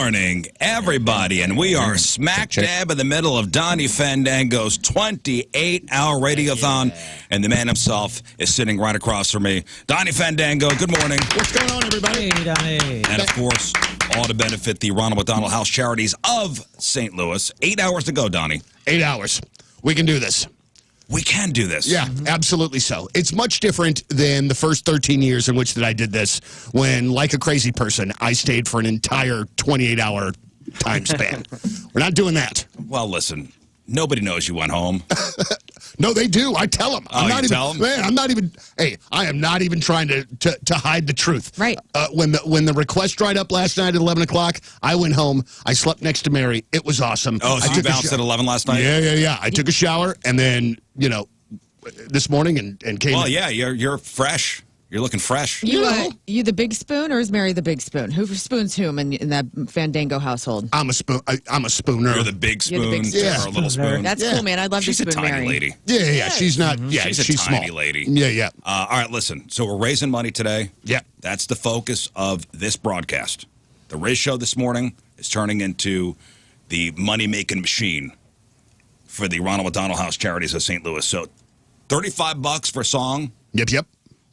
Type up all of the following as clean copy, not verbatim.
morning, everybody, and we are smack dab in the middle of Donnie Fandango's 28-hour radioathon, and the man himself is sitting right across from me. Donnie Fandango, good morning. What's going on, everybody? Hey, Donnie. And, of course, all to benefit the Ronald McDonald House Charities of St. Louis. 8 hours to go, Donnie. 8 hours. We can do this. We can do this. Yeah, absolutely so. It's much different than the first 13 years in which that I did this when, like a crazy person, I stayed for an entire 28-hour time span. We're not doing that. Well, listen, nobody knows you went home. No, they do. I tell them. Oh, you tell them? Man, I'm not even. Hey, I am not even trying to hide the truth. Right. When the request dried up last night at 11 o'clock, I went home. I slept next to Mary. It was awesome. Oh, so you bounced at 11 last night? Yeah. I took a shower and then, this morning and came. Well, in. yeah, you're fresh. You're looking fresh. You the big spoon, or is Mary the big spoon? Who spoons whom in that Fandango household? I'm a spoon. I'm a spooner. You're the big spoon. You're the big spoon. Yeah. Or a little spoon. That's cool, man. I'd love She's to a spoon tiny Mary. lady. Yeah. She's not. Yeah, She's a tiny small. lady. Yeah. All right, listen. So we're raising money today. Yeah. That's the focus of this broadcast. The Riz Show this morning is turning into the money-making machine for the Ronald McDonald House Charities of St. Louis. So $35 for a song. Yep.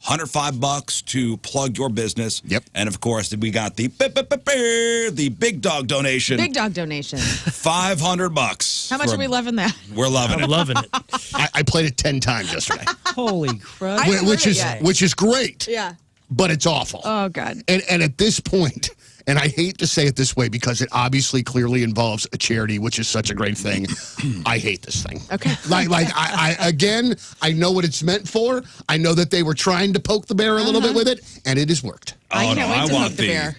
$105 to plug your business. Yep. And, of course, we got the big dog donation. Big dog donation. $500. How much are we loving that? We're loving it. I'm loving it. I played it 10 times yesterday, Holy crap. I haven't heard it yet. which is great. Yeah. But it's awful. Oh, God. And at this point, and I hate to say it this way because it obviously clearly involves a charity, which is such a great thing. I hate this thing. Okay. I know what it's meant for. I know that they were trying to poke the bear a little bit with it, and it has worked. I can't wait to poke the bear.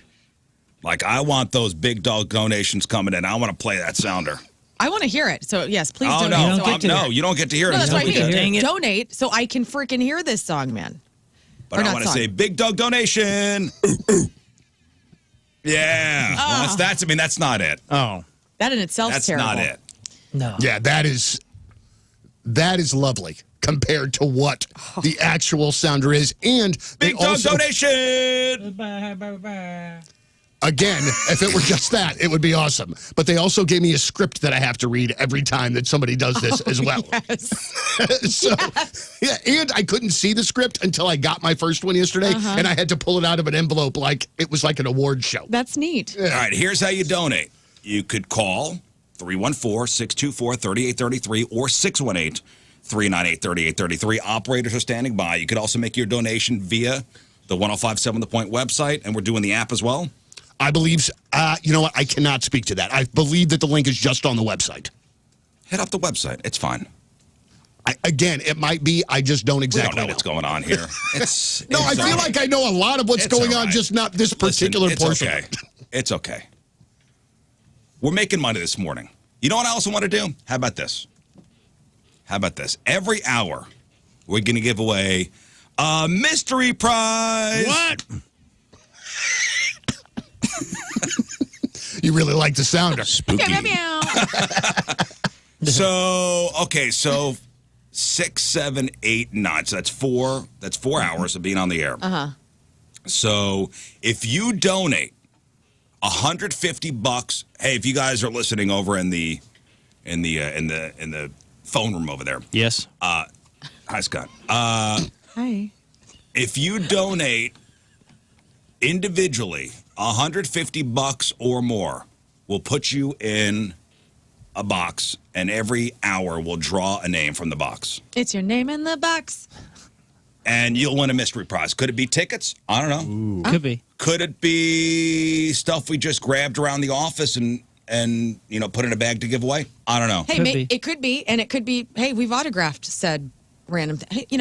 I want those big dog donations coming in. I want to play that sounder. I want to hear it. So, yes, please Oh, donate. no. You don't get to hear it. No, that's what I until we mean. do. Donate so I can freaking hear this song, man. But I want to say big dog donation. Yeah. Oh. Well, that's not it. Oh. That in itself is That's terrible. not it. No. Yeah, that is lovely compared to what the actual sounder is. And Big dog donation. Again, if it were just that, it would be awesome. But they also gave me a script that I have to read every time that somebody does this as well. Yes. Yeah, and I couldn't see the script until I got my first one yesterday, and I had to pull it out of an envelope like it was like an award show. That's neat. All right, here's how you donate. You could call 314-624-3833 or 618-398-3833. Operators are standing by. You could also make your donation via the 1057 The Point website, and we're doing the app as well. I believe, you know what, I cannot speak to that. I believe that the link is just on the website. Hit up the website. It's fine. Again, it might be, I just don't exactly We don't know what's going on here. I feel like I know a lot of what's going on, just not this particular portion. Okay. It's okay. We're making money this morning. You know what I also want to do? How about this? Every hour, we're going to give away a mystery prize. What? You really like the sounder. Spooky. Meow, meow. So 6, 7, 8, 9. So that's 4 hours of being on the air. So if you donate $150, hey, if you guys are listening over in the phone room over there. Yes. Hi, Scott. Hi. If you donate individually $150 or more, we'll put you in a box, and every hour we'll draw a name from the box. It's your name in the box. And you'll win a mystery prize. Could it be tickets? I don't know. Ooh. Could be. Could it be stuff we just grabbed around the office and put in a bag to give away? I don't know. Hey, it could be, and it could be. Hey, we've autographed said random thing. Hey, you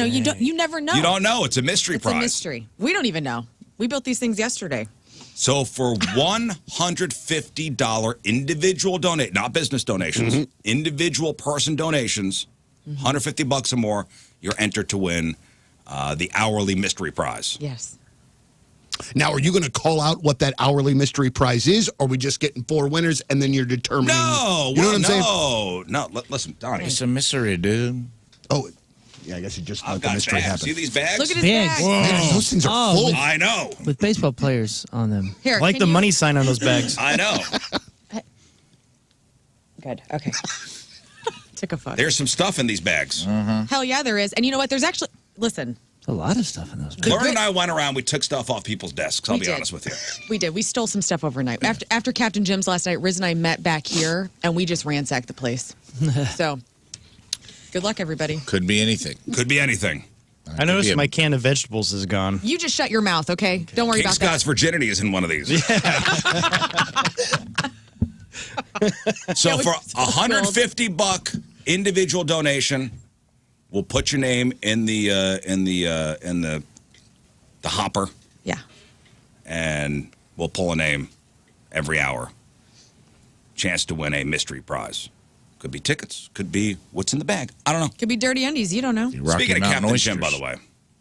never know. You don't know. It's a mystery prize. It's a mystery. We don't even know. We built these things yesterday. So for $150 individual donate, not business donations, individual person donations, $150 or more, you're entered to win the hourly mystery prize. Yes. Now, are you going to call out what that hourly mystery prize is, or are we just getting 4 winners and then you're determining? No, you know what I'm saying? No, listen, Donnie. It's a mystery, dude. Oh, Yeah, I guess you just I've let the got mystery bags. happen. See these bags? Look at his Bags. bag. Man, those things are Oh, full. with- I know. With baseball players on them. Here, Like can the you- money sign on those bags. I know. Good. Okay. Took a photo. There's some stuff in these bags. Hell yeah, there is. And you know what? There's actually, listen, A lot of stuff in those bags. Lern and I went around. We took stuff off people's desks. I'll We be did. honest with you. we did. We stole some stuff overnight. After Captain Jim's last night, Riz and I met back here, and we just ransacked the place. So, good luck, everybody. Could be anything. Could be anything. I noticed my can of vegetables is gone. You just shut your mouth, okay? Don't worry King about Scott's virginity is in one of these. So Yeah, we for spilled. $150 individual donation, we'll put your name in the hopper, that. Yeah. and we'll pull a name every hour. Chance to win a mystery prize. Could be tickets. Could be what's in the bag. I don't know. Could be dirty undies. You don't know. Rocky Speaking of Mountain Captain oysters. Jim, by the way.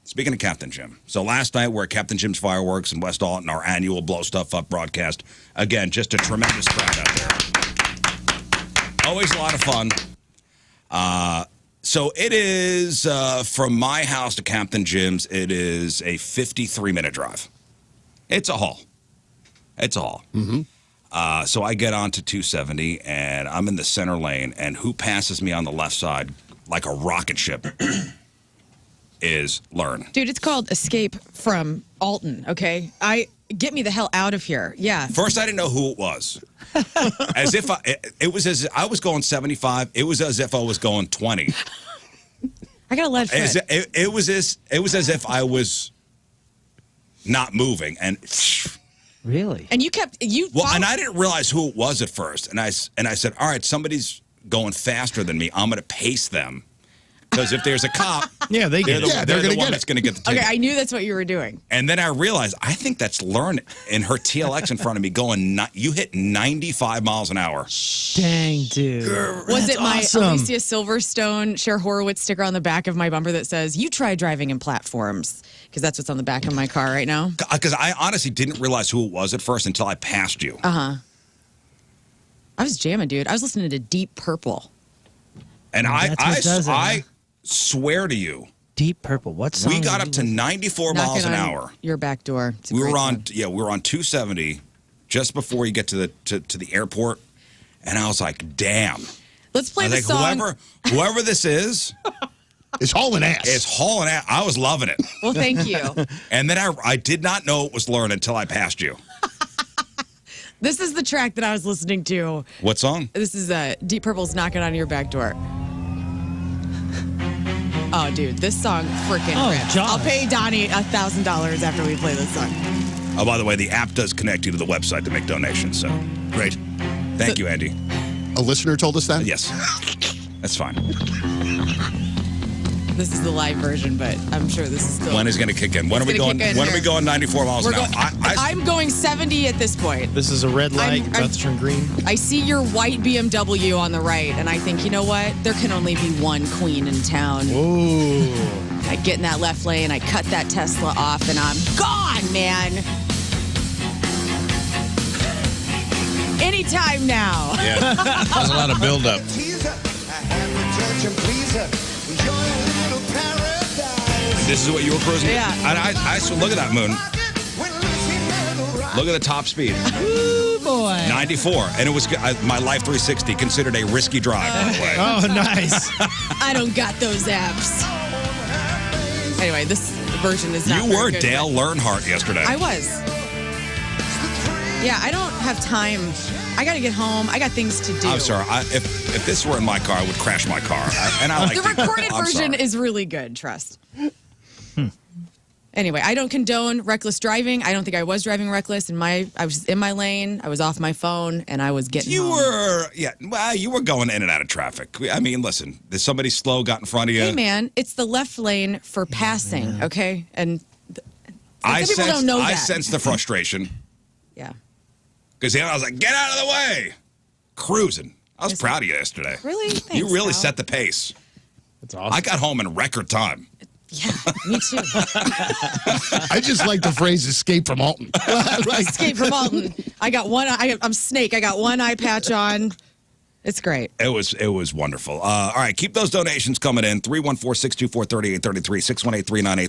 Speaking of Captain Jim. So last night we're at Captain Jim's Fireworks in West Alton, our annual Blow Stuff Up broadcast. Again, just a tremendous crowd out there. Always a lot of fun. So it is, from my house to Captain Jim's, it is a 53-minute drive. It's a haul. It's a haul. Mm-hmm. So I get on to 270, and I'm in the center lane, and who passes me on the left side like a rocket ship is Lern. Dude, it's called Escape from Alton, okay? Get me the hell out of here. Yeah. First, I didn't know who it was. As if it was as I was going 75. It was as if I was going 20. I got a lead foot. It was as if I was not moving, and Really? And and I didn't realize who it was at first. And I said, all right, somebody's going faster than me. I'm going to pace them. Because if there's a cop, Yeah, they they're get the, it. they're they're the gonna one get that's it. going to get the ticket. Okay, I knew that's what you were doing. And then I realized, I think that's Lern in her TLX in front of me going, you hit 95 miles an hour. Dang, dude. Was it my awesome. Alicia Silverstone, Cher Horowitz sticker on the back of my bumper that says, "You try driving in platforms"? Because that's what's on the back of my car right now. Because I honestly didn't realize who it was at first until I passed you. I was jamming, dude. I was listening to Deep Purple. And That's what does it, I huh? swear to you, Deep Purple. What song? we got up to 94 Knocking miles an on hour. Your back door. It's a We great were on, song. we were on 270 just before you get to the airport, and I was like, damn. Let's play I the think song. whoever this is hauling ass. is hauling out. I was loving it, Well, thank you. and then I did not know it was Lern until I passed you. This is the track that I was listening to. What song? This is Deep Purple's "Knocking on Your Back Door." Oh, dude, this song freaking Oh, rips. Jaws. I'll pay Donnie $1,000 after we play this song. Oh, by the way, the app does connect you to the website to make donations. So Great. thank you, Andy. A listener told us that? Yes, that's fine. This is the live version, but I'm sure this is still. When is going to kick in? When are we gonna going? kick in When are we here. going 94 miles We're an hour? going, I'm going 70 at this point. This is a red light. I'm- You're about to turn green. I see your white BMW on the right, and I think, you know what? There can only be one queen in town. Ooh. I get in that left lane, I cut that Tesla off, and I'm gone, man. Anytime now. Yeah. There's a lot of buildup. This is what you were cruising. Yeah. I look at that moon. Look at the top speed. Ooh, boy. 94, and it was my Life 360, considered a risky drive. By the way. Oh, nice. I don't got those apps. Anyway, this version is not You very were good, Dale Earnhardt yesterday. I was. Yeah, I don't have time. I got to get home. I got things to do. I'm sorry. If this were in my car, I would crash my car. And I like The recorded I'm version sorry. is really good, trust. Anyway, I don't condone reckless driving. I don't think I was driving reckless. I was in my lane. I was off my phone, and I was getting You home. were, you were going in and out of traffic. I mean, listen, did somebody slow got in front of you? Hey, man, it's the left lane for passing, okay? And I some people don't know I that. sensed the frustration yeah. because I was like, get out of the way. Cruising. I was Yes, proud of you yesterday. Really? You Thanks, really pal. set the pace. That's awesome. I got home in record time. Yeah, me too. I just like the phrase escape from Alton. Escape from Alton. I got one. I'm Snake. I got one eye patch on. It's great. It was wonderful. All right, keep those donations coming in. 314-624-3833,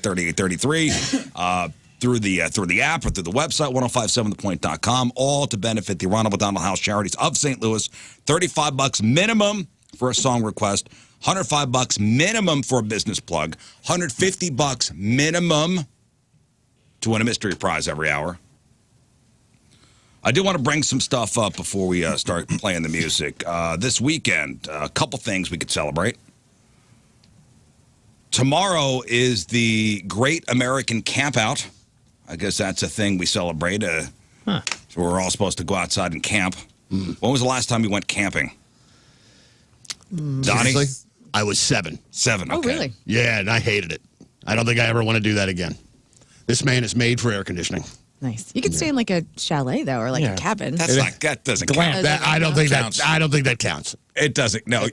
618-398-3833. Through the app or through the website, 1057thepoint.com, all to benefit the Ronald McDonald House Charities of St. Louis. $35 minimum for a song request, $105 minimum for a business plug, $150 minimum to win a mystery prize every hour. I do want to bring some stuff up before we start playing the music. This weekend, a couple things we could celebrate. Tomorrow is the Great American Campout. I guess that's a thing we celebrate. So we're all supposed to go outside and camp. When was the last time you went camping? Donnie? Seriously? I was 7. 7, okay. Oh, really? Yeah, and I hated it. I don't think I ever want to do that again. This man is made for air conditioning. Nice. You could stay in like a chalet though, or like a cabin. That doesn't count. I don't think Counts. that counts. It doesn't. No.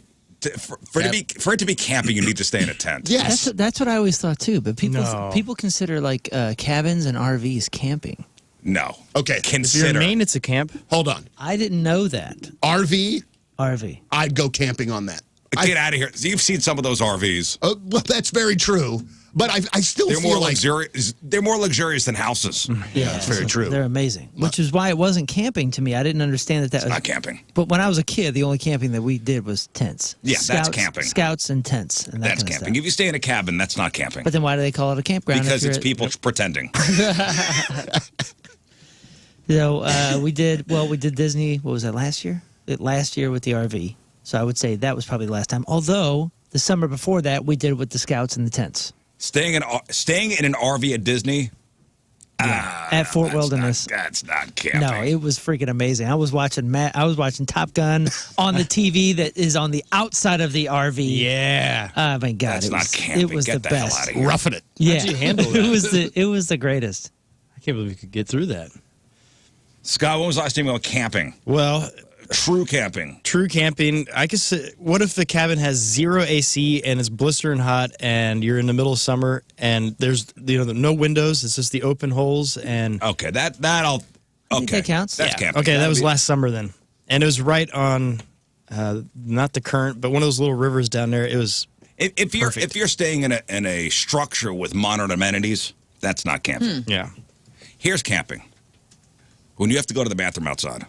For it to be camping, you need to stay in a tent. Yes. That's what I always thought too. But No. people consider like cabins and RVs camping. No. Okay. If you're in Consider. Maine, it's a camp. Hold on. I didn't know that. RV, RV. I'd go camping on that. Get out of here. You've seen some of those RVs. Well, that's very true. But I still They're feel more like luxurious. They're more luxurious than houses. yeah, that's very true. They're amazing. Which is why it wasn't camping to me. I didn't understand that It's was not camping. But when I was a kid, the only camping that we did was tents. Yeah, that's camping. Scouts and tents. And that That's kind of camping. stuff. If you stay in a cabin, that's not camping. But then why do they call it a campground? Because if it's you're people pretending. we did Disney, what was that, last year? Last year with the RV. So I would say that was probably the last time. Although the summer before that, we did it with the scouts and the tents. Staying in an RV at Disney. At Fort Wilderness. That's not camping. No, it was freaking amazing. I was watching Top Gun on the TV that is on the outside of the RV. Yeah. Oh my God, That's it not was camping. it was Get the the hell best. outta here. Roughing it. Yeah, How'd you handle that? it was the greatest. I can't believe we could get through that. Scott, when was the last time you went camping? Well, True camping. true camping, I could say, what if the cabin has 0 AC and it's blistering hot and you're in the middle of summer and there's no windows, it's just the open holes and Okay, that'll. Okay, think that counts. That's Yeah. camping. okay, that That'd was be- last summer then. And it was right on not the current, but one of those little rivers down there. It was If you're staying in a structure with modern amenities, that's not camping. yeah. Here's camping. When you have to go to the bathroom outside.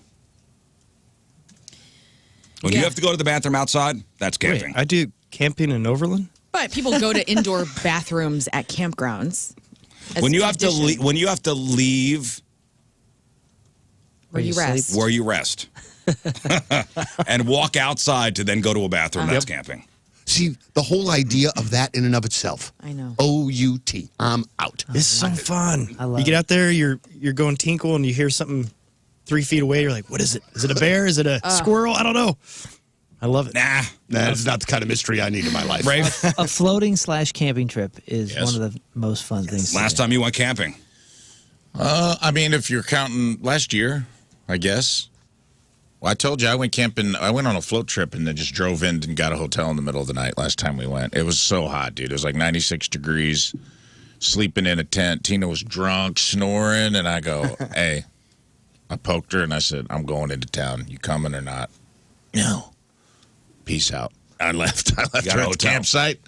When you Yeah. have to go to the bathroom outside, that's Wait, camping. I do camping in Overland? But people go to indoor bathrooms at campgrounds. as when you a have to tradition, when you have to leave where you sleep. rest. where you rest and walk outside to then go to a bathroom, that's camping. See, the whole idea of that in and of itself. I know. OUT. I'm out. It's so fun. I love You get it. out there, you're going tinkle, and you hear something 3 feet away. You're like, "What is it? Is it a bear? Is it a squirrel? I don't know." I love it. Nah. That's not the kind of mystery I need in my life. Rafe, A floating / camping trip is Yes. one of the most fun things. to last do. time you went camping. I mean, if you're counting last year, I guess. Well, I told you I went camping. I went on a float trip and then just drove in and got a hotel in the middle of the night last time we went. It was so hot, dude. It was like 96 degrees, sleeping in a tent. Tina was drunk, snoring, and I go, hey, I poked her and I said, I'm going into town. You coming or not? No. Peace out. I left. I left got her a at the hotel. campsite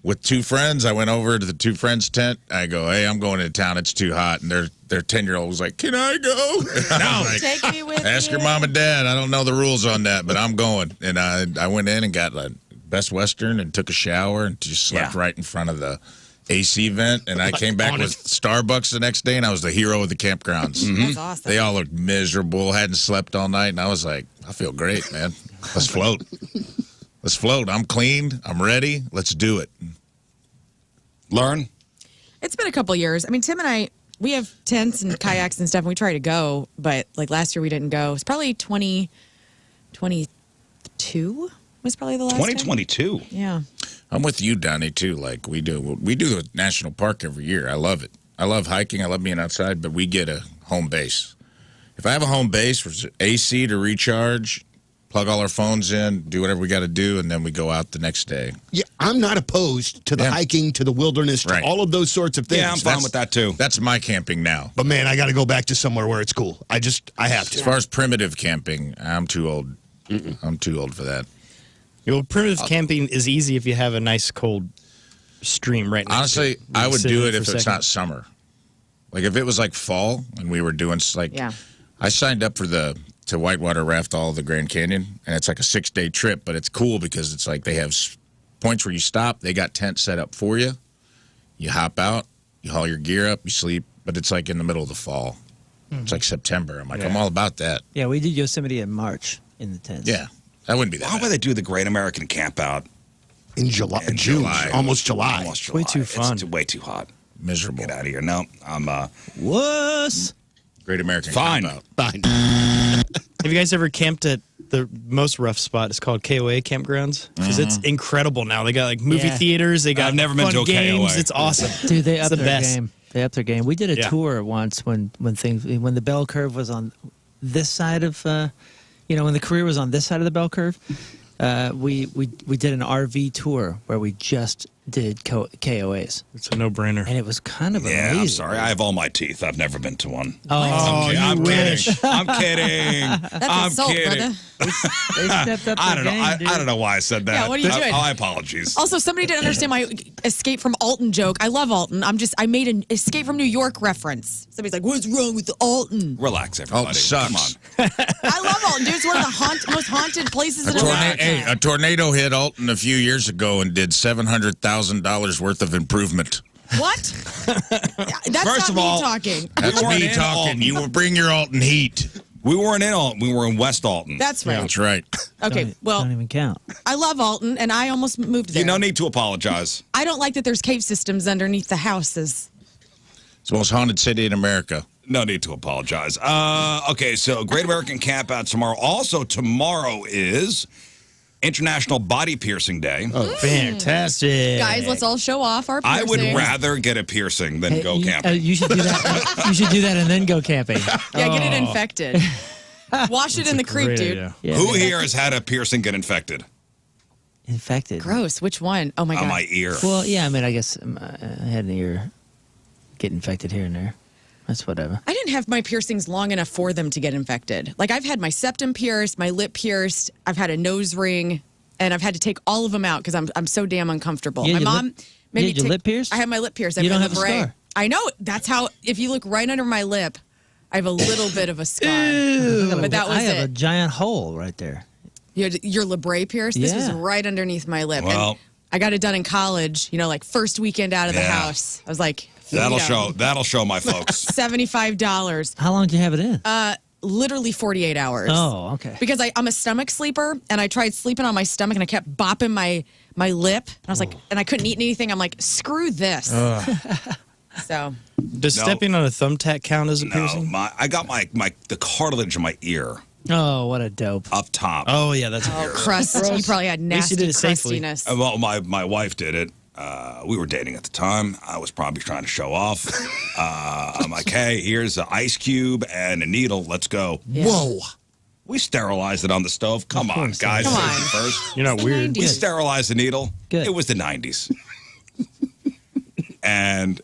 with 2 friends. I went over to the 2 friends' tent. I go, hey, I'm going into town. It's too hot. And their 10-year-old was like, can I go? No. Take me with Ask you. your mom and dad. I don't know the rules on that, but I'm going. And I went in and got a Best Western and took a shower and just slept Yeah. right in front of the AC vent. And I came back with Starbucks the next day, and I was the hero of the campgrounds. That's awesome. They all looked miserable, hadn't slept all night, and I was like, I feel great, man. Let's float. Let's float. I'm clean. I'm ready. Let's do it. Lern? It's been a couple years. I mean, Tim and I, we have tents and kayaks and stuff, and we try to go, but like last year we didn't go. It's probably 2022 was probably the last time. 2022. Yeah. I'm with you, Donnie, too. Like we do the national park every year. I love it. I love hiking. I love being outside, but we get a home base. If I have a home base for AC to recharge, plug all our phones in, do whatever we got to do, and then we go out the next day. Yeah, I'm not opposed to the Yeah. hiking, to the wilderness, to Right. all of those sorts of things. Yeah, I'm fine with that too. That's my camping now. But man, I got to go back to somewhere where it's cool. I have As to. far as primitive camping, I'm too old I'm too old for that. Primitive camping is easy if you have a nice cold stream right next to Honestly, it. I would Sit do in it if for a it's second. not summer. Like if it was like fall and we were doing Yeah. I signed up for to whitewater raft all of the Grand Canyon, and it's like a 6-day trip, but it's cool because it's like they have points where you stop. They got tents set up for you. You hop out, you haul your gear up, you sleep, but it's like in the middle of the fall. It's like September. I'm like, I'm all about that. Yeah, we did Yosemite in March in the tents. Yeah, that wouldn't be that Why bad. would they do the Great American Campout In July, in June, July? almost July. Almost July. Way too fun. It's way too hot. Miserable. Get out of here. No, I'm Wuss. Great American Fine. Campout. Fine. Have you guys ever camped at the most rough spot? It's called KOA Campgrounds. Because it's incredible now. They got like movie Yeah. theaters. They got I've never been fun to a games. KOA. It's awesome. Dude, they It's upped the their best. game. They upped their game. We did a Yeah. tour once when the bell curve was on this side of, when the career was on this side of the bell curve. We did an RV tour where we just did KOAs, It's a no-brainer. and it was kind of Yeah, amazing. I'm sorry. I have all my teeth. I've never been to one. Oh, I'm kidding. I'm kidding. That's I'm assault, kidding. brother. they stepped up I their don't know. game, dude. I don't know why I said that. Yeah, what are you doing? My apologies. Also, somebody didn't understand my escape from Alton joke. I love Alton. I made an escape from New York reference. Somebody's like, what's wrong with the Alton? Relax, everybody. sucks. Come on. I love Alton, dude. It's one of the most haunted places in America. A tornado hit Alton a few years ago and did $700,000 worth of improvement. What? That's First not of me all- talking. That's weren't me in talking. Alton. You will bring your Alton heat. We weren't in Alton. We were in West Alton. That's right. That's right. Okay, don't well, even count. I love Alton, and I almost moved there. No need to apologize. I don't like that there's cave systems underneath the houses. It's the most haunted city in America. No need to apologize. Okay, so Great American Campout tomorrow. Also, tomorrow is International Body Piercing Day. Oh, fantastic. Guys, let's all show off our I would piercings. rather get a piercing than Hey, go you, camping. you should do that. You should do that and then go camping. Yeah, get it infected. Wash it in the creek, Great dude. idea. Yeah. Who here has had a piercing get infected? Infected. Gross. Which one? Oh my god. On my ear. Well, yeah. I mean, I guess I had an ear get infected here and there. That's whatever. I didn't have my piercings long enough for them to get infected. Like I've had my septum pierced, my lip pierced, I've had a nose ring, and I've had to take all of them out because I'm so damn uncomfortable. You My had your mom lip- made you me had your take, lip pierced? I have my lip pierced. I You don't my have a labret. scar. I know. That's how. If you look right under my lip, I have a little bit of a scar. But that was I have a it. giant hole right there. You had your labret pierced. This was Yeah. right underneath my lip. Well- and I got it done in college. Like first weekend out of the Yeah. house. I was like, That'll show. That'll show my folks. $75. How long did you have it in? Literally 48 hours. Oh, okay. Because I'm a stomach sleeper, and I tried sleeping on my stomach, and I kept bopping my lip. And I was like, and I couldn't eat anything. I'm like, screw this. So Does No. stepping on a thumbtack count as a No, piercing? I got the cartilage in my ear Oh, what a dope. up top. Oh, yeah, that's crust. You probably had least you nasty did it safely. crustiness. Well, my wife did it. We were dating at the time. I was probably trying to show off. I'm like, hey, here's an ice cube and a needle. Let's go. Whoa. We sterilized it on the stove. Come on, course, guys. Come safety on. first. You're not weird. We sterilized the needle. Good. It was the 90s. And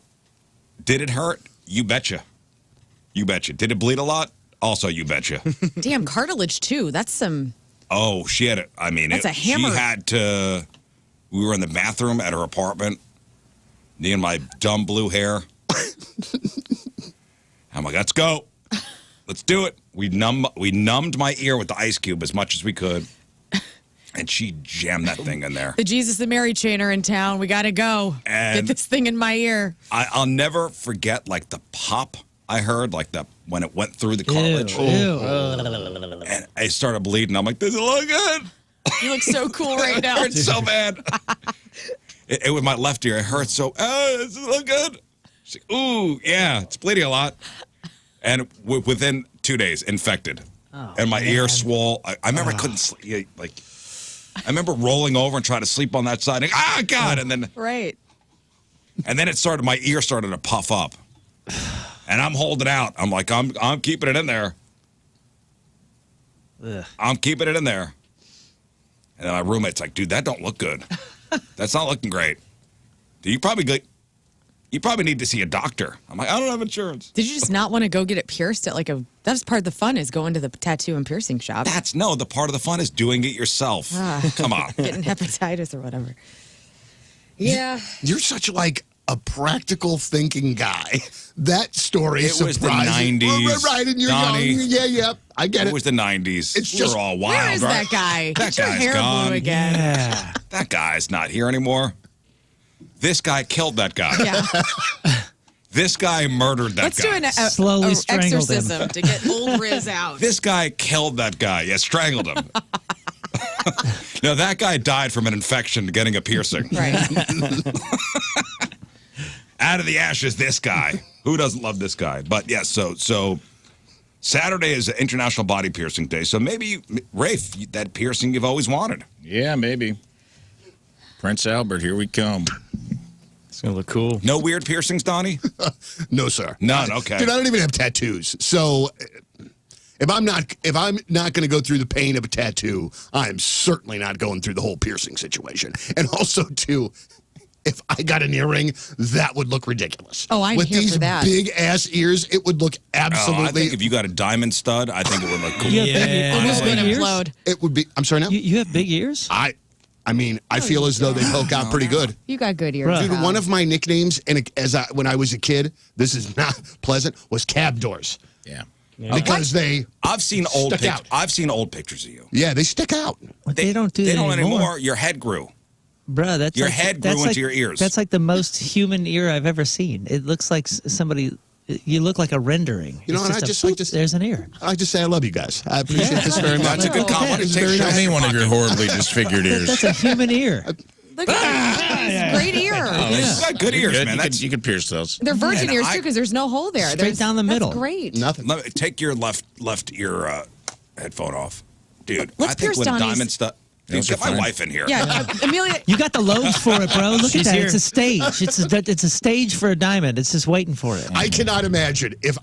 did it hurt? You betcha. You betcha. Did it bleed a lot? Also, you betcha. Damn, cartilage too. That's some. Oh, she had it. I mean, That's a hammer. She had to. We were in the bathroom at her apartment. Me and my dumb blue hair. I'm like, let's go. Let's do it. We numbed my ear with the ice cube as much as we could. And she jammed that thing in there. The Jesus and Mary chain are in town. We got to go. And- Get this thing in my ear. I'll never forget like the pop I heard, like when it went through the cartilage. Ew. And I started bleeding. I'm like, does it look good? You look so cool right It now. hurts so bad. It was my left ear. It hurt so. Does it look good? She's like, ooh, yeah, it's bleeding a lot. And within 2 days, infected. And my ear swole. I remember I couldn't sleep. Like, I remember rolling over and trying to sleep on that side. Like, God! And then Right. my ear started to puff up. And I'm holding out. I'm like, I'm keeping it in there. Ugh. I'm keeping it in there. And then my roommate's like, dude, that don't look good. That's not looking great. You probably You probably need to see a doctor. I'm like, I don't have insurance. Did you just not want to go get it pierced at that's part of the fun is going to the tattoo and piercing shop. The part of the fun is doing it yourself. Come on. Getting hepatitis or whatever. Yeah. You're such like a practical thinking guy. That story It was the surprising. 90s. Right, and you're Donnie. young. Yeah, I get It it. was the 90s. It's We just- were all wild, Where is right? that guy? That Get your guy's hair gone. blue again. Yeah. That guy's not here anymore. This guy killed that guy. Yeah. This guy murdered that Let's guy. do Slowly strangled him. exorcism to get old Riz out. This guy killed that guy. Yeah, strangled him. No, that guy died from an infection getting a piercing. Right. Out of the ashes, this guy. Who doesn't love this guy? But yes, so Saturday is International Body Piercing Day. So maybe, Rafe, that piercing you've always wanted. Yeah, maybe. Prince Albert, here we come. It's going to look cool. No weird piercings, Donnie? No, sir. None, okay. Dude, I don't even have tattoos. So if I'm not going to go through the pain of a tattoo, I'm certainly not going through the whole piercing situation. And also, too, if I got an earring, that would look ridiculous. Oh, I'm With here these for that. big ass ears, it would look Oh, absolutely. I think if you got a diamond stud, I think it would look cool. You have big, Yeah. you have Almost big gonna ears? implode. it would be. I'm sorry now. You have big ears? I mean, I feel as though they poke out pretty good. You got good ears. Bruh. Dude, one of my nicknames, when I was a kid, this is not pleasant, was cab doors Yeah. because they I've seen old Stuck out. I've seen old pictures of you. they stick out. But they don't do They that don't anymore. anymore. Your head grew. Bruh, that's Your like, head that's grew into like- your ears. That's like the most human ear I've ever seen. It looks like somebody. You look like a rendering. You know, It's and I a just boop, like to- There's an ear. I just say I love you guys. I appreciate this very much. That's a good compliment. This is Take very show nice. Show me one of your horribly disfigured ears. That's a human ear. Look at that. Great ear. You got good ears, Good. man. You could pierce those. They're virgin Man, ears I- too because there's no hole there. Straight down the middle. That's great. Nothing. Let me take your left ear headphone off, dude. Let's I think pierce with Donnie's- diamond stuff. Dude, Those get are my fine. wife in here. Yeah, Amelia. You got the lobes for it, bro. Look She's at that. here. It's a stage. It's a stage for a diamond. It's just waiting for it. I cannot imagine if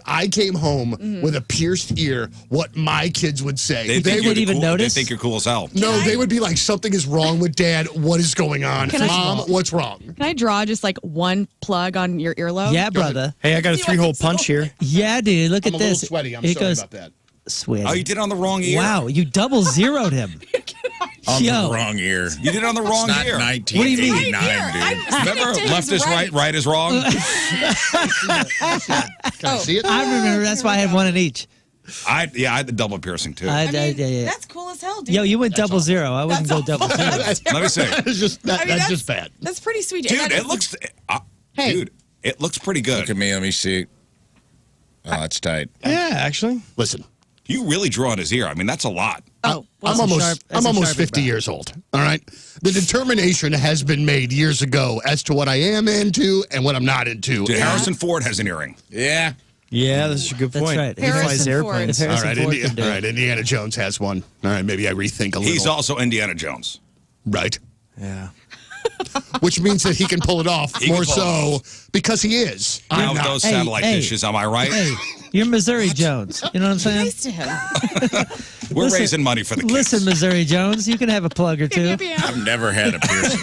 I came home with a pierced ear, what my kids would say. They, They think you're would even cool, notice? They think you're cool as hell. No, they would be like, something is wrong with Dad. What is going on? Can I- Mom, what's wrong? Can I draw just like one plug on your earlobe? Yeah, brother. Hey, I got a 3-hole punch here. Yeah, dude. Look I'm at a little this. sweaty. I'm It sorry goes about that. sweaty. Oh, you did it on the wrong ear. Wow, you double zeroed him. On Yo. the wrong ear. You did it on the wrong It's not ear. 1989, Right here. dude. Remember, It left is right is wrong. Can I see it? I remember. That's why I had one in each. I had the double piercing too. Yeah. That's cool as hell, dude. Yo, you went double zero. I wouldn't go That's double zero. Let me see. That's just that's just bad. That's pretty sweet. Dude, And it looks. Hey. Dude, it looks pretty Look good. at me. Let me see. Oh, that's tight. Yeah, actually. Listen, You really drew on his ear. I mean, that's a lot. Oh, I'm almost 50 years old. All right. The determination has been made years ago as to what I am into and what I'm not into. Dude, Harrison Ford has an earring. Yeah. Yeah, this is a good That's point. right. He flies Harrison airplanes. Ford. All Harrison right, Ford can do it. Indiana Jones has one. All right, maybe I rethink a little. He's also Indiana Jones. right, Yeah. which means that he can pull it off He can more pull it so because he is. Now I'm with not. those Hey, satellite hey. dishes, am I right? Hey, you're Missouri Jones. You know what I'm saying? nice to him. We're listen- raising money for the kids. Listen, Missouri Jones, you can have a plug or two. I've never had a piercing.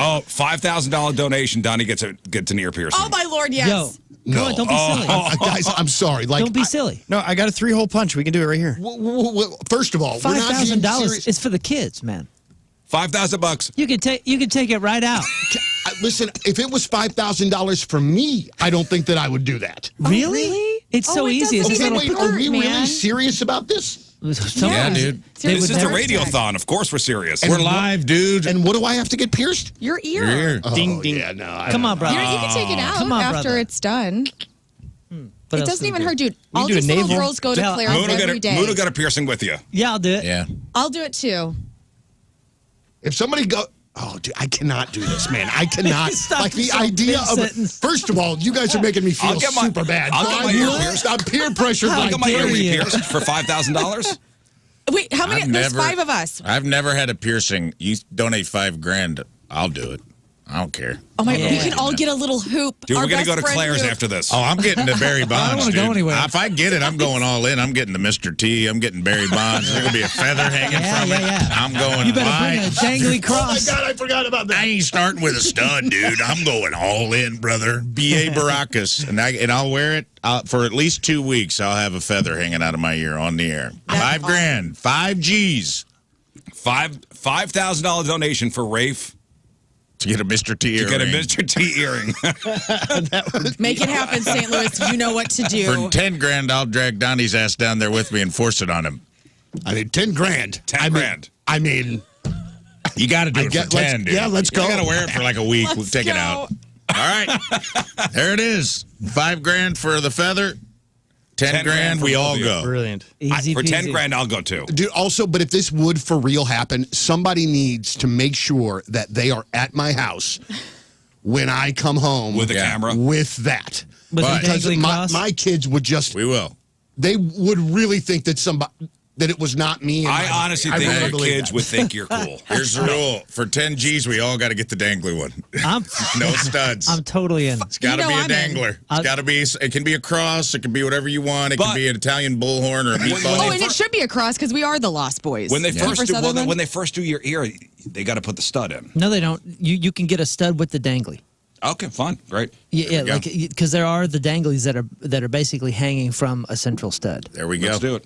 Oh, $5,000 donation. Donnie gets an ear piercing. Oh my lord, yes. Yo, No. come on, don't be silly. Guys, I'm sorry. Like, Don't be silly. No, I got a 3-hole punch. We can do it right here. First of all, we're not being $5,000 serious. is for the kids, man. $5,000. You can take it right out. Listen, if it was $5,000 for me, I don't think that I would do that. Really? It's Oh, so it easy. It's doesn't a Okay, little. wait, are we man. really serious about this? Yeah, dude. They This would is the never- radioathon. Of course, we're serious. We're live, dude. And what do I have to get pierced? Your ear. Your ear. Ding, ding. Yeah, no. Come on, brother. You can take it out Come on, after brother. it's done. What It else doesn't do even we hurt, do? dude. All do a these little navel. girls go to Yeah, Claire's Moon every day. will get a piercing with you. Yeah, I'll do it. Yeah. I'll do it too. If somebody go, oh, dude, I cannot do this, man. I cannot. Stop Like the yourself idea of. mid-sentence. First of all, you guys are making me feel I'll get my- super bad. I'll get my ear pierced. I'm peer pressured. How I'll Like, get my ear dare you. pierced for $5,000. Wait, how many? I've There's never- 5 of us. I've never had a piercing. You donate $5,000, I'll do it. I don't care. Oh my! Yeah. We can all get a little hoop. Dude, Our we're going to go best to friend Claire's hoop. after this. Oh, I'm getting the Barry Bonds, wanna dude. go anywhere. If I get it, I'm going all in. I'm getting the Mr. T. I'm getting Barry Bonds. There's going to be a feather hanging from it. Yeah. I'm going You better bring a wide. dangly cross. Oh my God, I forgot about that. I ain't starting with a stud, dude. I'm going all in, brother. B.A. Baracus. And I'll wear it for at least 2 weeks. I'll have a feather hanging out of my ear on the air. That's $5,000. 5 G's. $5,000 donation for Rafe To get a Mr. T to earring. get a Mr. T earring. Make it happen, St. Louis. You know what to For do. $10,000, I'll drag Donnie's ass down there with me and force it on him. I mean, 10 grand. 10 grand. I mean, You got to do I it get- for 10, let's- dude. yeah, let's go. You got to wear it for like a week. We'll Let's take it go. out. All right. There it is. $5,000 for the feather. 10 10 grand grand, for we both all of you. go. Brilliant. Easy For 10 peasy. grand, I'll go too. dude, also, but if this would for real happen, somebody needs to make sure that they are at my house when I come home With the Yeah. camera. with that. With But- the Because dangly my, cross. my kids would just, We will. they would really think that that it was not me. and I my- honestly I think really your believe kids that. would think you're cool. Here's the rule. For 10 G's, we all got to get the dangly one. I'm No studs. I'm totally in. It's got to You know be a I'm in. dangler. It's got to be. It can be a cross. It can be whatever you want. It But- can be an Italian bullhorn or a meatball. Oh, and it should be a cross because we are the Lost Boys. When they Kiefer first do, Sutherland? when they first do your ear, they got to put the stud in. No, they don't. You can get a stud with the dangly. Okay, fine, great. Yeah, we go. like because there are the danglies that are basically hanging from a central stud. There we go. Let's do it.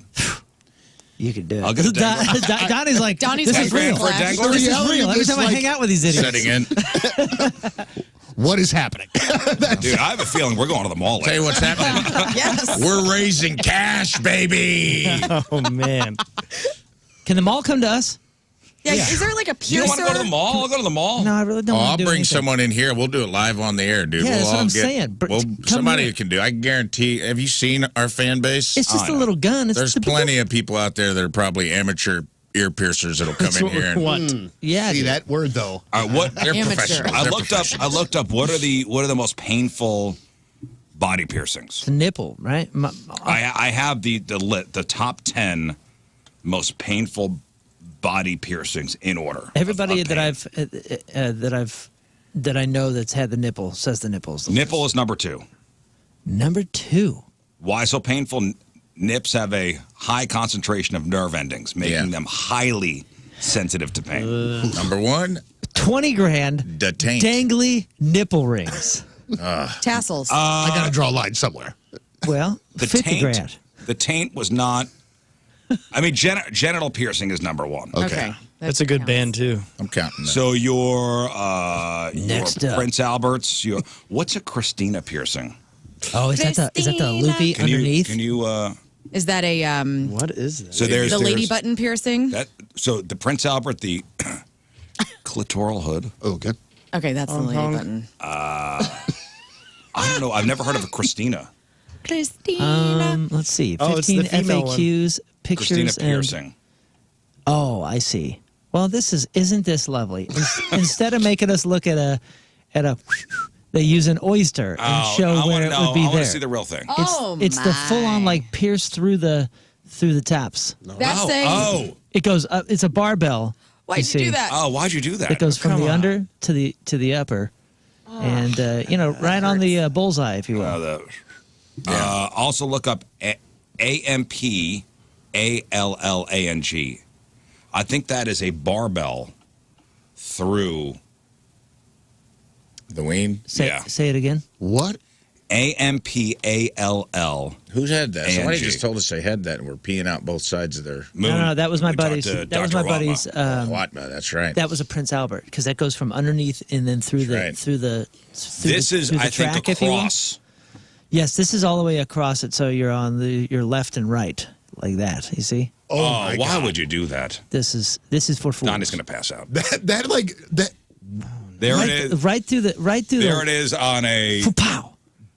You could do it. I'll get a dangler. Donnie's like, Donnie's this got is great real. for a flash. dangler? This is Reality real. of Every this, time I like, hang out with these idiots. Setting in. What is happening? Dude, I have a feeling we're going to the mall Tell you later. what's happening. Yes. We're raising cash, baby. Oh man. Can the mall come to us? Yeah. Is there like a You piercer? don't want to go to the mall? I'll go to the mall. No, I really don't. Oh, want I'll to do bring anything. someone in here. We'll do it live on the air, dude. Yeah, we'll that's what all I'm get, saying. Well, Come somebody here. can do. I guarantee. Have you seen our fan base? It's just I a know. little gun. It's There's the- plenty of people out there that are probably amateur ear piercers that'll come That's in what here. we And, want. Yeah. See dude. that word though? All right, what? they're Amateur. professionals. I They're looked up. I professionals. looked up what are the most painful body piercings. The nipple, right? I have the top 10 most painful body piercings in order. Everybody of that pain. that I know that's had the nipple says the nipples. Nipple is number 2. Number 2. Why so painful? Nips have a high concentration of nerve endings, making Yeah. them highly sensitive to pain. Number 1, 20 grand. the taint. Dangly nipple rings. Tassels. I got to draw a line somewhere. Well, The 50 taint, grand. the taint was not. I mean, genital piercing is number 1. okay. That's a good band too. I'm counting that. So your Next up. Prince Albert's. What's a Christina piercing? Oh, is that the loopy Can you? underneath? Can you? Is that a What is that? So there's the lady there's button piercing? that. So the Prince Albert, the clitoral hood. Okay. Okay, that's the lady button. I don't know. I've never heard of a Christina. Christina. Let's see. Oh, it's the 15 female one. FAQs, Christina pictures, and piercing. oh, I see. Well, isn't this lovely? Instead of making us look at a, they use an oyster and show I where wanna it know. would be I want there. to see the real thing. It's the full on like pierce through the taps. That's saying. Oh, It goes up. It's a barbell. Why'd you see. do that? oh! Why'd you do that? It goes from Come the on. under to the upper, and right on the bullseye, if you will. Also look up AMPALLANG. I think that is a barbell through The ween. yeah. Say it again. What? AMPALL. Who's had that? Somebody ANG. just told us they had that and we're peeing out both sides of their. No, that was my We talked buddy's. to That was Dr. my buddy's. Rama. What? No, that's right. That was a Prince Albert because that goes from underneath and then through the right. through the. This is, through the I think, track, if you will. across. Yes, this is all the way across it, so you're on your left and right like that. You see, Oh, my Why God. would you do that? this is for fools. Donnie's going to pass out. That like that? There right, it is. right through the There it is on a Pow!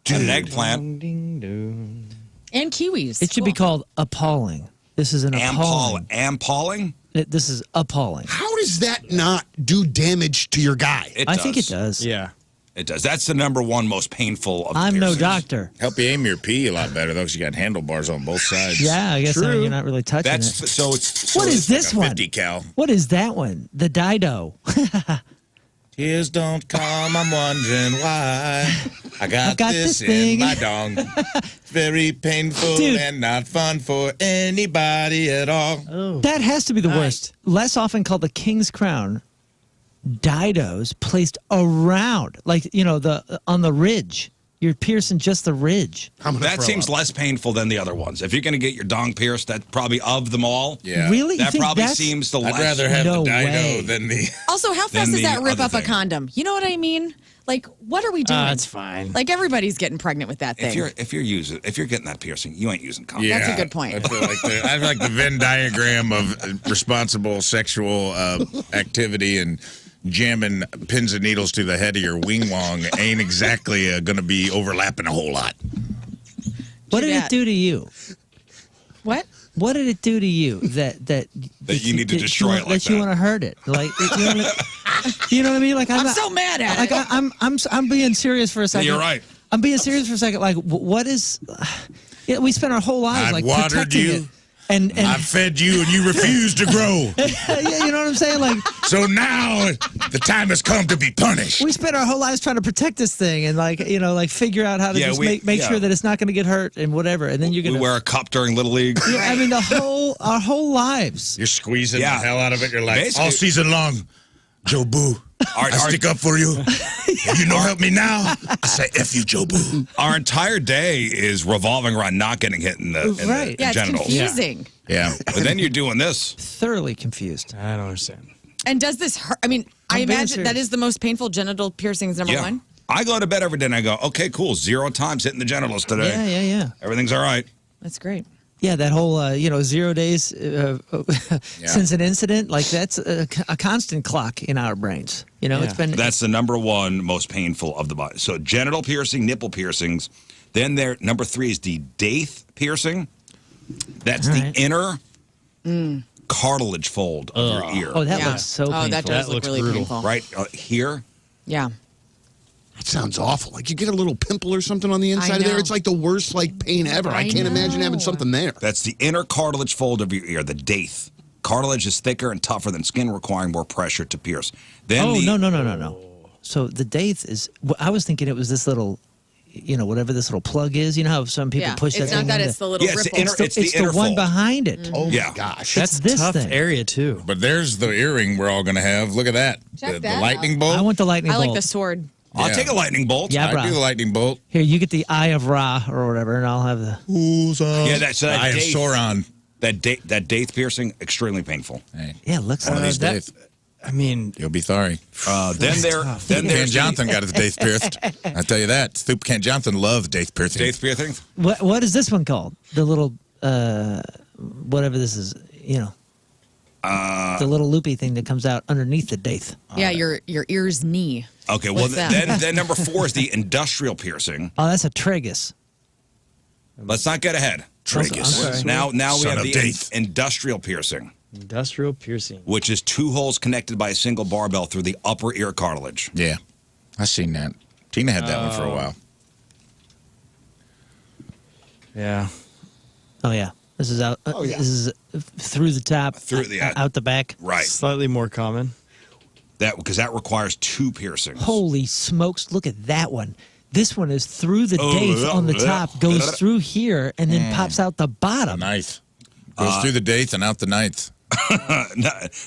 an eggplant. Ding dong. And kiwis. It should be called appalling. This is an appalling. Ampalling? This is appalling. How does that not do damage to your guy? I think it does. Yeah. It does. That's the number one most painful of the I'm no piercings. doctor. Help you aim your pee a lot better though, because you got handlebars on both sides. Yeah, I guess True. you're not really touching That's it. so. It's so What is it's this Like a one? 50 cal. What is that one? The Dido. Tears don't come, I'm wondering why. I got this this thing. in my dong. Very painful Dude. and not fun for anybody at all. That has to be the worst. Less often called the King's Crown. Didos placed around, like, on the ridge. You're piercing just the ridge. That seems less painful than the other ones. If you're going to get your dong pierced, that probably of them all. Yeah. Really? You That think probably that's- seems the less. I'd rather have No the dido way. than the. Also, how Then fast does the that rip other up a thing. condom? You know what I mean? Like, what are we doing? That's fine. Like, everybody's getting pregnant with that thing. If you're getting that piercing, you ain't using condoms. Yeah, That's a good point. I feel like I feel like the Venn diagram of responsible sexual activity and jamming pins and needles to the head of your wing wong ain't exactly going to be overlapping a whole lot. What did bad. it do to you? What? What did it do to you that you need to destroy it like that you that? want to hurt it? Like, you know what I mean? Like, I'm not- so mad at Like, it. I'm being serious for a second. You're right. I'm being serious for a second. Like, what is? Yeah, we spent our whole lives I've like watered protecting you. it. And I fed you and you refused to grow. yeah, you know what I'm saying? Like, So now the time has come to be punished. we spent our whole lives trying to protect this thing and like figure out how to Yeah, just we- make yeah. sure that it's not going to get hurt and whatever. And then you're We gonna. wear a cup during Little League. Yeah, I mean, our whole lives. You're squeezing Yeah. the hell out of it. You're like, Basically- all season long, Joe Boo, I stick up for you. If you don't help me now, I say F you, Joe Boo. Our entire day is revolving around not getting hit in the, Right. Yeah, it's genitals. confusing. Yeah. But then you're doing this. Thoroughly confused. I don't understand. And does this hurt? I mean, I I'm being imagine that serious. is the most painful genital piercings, number Yeah. one. I go to bed every day and I go, okay, cool. 0 times hitting the genitals today. Yeah. Everything's all right. That's great. Yeah, that whole 0 days since an incident, like that's a constant clock in our brains. It's Yeah. been That's the number one most painful of the body. So genital piercing, nipple piercings. Then there, number 3 is the daith piercing. That's All the right. inner cartilage fold of your ear. Oh, that Yeah. looks so Oh, painful. that does That look looks really brutal. painful. Right here. Yeah. That sounds awful. Like you get a little pimple or something on the inside of there. know. It's like the worst like pain ever. I I can't imagine having know. something there. That's the inner cartilage fold of your ear, the daith. Cartilage is thicker and tougher than skin, requiring more pressure to pierce. Then Oh, the, no. So the daith is. I was thinking it was this little, whatever this little plug is. You know how some people Yeah. push that It's thing not that into- it's the little Yeah, it's the ripple. inner- It's the, it's the inner one fold. behind it. Oh Yeah. my gosh. That's this tough thing. area too. But there's the earring we're all going to have. Look at that. Check The that lightning out. bolt. I want the lightning I bolt. like the sword. I'll Yeah. take a lightning bolt. Yeah, I do the bro. lightning bolt. Here, you get the Eye of Ra or whatever, and I'll have the. Yeah, that's that I am daith. Sauron. That daith piercing, extremely painful. Hey, Yeah, it looks one of like these that. days, I mean, you'll be sorry. Then Ken there's Johnson got his daith pierced. I tell you that. Stoop Ken Johnson loved daith piercing. daith piercing. What is this one called? The little whatever this is, the little loopy thing that comes out underneath the daith. Yeah, your ear's knee. Okay, well What's that? then number 4 is the industrial piercing. Oh, that's a tragus. Let's not get ahead. I'm sorry. Now we Son have of the daith. industrial piercing, industrial piercing. which is 2 holes connected by a single barbell through the upper ear cartilage. Yeah, I seen that. Tina had that one for a while. Yeah. Oh yeah, this is out. This is through the top, Through the- out the back. Right. Slightly more common. Because that requires 2 piercings. Holy smokes! Look at that one. This one is through the Oh, daith yeah, on the yeah. top, goes through here, and then pops out the bottom. Ninth. Goes through the daith and out the ninth.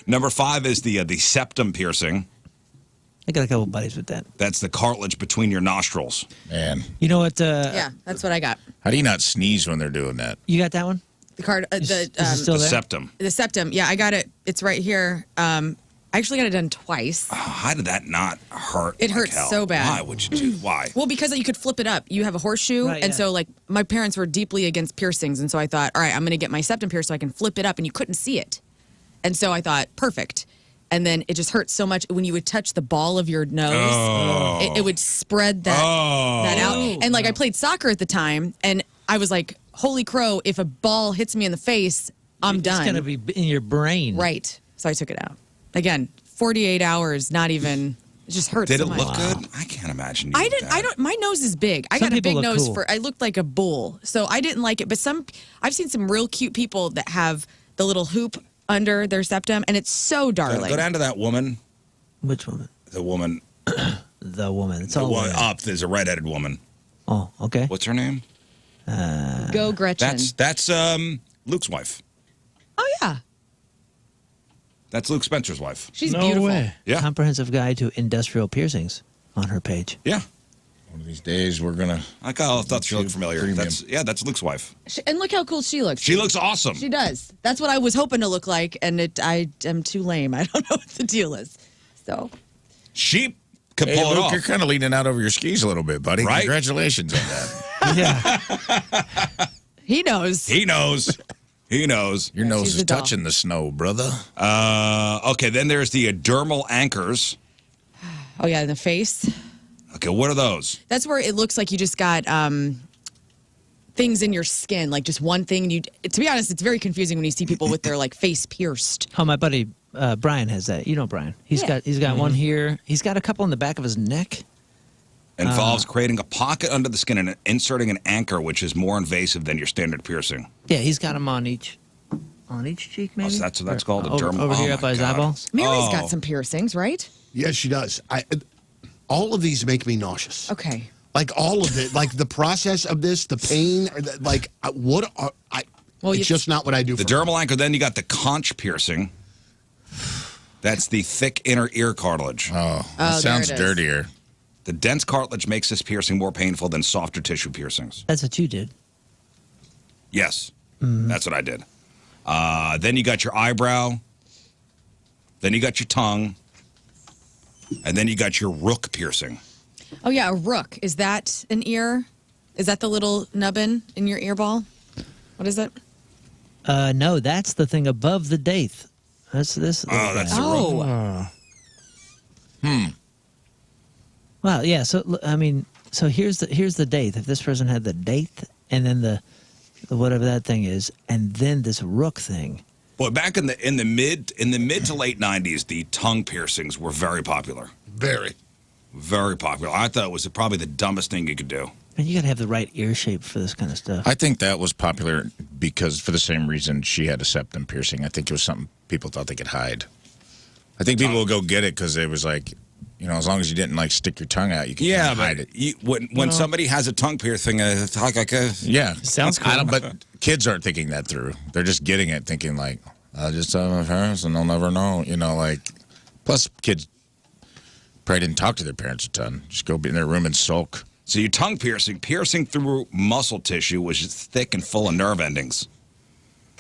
Number 5 is the septum piercing. I got a couple buddies with that. That's the cartilage between your nostrils. Man, You know what? Yeah, that's what I got. how do you not sneeze when they're doing that? You got that one? The card, Is it still The there? septum. the septum. Yeah, I got it. It's right here. I actually got it done twice. How did that not hurt? It like hurts hell? so bad. Why would you do? Why? Well, because you could flip it up. You have a horseshoe, Right, and yeah. so like my parents were deeply against piercings, and so I thought, all right, I'm going to get my septum pierced so I can flip it up, and you couldn't see it, and so I thought, perfect. And then it just hurt so much when you would touch the ball of your nose, it would spread that out. And like I played soccer at the time, and I was like, holy crow! If a ball hits me in the face, I'm done. It's gonna be in your brain. Right. So I took it out. Again, 48 hours, not even. It just hurts Did so it much. look good? I can't imagine. You I did didn't. that. I don't. My nose is big. I Some got a people big look nose cool. I looked like a bull, so I didn't like it. But I've seen some real cute people that have the little hoop under their septum, and it's so darling. Go down to that woman. Which one? The woman. The woman. It's The all one women. up. There's a redheaded woman. Oh, okay. What's her name? Go Gretchen. That's Luke's wife. Oh yeah, That's Luke Spencer's wife. she's No beautiful. way. Yeah. Comprehensive Guide to Industrial Piercings on her page. Yeah. One of these days, we're gonna. I thought she looked familiar. Premium. That's Luke's wife. And look how cool she looks. She looks awesome. She does. That's what I was hoping to look like, and I am too lame. I don't know what the deal is. So She could Hey, pull it Luke, off. you're kind of leaning out over your skis a little bit, buddy. Right? Congratulations on that. Yeah. he knows. He knows. He knows. Your nose she's is a doll. touching the snow, brother. Okay, then there's the dermal anchors. Oh yeah, in the face. Okay, what are those? That's where it looks like you just got things in your skin, like just one thing. And you, to be honest, it's very confusing when you see people with their like face pierced. Oh, my buddy Brian has that. You know Brian. He's got one here. He's got a couple in the back of his neck. Involves creating a pocket under the skin and inserting an anchor, which is more invasive than your standard piercing. Yeah, he's got them on each cheek, maybe. so that's what that's called, a over, dermal- over oh here my up by his God. eyeballs. Mary's Oh. got some piercings, right? Yes, she does. All of these make me nauseous. Okay. Like all of it, like the process of this, the pain, like what are I? Well, it's you- just not what I do. The for dermal anchor, then you got the conch piercing. That's the thick inner ear cartilage. Oh, Oh, that there sounds it is. dirtier. The dense cartilage makes this piercing more painful than softer tissue piercings. That's what you did. Yes, that's what I did. Then you got your eyebrow. Then you got your tongue. And then you got your rook piercing. Oh yeah, a rook. Is that an ear? Is that the little nubbin in your ear ball? What is it? No, that's the thing above the daith. That's this. Oh, that's the rook. Oh, Well, yeah. So I mean, so here's the daith. If this person had the daith and then the whatever that thing is, and then this rook thing. Boy, back in the mid to late 90s, the tongue piercings were very popular. very. Very popular. I thought it was probably the dumbest thing you could do. And you got to have the right ear shape for this kind of stuff. I think that was popular because for the same reason she had a septum piercing. I think it was something people thought they could hide. I think people will go get it because it was like, you know, as long as you didn't like stick your tongue out, you could Yeah, hide but it. when somebody has a tongue piercing, it's like a Yeah, Sounds I don't- cool. But kids aren't thinking that through. They're just getting it, thinking like, I'll just tell my parents and they'll never know. You know, like. Plus, kids probably didn't talk to their parents a ton. Just go be in their room and sulk. So your tongue piercing through muscle tissue, which is thick and full of nerve endings.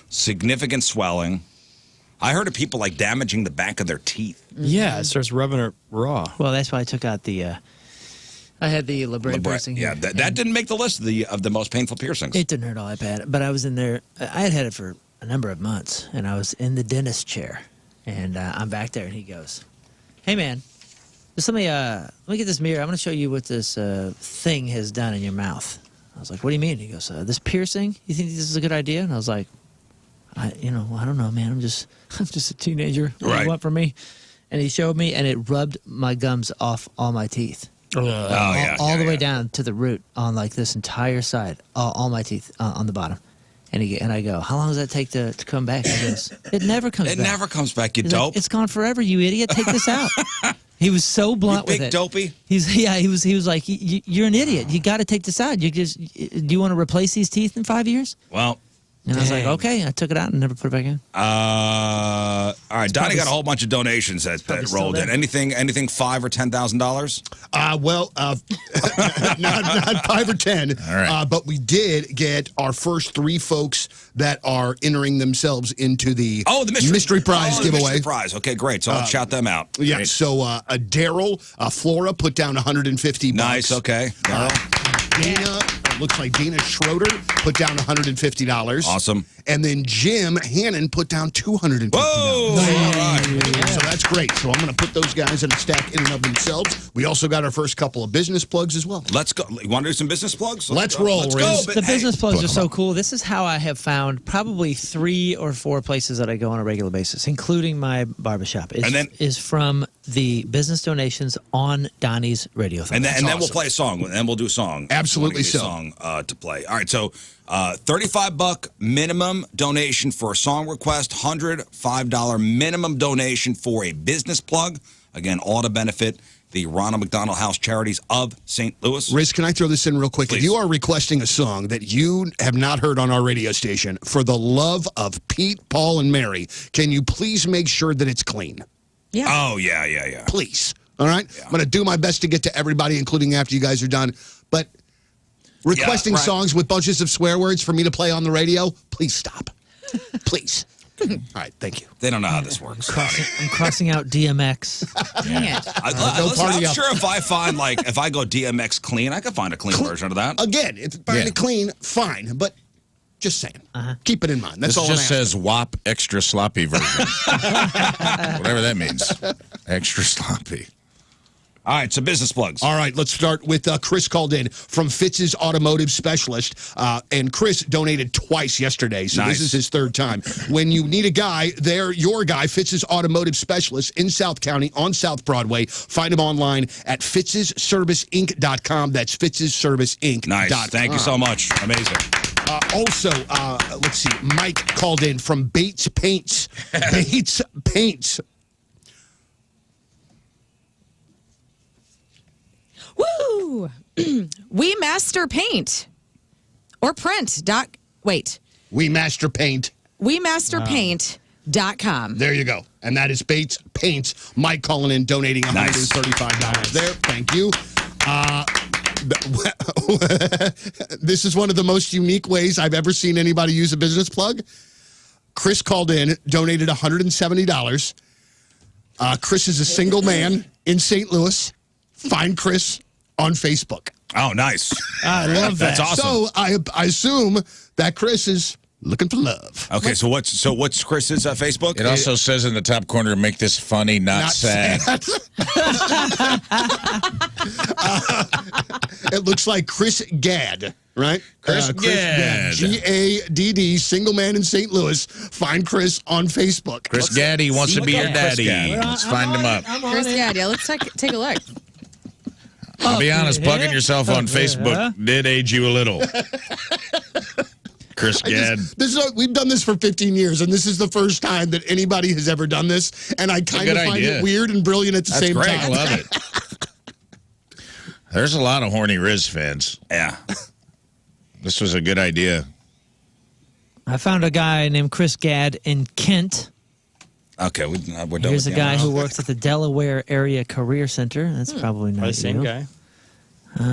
Significant swelling. I heard of people like damaging the back of their teeth. Yeah, it starts rubbing it raw. Well, that's why I took out the. I had the labret piercing. Yeah, here, that didn't make the list of the most painful piercings. It didn't hurt all that bad, but I was in there. I had it for a number of months, and I was in the dentist chair, and I'm back there, and he goes, "Hey, man, just let me get this mirror. I'm going to show you what this thing has done in your mouth." I was like, "What do you mean?" He goes, "This piercing. You think this is a good idea?" And I was like, I don't know, man. I'm just a teenager. What do Right. you want from me?" And he showed me, and it rubbed my gums off all my teeth. Oh, yeah. all the yeah. way down to the root on like this entire side, all my teeth on the bottom. And I go, "How long does that take to come back?" He goes, "It never comes It back. never comes back, you He's like, dope. "It's gone forever, you idiot. Take this out." He was so blunt Big with it. dopey. He was like, "You're an idiot. You got to take this out. Do you want to replace these teeth in 5 years?" Well, And I was like, "Okay." I took it out and never put it back in. all right. Donnie probably got a whole bunch of donations that still rolled in. there. Anything $5,000 or $10,000? Not 5 or 10. All right. But we did get our first 3 folks that are entering themselves into the The mystery prize the giveaway. Mystery prize. Okay, great. So I'll shout them out. Yeah, so Daryl, Flora put down $150. Nice. Okay. Dana, looks like Dana Schroeder put down $150. Awesome. And then Jim Hannon put down $250. Whoa! All right. So that's great. So I'm going to put those guys in a stack in and of themselves. We also got our first couple of business plugs as well. Let's go. You want to do some business plugs? Let's go. roll, Let's go. Riz. But, The hey, business plugs are so cool. This is how I have found probably 3 or 4 places that I go on a regular basis, including my barbershop. Is from the business donations on Donnie's radioathon. And then we'll play a song. And then we'll do a song. Absolutely We'll give you a song to play. All right. So $35 minimum donation for a song request. $105 minimum donation for a business plug. Again, all to benefit the Ronald McDonald House Charities of St. Louis. Riz, can I throw this in real quick? Please. If you are requesting a song that you have not heard on our radio station, for the love of Pete, Paul, and Mary, can you please make sure that it's clean? Yeah. Oh, yeah. Please. All right? I'm going to do my best to get to everybody, including after you guys are done. But requesting right. songs with bunches of swear words for me to play on the radio, please stop. Please. All right, thank you. They don't know how this works. I'm crossing out DMX. Dang it. Listen, party I'm up. sure if I find, if I go DMX clean, I could find a clean version of that. Again, if you find it clean, fine. But just saying. Keep it in mind. That's This all just I'm asking. says WAP extra sloppy version. Whatever that means. Extra sloppy. All right, so business plugs. All right, let's start with Chris called in from Fitz's Automotive Specialist. And Chris donated twice yesterday, so Nice. this is his third time. When you need a guy, they're your guy, Fitz's Automotive Specialist in South County on South Broadway. Find him online at fitzsserviceinc.com. That's fitzsserviceinc.com. Nice. Thank you so much. Amazing. Also, let's see, Mike called in from Bates Paints. Bates Paints. Woo! We master paint or print. We Master Paint. WeMasterPaint.com. There you go. And that is Bates Paints. Mike calling in, donating $135 there. Thank you. This is one of the most unique ways I've ever seen anybody use a business plug. Chris called in, donated $170. Chris is a single man in St. Louis. Find Chris on Facebook. Oh, nice. I love that. That's awesome. So I assume that Chris is looking for love. Okay, so what's Chris's Facebook? It also says in the top corner, make this funny, not sad. It looks like Chris Gadd, right? Chris Gadd. Gadd, single man in St. Louis. Find Chris on Facebook. Chris Gaddy wants to be your daddy. Let's find him up. Chris Gadd. Yeah, let's take a look. I'll be honest, plugging yourself on Facebook did age you a little. Chris Gadd. We've done this for 15 years, and this is the first time that anybody has ever done this, and I kind of find idea. it weird and brilliant at the That's same great. time. I love it. There's a lot of horny Riz fans. Yeah. This was a good idea. I found a guy named Chris Gadd in Kent. Okay, we're done Here's with a guy who works at the Delaware Area Career Center. That's probably not Probably the same you. guy. I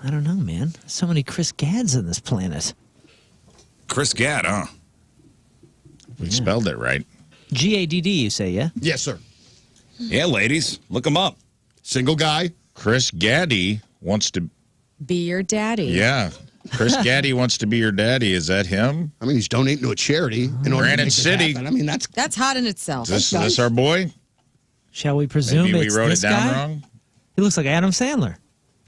don't know, man. So many Chris Gadds on this planet. Chris Gadd, huh? We spelled it right. Gadd, you say, yeah? Yes, sir. Yeah, ladies, look him up. Single guy. Chris Gaddy wants to. Be your daddy. Yeah. Chris Gaddy wants to be your daddy. Is that him? I mean, he's donating to a charity in order to Granite make this City. happen. I mean, that's hot in itself. Is this our boy? Shall we presume Maybe we it's wrote this it down guy? wrong. He looks like Adam Sandler.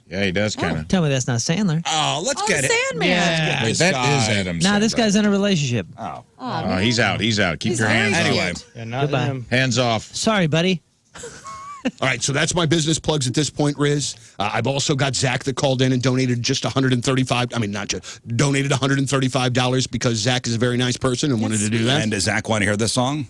Yeah, he does kind of. Tell me that's not Sandler. Oh, let's Oh, get it. Sandman. Yeah. Wait, that is Adam. Nah, this Sandler. guy's in a relationship. Oh. Oh, he's out. He's out. Keep He's your hands already off. Anyway. Yeah, not Goodbye. him. Hands off. Sorry, buddy. all right. So that's my business plugs at this point, Riz. I've also got Zach that called in and donated just $135. I mean, not just donated $135 because Zach is a very nice person and wanted to do that. And does Zach want to hear this song?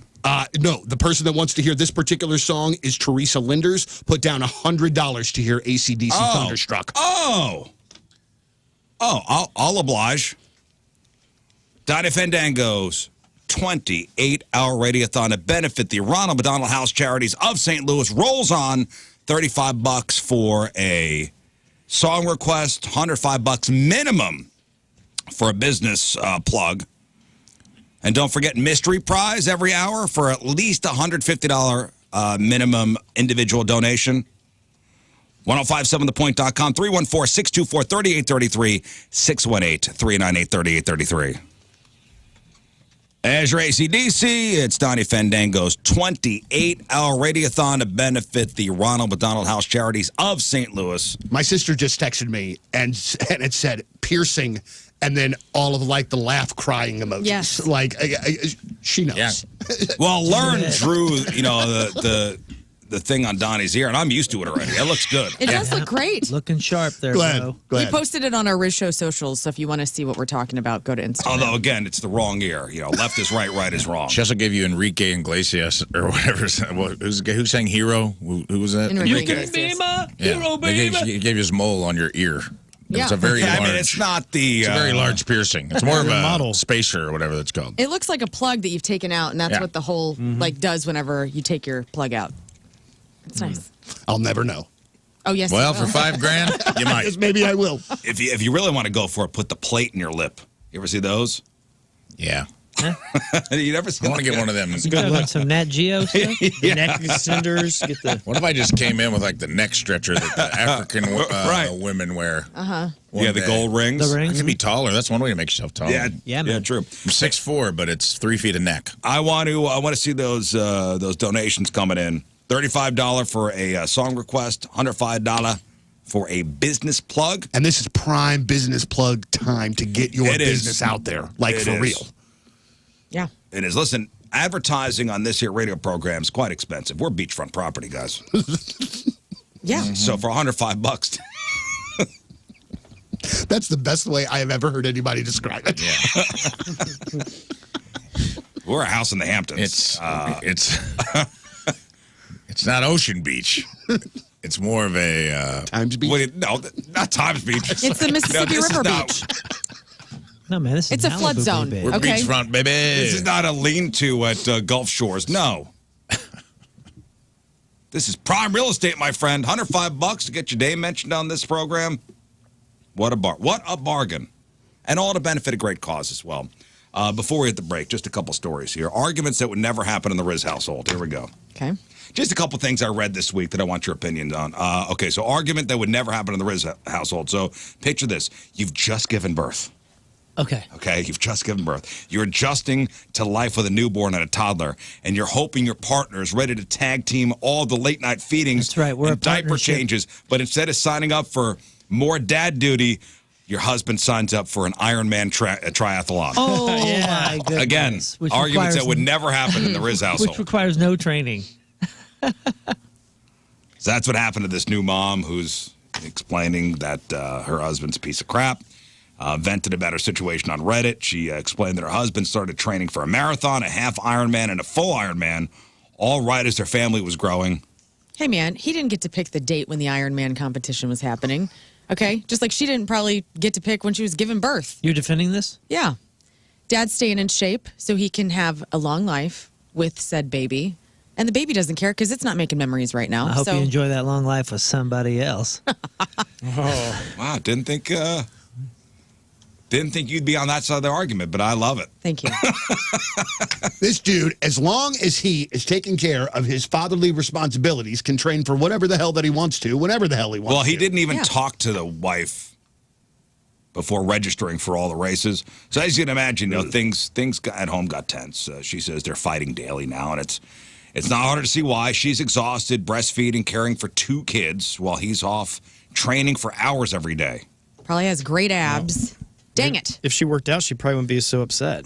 No, the person that wants to hear this particular song is Teresa Linders. Put down $100 to hear AC/DC Thunderstruck. I'll oblige. Donnie Fandango's 28-hour radioathon to benefit the Ronald McDonald House Charities of St. Louis rolls on. $35 for a song request, $105 minimum for a business plug. And don't forget mystery prize every hour for at least $150 minimum individual donation. 1057thepoint.com, 314-624-3833, 618-398-3833. As your AC/DC, it's Donnie Fandango's 28-hour radioathon to benefit the Ronald McDonald House Charities of St. Louis. My sister just texted me and it said piercing and then all of like the laugh crying emojis. Yes. Like she knows. Yeah. Well, Lern drew, the thing on Donnie's ear, and I'm used to it already. It looks good. It does look great. Looking sharp there, Glad. bro. We Glad. posted it on our Riz Show socials, so if you want to see what we're talking about, go to Instagram. Although, again, it's the wrong ear. You know, left is right, right is wrong. She also gave you Enrique Iglesias or whatever. Who sang Hero? Who was that? Enrique You can Iglesias. be my Yeah. hero, They gave, baby. she gave you his mole on your ear. Yeah. It's a very Yeah, large. I mean, it's not the It's a very large piercing. It's more of a Model. spacer or whatever that's called. It looks like a plug that you've taken out, and that's Yeah. what the hole like does whenever you take your plug out. It's nice. I'll never know. Oh yes. Well, you for will. $5,000, you might. Yes, maybe I will. If you really want to go for it, put the plate in your lip. You ever see those? Yeah. You never see I want to get one of them. Talking about some Nat Geo stuff. The neck extenders. Get the. What if I just came in with like the neck stretcher that the African Right. women wear? Yeah, the gold rings. The I rings. can be taller. That's one way to make yourself taller. Yeah, Yeah, man. true. I'm 6'4", but it's 3 feet of neck. I want to see those donations coming in. $35 for a song request, $105 for a business plug. And this is prime business plug time to get your It is. business out there, like It for is. real. Yeah. It is. Listen, advertising on this here radio program is quite expensive. We're beachfront property, guys. Yeah. So for $105, That's the best way I have ever heard anybody describe it. we're a house in the Hamptons. It's it's not Ocean Beach. It's more of a Times Beach. Wait, no, not Times Beach. It's the Mississippi this is River not- Beach. No, man, this is It's a flood Malibu, zone. baby. we're Okay. beachfront, baby. This is not a lean-to at Gulf Shores. No. This is prime real estate, my friend. $105 to get your name mentioned on this program. What a bargain. And all to benefit a great cause as well. Before we hit the break, just a couple stories here. Arguments that would never happen in the Riz household. Here we go. Okay. Just a couple things I read this week that I want your opinions on. Okay, so argument that would never happen in the Riz household. So picture this. You've just given birth. Okay. Okay, you've just given birth. You're adjusting to life with a newborn and a toddler, and you're hoping your partner is ready to tag team all the late night feedings That's right, we're a and diaper partnership. changes. But instead of signing up for more dad duty, your husband signs up for an Ironman triathlon. Oh, my goodness. Again, Which arguments that requires- would never happen in the Riz Which household. requires no training. So that's what happened to this new mom who's explaining that her husband's a piece of crap. Vented about her situation on Reddit. She explained that her husband started training for a marathon, a half Ironman, and a full Ironman, all right as their family was growing. Hey, man, he didn't get to pick the date when the Ironman competition was happening. Okay? Just like she didn't probably get to pick when she was giving birth. You're defending this? Yeah. Dad's staying in shape so he can have a long life with said baby. And the baby doesn't care because it's not making memories right now. I hope so you enjoy that long life with somebody else. Wow, didn't think you'd be on that side of the argument, but I love it. Thank you. This dude, as long as he is taking care of his fatherly responsibilities, can train for whatever the hell that he wants to, whenever the hell he wants Well, to. he didn't even Yeah. talk to the wife before registering for all the races. So as you can imagine, you know, things at home got tense. She says they're fighting daily now, and it's not hard to see why. She's exhausted, breastfeeding, caring for 2 kids while he's off training for hours every day. Probably has great abs. Dang it. If she worked out, she probably wouldn't be so upset.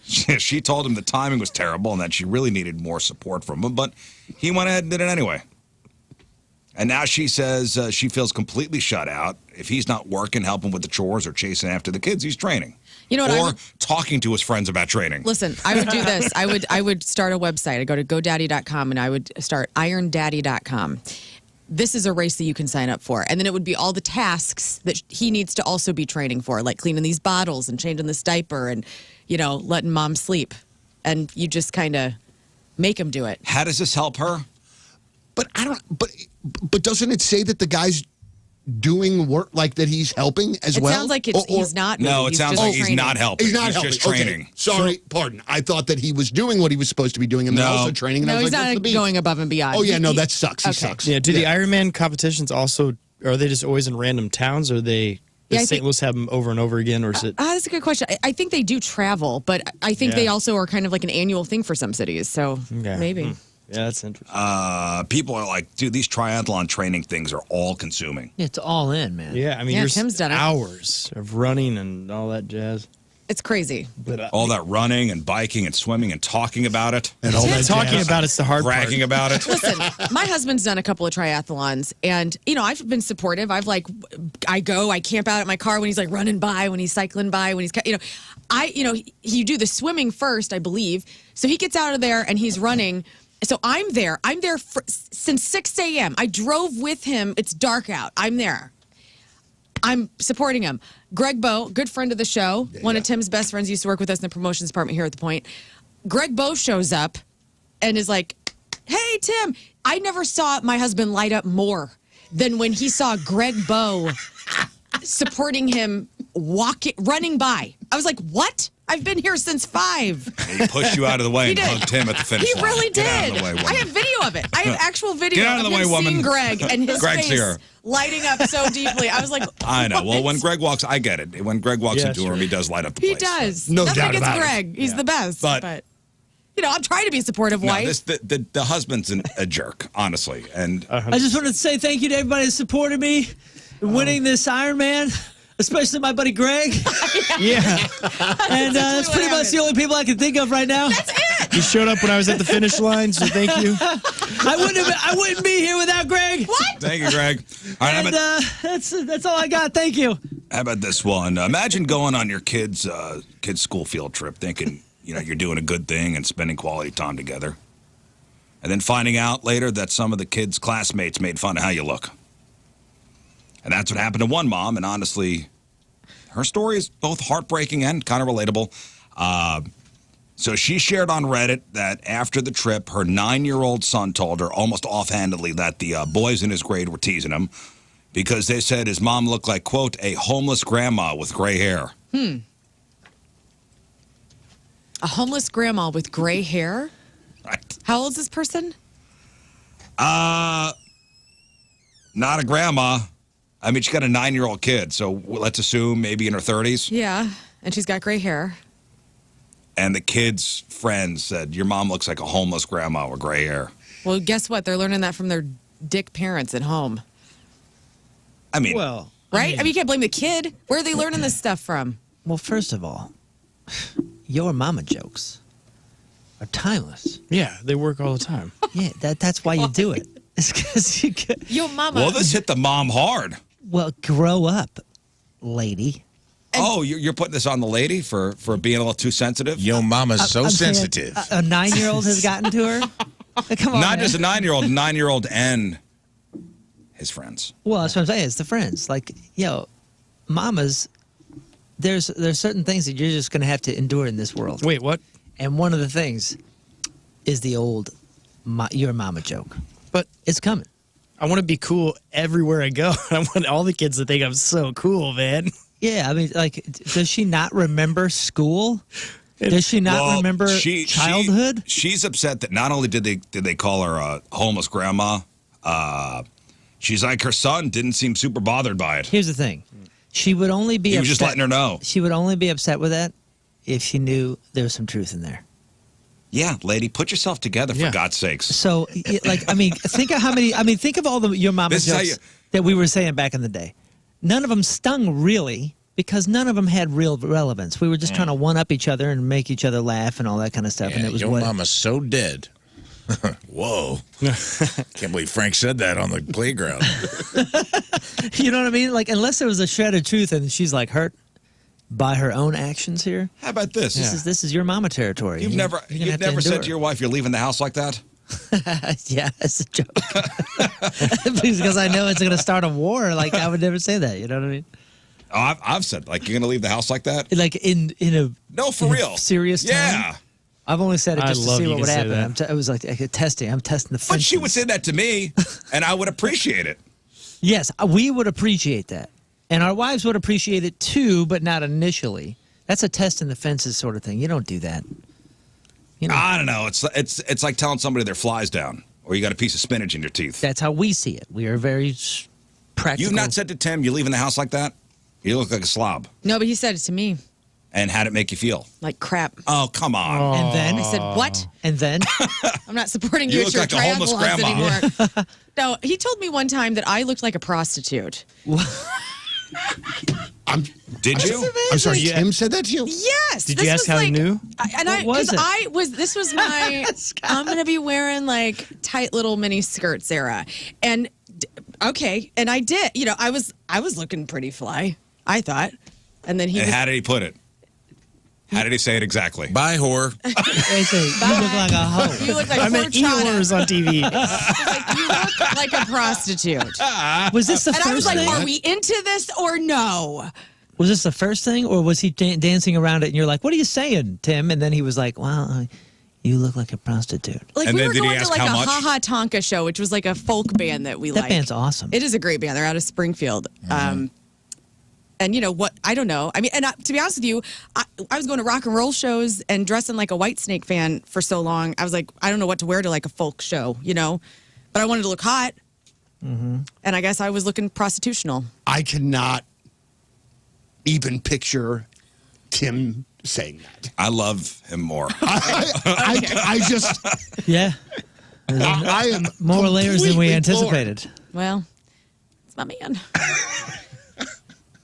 She told him the timing was terrible and that she really needed more support from him, but he went ahead and did it anyway. And now she says she feels completely shut out. If he's not working, helping with the chores, or chasing after the kids, he's training. You know what? Or talking to his friends about training. Listen, I would do this. I would start a website. I go to GoDaddy.com and I would start IronDaddy.com. This is a race that you can sign up for. And then it would be all the tasks that he needs to also be training for, like cleaning these bottles and changing this diaper and, you know, letting mom sleep. And you just kind of make him do it. How does this help her? But I don't. But doesn't it say that the guy's doing work, like that he's helping as It well? sounds like he's not. No, maybe. it He's sounds just like he's training. not helping. He's not helping. just training. Okay. Sorry, pardon. I thought that he was doing what he was supposed to be doing and then No. also training. And I No, was he's like, not "That's the beef." going above and beyond. Oh yeah, no, He- that sucks. He okay. sucks. Yeah. Do the Ironman competitions also, are they just always in random towns? Or Yeah, does I St. think- Louis have them over and over again? Or is it? That's a good question. I think they do travel, but I think Yeah. they also are kind of like an annual thing for some cities. So Okay. maybe. Yeah, that's interesting. People are like, dude, these triathlon training things are all consuming. It's all in, man. Yeah, I mean, Yeah, there's Tim's done it. hours of running and all that jazz. It's crazy. But All that running and biking and swimming and talking about it. And all that talking jazz. about it's the hard part. Bragging about it. Listen, my husband's done a couple of triathlons, and I've been supportive. I camp out at my car when he's like running by, when he's cycling by, when he's you do the swimming first, I believe. So he gets out of there and he's running. So I'm there. Since 6 a.m. I drove with him. It's dark out. I'm there. I'm supporting him. Greg Bowe, good friend of the show, one of Tim's best friends, used to work with us in the promotions department here at The Point. Greg Bowe shows up and is like, hey, Tim. I never saw my husband light up more than when he saw Greg Bowe supporting him running by. I was like, what? I've been here since 5. He pushed you out of the way He and did. hugged him at the finish He line. really Get out did. of the way, woman. I have video of it. I have actual video Get out of the way, him woman. seeing Greg and his Greg's face here. lighting up so deeply. I was like, I know. Well, what? when Greg walks, I get it. When Greg walks Yeah, into a sure. room, he does light up the He place. does. No Nothing doubt against about it. Greg. He's the best. But- I'm trying to be a supportive No, wife. the husband's a jerk, honestly. And I just wanted to say thank you to everybody that supported me in winning this Ironman, especially my buddy Greg. Yeah. And that's pretty much the only people I can think of right now. You showed up when I was at the finish line, so thank you. I wouldn't be here without Greg. What? thank you, Greg. All right, And that's all I got. Thank you. how about this one? Imagine going on your kid's school field trip thinking, you're doing a good thing and spending quality time together. And then finding out later that some of the kids' classmates made fun of how you look. And that's what happened to one mom. And honestly, her story is both heartbreaking and kind of relatable. So she shared on Reddit that after the trip, her 9-year-old son told her almost offhandedly that the boys in his grade were teasing him because they said his mom looked like, quote, a homeless grandma with gray hair. A homeless grandma with gray hair? Right. How old is this person? Not a grandma. I mean, she's got a 9-year-old kid, so let's assume maybe in her 30s. Yeah. And she's got gray hair. And the kid's friends said, your mom looks like a homeless grandma with gray hair. Well, guess what? They're learning that from their dick parents at home. I mean, Well, Right? I mean, you can't blame the kid. Where are they learning this stuff from? Well, first of all, your mama jokes are timeless. Yeah, they work all the time. Yeah, that's why you do it. It's because you get, Yo, mama. well, this hit the mom hard. well, grow up, lady. Oh, you're putting this on the lady for being a little too sensitive? Yo, mama's so I'm saying sensitive. A 9-year-old has gotten to her. Come on, Not man. just a 9-year-old, 9-year-old and his friends. Well, that's what I'm saying. It's the friends. Like, mamas. There's certain things that you're just gonna have to endure in this world. Wait, what? And one of the things is the old your mama joke. But It's coming. I want to be cool everywhere I go. I want all the kids to think I'm so cool, man. Yeah, I mean, like, does she not remember school? Does she not Well, remember childhood? She's upset that not only did they call her a homeless grandma, she's like her son didn't seem super bothered by it. Here's the thing. She would only be He was upset. just letting her know. She would only be upset with that if she knew there was some truth in there. Yeah, lady, put yourself together for Yeah. God's sakes. So, think of all your mama This is how jokes that we were saying back in the day. None of them stung really because none of them had real relevance. We were just trying to one-up each other and make each other laugh and all that kind of stuff. Yeah, and it was yo, what mama's so dead. Whoa. Can't believe Frank said that on the playground. you know what I mean? Like, unless there was a shred of truth and she's like hurt by her own actions here. How about this? This is your mama territory. You've never said to your wife you're leaving the house like that? Yeah, it's a joke. Because I know it's going to start a war. Like, I would never say that. You know what I mean? Oh, I've said, like, you're going to leave the house like that? Like, in a No, for in a real. serious time. Yeah. I've only said it I just to love see you what can would say happen. that. It was like testing. I'm testing the But fences. she would say that to me, and I would appreciate it. Yes, we would appreciate that. And our wives would appreciate it too, but not initially. That's a test in the fences sort of thing. You don't do that. You know, I don't know. It's like telling somebody their fly's down, or you got a piece of spinach in your teeth. that's how we see it. We are very practical. You've not said to Tim, you leaving the house like that? You look like a slob. No, but he said it to me. And how'd it make you feel? Like crap. Oh, come on. And then I said, what? And then I'm not supporting You you, look at your like a homeless triathlons grandma. anymore. No, he told me one time that I looked like a prostitute. Did you? I'm sorry, Yeah. Tim said that to you? Yes. Did this you ask was how he like, knew? What was it? This was my, I'm going to be wearing like tight little mini skirts era. And okay. And I did, I was looking pretty fly, I thought. And then he And was, how did he put it? How did he say it exactly? Bye, whore. They say, you look like a hoe. you look like I meant horchata. Eeyores on TV. Like, you look like a prostitute. Was this the And I was first like, thing? are we into this or no? Was this the first thing, or was he dancing around it? And you're like, "What are you saying, Tim?" And then he was like, "Well, you look like a prostitute." Like And we then were did he going to ask like a how much? Ha Ha Tonka show, which was like a folk band that we That like. band's awesome. It is a great band. They're out of Springfield. And you know what? I don't know. I mean, and to be honest with you, I was going to rock and roll shows and dressing like a Whitesnake fan for so long. I was like, I don't know what to wear to like a folk show, but I wanted to look hot. Mm-hmm. And I guess I was looking prostitutional. I cannot even picture Tim saying that. I love him more. I just, Yeah, I am more layers than we completely floored. anticipated. Well, it's my man.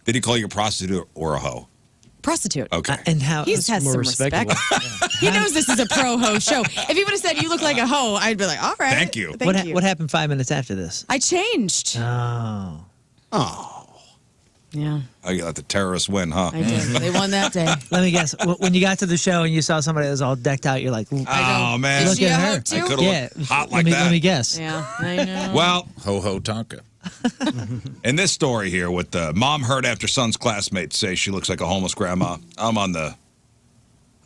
Did he call you a prostitute or a hoe? Prostitute. Okay. And how He's has more some respectable. respect. He knows this is a pro hoe show. If he would have said you look like a hoe, I'd be like, all right. Thank you. Thank you. What happened 5 minutes after this? I changed. Oh, Yeah, Oh, you let the terrorists win, huh? I did. They won that day. let me guess. When you got to the show and you saw somebody that was all decked out, you're like, Oh, man. Is Look she at a her. hoe I too? could have yeah, looked hot like let me that. guess. Yeah, I know. Well, Ho Tonka. in this story here with the mom heard after son's classmates say she looks like a homeless grandma, I'm on the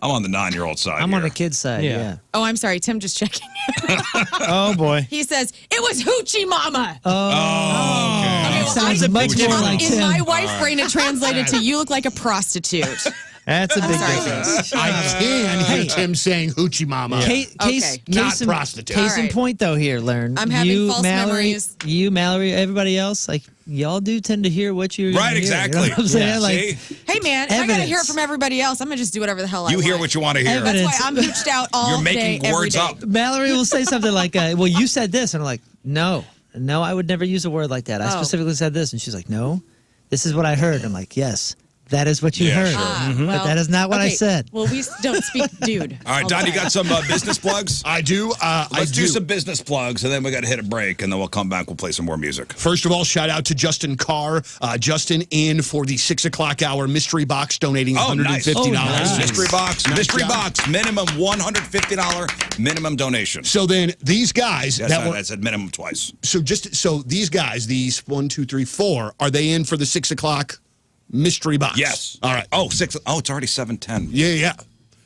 9-year-old side I'm here. on the kid's side. Yeah. Yeah. Oh, I'm sorry. Tim just checking. Oh boy. He says, it was Hoochie Mama. Oh, okay. well, sounds I- much more like in Tim. my wife's brain, it translated to you look like a prostitute. That's a big sorry. difference. I can hear Tim saying hoochie mama. Case Not in, prostitute. Case All in right. point, though, here, Lern. I'm having you, false Mallory, memories. You, Mallory, everybody else, like, y'all do tend to hear what you're Right, hear, exactly. You know what I'm saying? Yeah. Like, See? Hey, man, if I got to hear it Evidence. from everybody else, I'm going to just do whatever the hell I You want. hear what you want to hear. Evidence. That's why I'm hooched out all You're day, making every words day. up. Mallory will say something like, well, you said this. And I'm like, no, I would never use a word like that. I Oh. specifically said this. And she's like, no, this is what I heard. I'm like, yes, that is what you Yeah, heard. sure. But Well, that is not what I okay, said. Well, we don't speak dude. All right, Don, you got some business plugs? I do. Let's do some business plugs, and then we got to hit a break, and then we'll come back. We'll play some more music. First of all, shout out to Justin Carr. Justin in for the 6 o'clock hour mystery box, donating $150. Nice. Oh, nice. Mystery box. Nice Mystery job. box. Minimum $150 minimum donation. So then these guys Yes, that were I said minimum twice. so these guys, these 1, 2, 3, 4, are they in for the 6 o'clock mystery box? Yes. All right. Oh, 6. Oh, it's already 7:10. Yeah.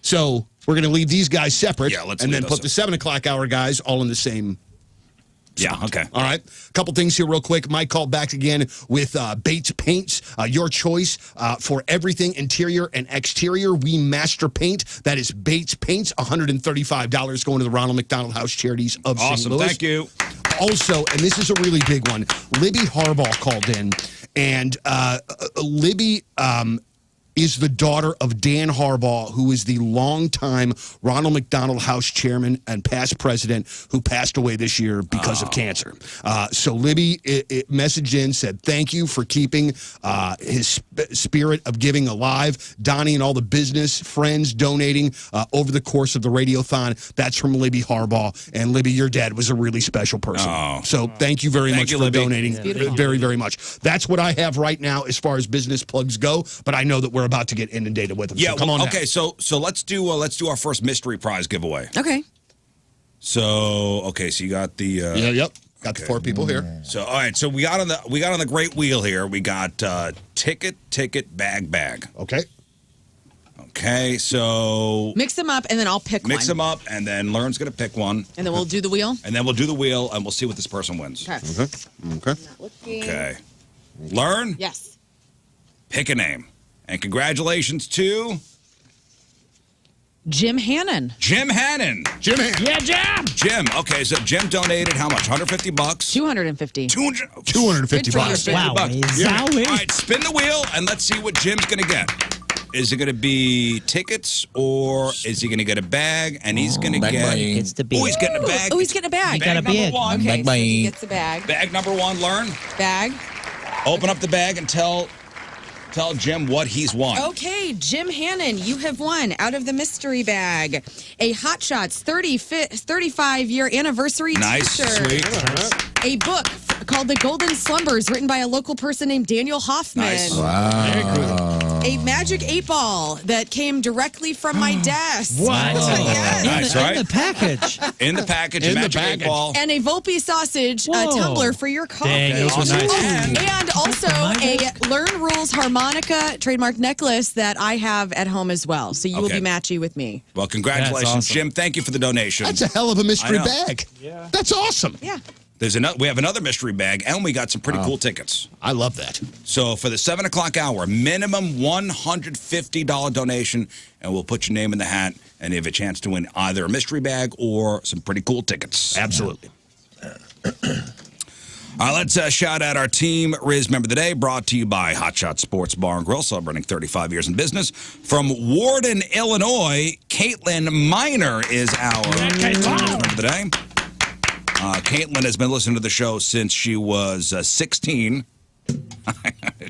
So we're going to leave these guys separate. Yeah, let's and leave then those put the 7 o'clock hour guys all in the same. Yeah, okay. All right. A couple things here real quick. Mike called back again with Bates Paints. Your choice for everything interior and exterior. We master paint. That is Bates Paints. $135 going to the Ronald McDonald House Charities of St. Awesome. Louis. Thank you. Also, and this is a really big one, Libby Harbaugh called in, and Libby is the daughter of Dan Harbaugh, who is the longtime Ronald McDonald House chairman and past president who passed away this year because of cancer. So Libby it messaged in, said thank you for keeping his spirit of giving alive. Donnie and all the business friends donating over the course of the radiothon. That's from Libby Harbaugh. And Libby, your dad was a really special person. Oh. So thank you very Thank much you, for Libby. donating very, very much. That's what I have right now as far as business plugs go, but I know that we're about to get inundated with them. Yeah, so come on. okay, so let's do our first mystery prize giveaway. Okay. So you got the Yep. Got the 4 people here. So all right, so we got on the great wheel here. We got ticket bag. Okay. Okay, so Mix them up, and then I'll pick mix one. them up, and then Lern's gonna pick one, And then we'll do the wheel. and then we'll do the wheel, and we'll see what this person wins. Okay. Okay. Okay, Lern, Yes. pick a name, and congratulations to Jim Hannon. Jim Hannon. Jim Hand. Yeah, Jam. Jim. Okay, so Jim donated how much? $150. 250. 200. 250 Good for bucks. you, Jim. Wow. bucks. Zowie. All right, spin the wheel and let's see what Jim's going to get. Is it going to be tickets or is he going to get a bag? And he's going to Bag get. money. It's the Oh, he's getting a bag. Oh, he's getting a bag. You gotta Bag be number it. one. Okay, Bag so he money. gets the bag. Bag number one, Lern. Bag. Open up the bag and tell tell Jim what he's won. Okay, Jim Hannon, you have won out of the mystery bag a Hot Shots 35-year anniversary Nice, t-shirt. sweet. A book called The Golden Slumbers, written by a local person named Daniel Hoffman. Nice. A Magic 8-ball that came directly from my desk. Wow. Yes. Nice, right? In the package. In the package, In the Magic package. 8-ball. And a Volpe sausage Whoa. tumbler for your coffee. Dang, those were Awesome. nice. And also a Lern Rules harmonica trademark necklace that I have at home as well. So you will Okay. be matchy with me. Well, congratulations, That's awesome. Jim. Thank you for the donation. That's a hell of a mystery I know. bag. Yeah. That's awesome. Yeah. We have another mystery bag, and we got some pretty cool tickets. I love that. So for the 7 o'clock hour, minimum $150 donation, and we'll put your name in the hat, and you have a chance to win either a mystery bag or some pretty cool tickets. Absolutely. All right, let's shout out our team. Riz Member of the Day, brought to you by Hot Shot Sports Bar and Grill, celebrating 35 years in business. From Warden, Illinois, Caitlin Miner is our Riz Member of the Day. Caitlin has been listening to the show since she was 16.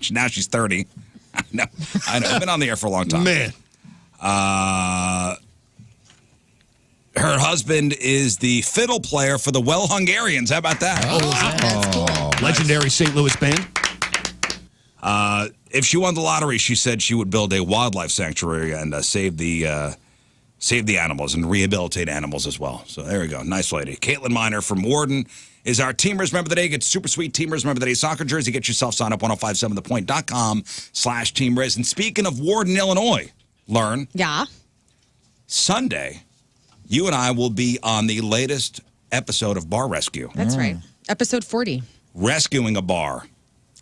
Now she's 30. I know. I've been on the air for a long time. Man. Her husband is the fiddle player for the Well Hungarians. How about that? That's cool. Legendary St. Louis band. If she won the lottery, she said she would build a wildlife sanctuary and save the animals and rehabilitate animals as well. So there we go. Nice lady. Caitlin Miner from Warden is our Teamers Member of the Day. Get super sweet Teamers Member of the Day soccer jersey. Get yourself signed up 1057thepoint.com/teamriz. And speaking of Warden, Illinois, Lern, Yeah. Sunday, you and I will be on the latest episode of Bar Rescue. That's right. Episode 40. Rescuing a bar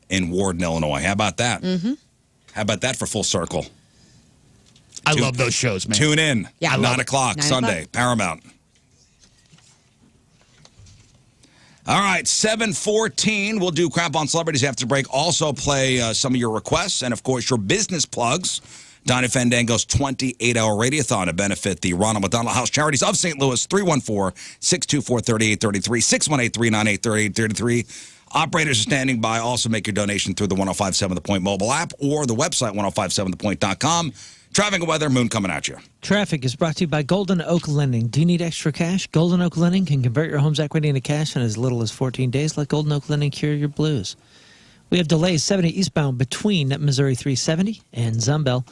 in Warden, Illinois. How about that? Mm-hmm. How about that for full circle? I love those shows, man. Tune in. Yeah, I love 9 it. o'clock 9 Sunday, o'clock. Paramount. All right, 7:14. We'll do Crap on Celebrities after the break. Also play some of your requests and, of course, your business plugs. Donnie Fandango's 28-hour radioathon to benefit the Ronald McDonald House Charities of St. Louis, 314-624-3833, 618-398-3833. Operators are standing by. Also make your donation through the 1057 The Point mobile app or the website 1057thepoint.com. Traffic and weather, Moon coming at you. Traffic is brought to you by Golden Oak Lending. Do you need extra cash? Golden Oak Lending can convert your home's equity into cash in as little as 14 days. Let Golden Oak Lending cure your blues. We have delays 70 eastbound between Missouri 370 and Zumbel.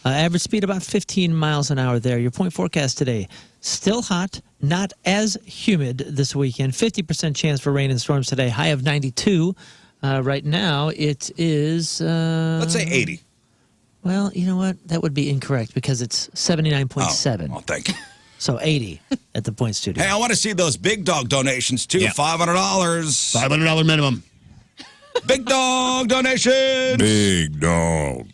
Average speed about 15 miles an hour there. Your point forecast today, still hot, not as humid this weekend. 50% chance for rain and storms today. High of 92. Right now it is... Let's say 80. Well, you know what? That would be incorrect because it's 79.7. Oh, thank you. So 80 at the Point Studio. Hey, I want to see those big dog donations, too. Yeah. $500. $500 minimum. Big dog donation. Big dog.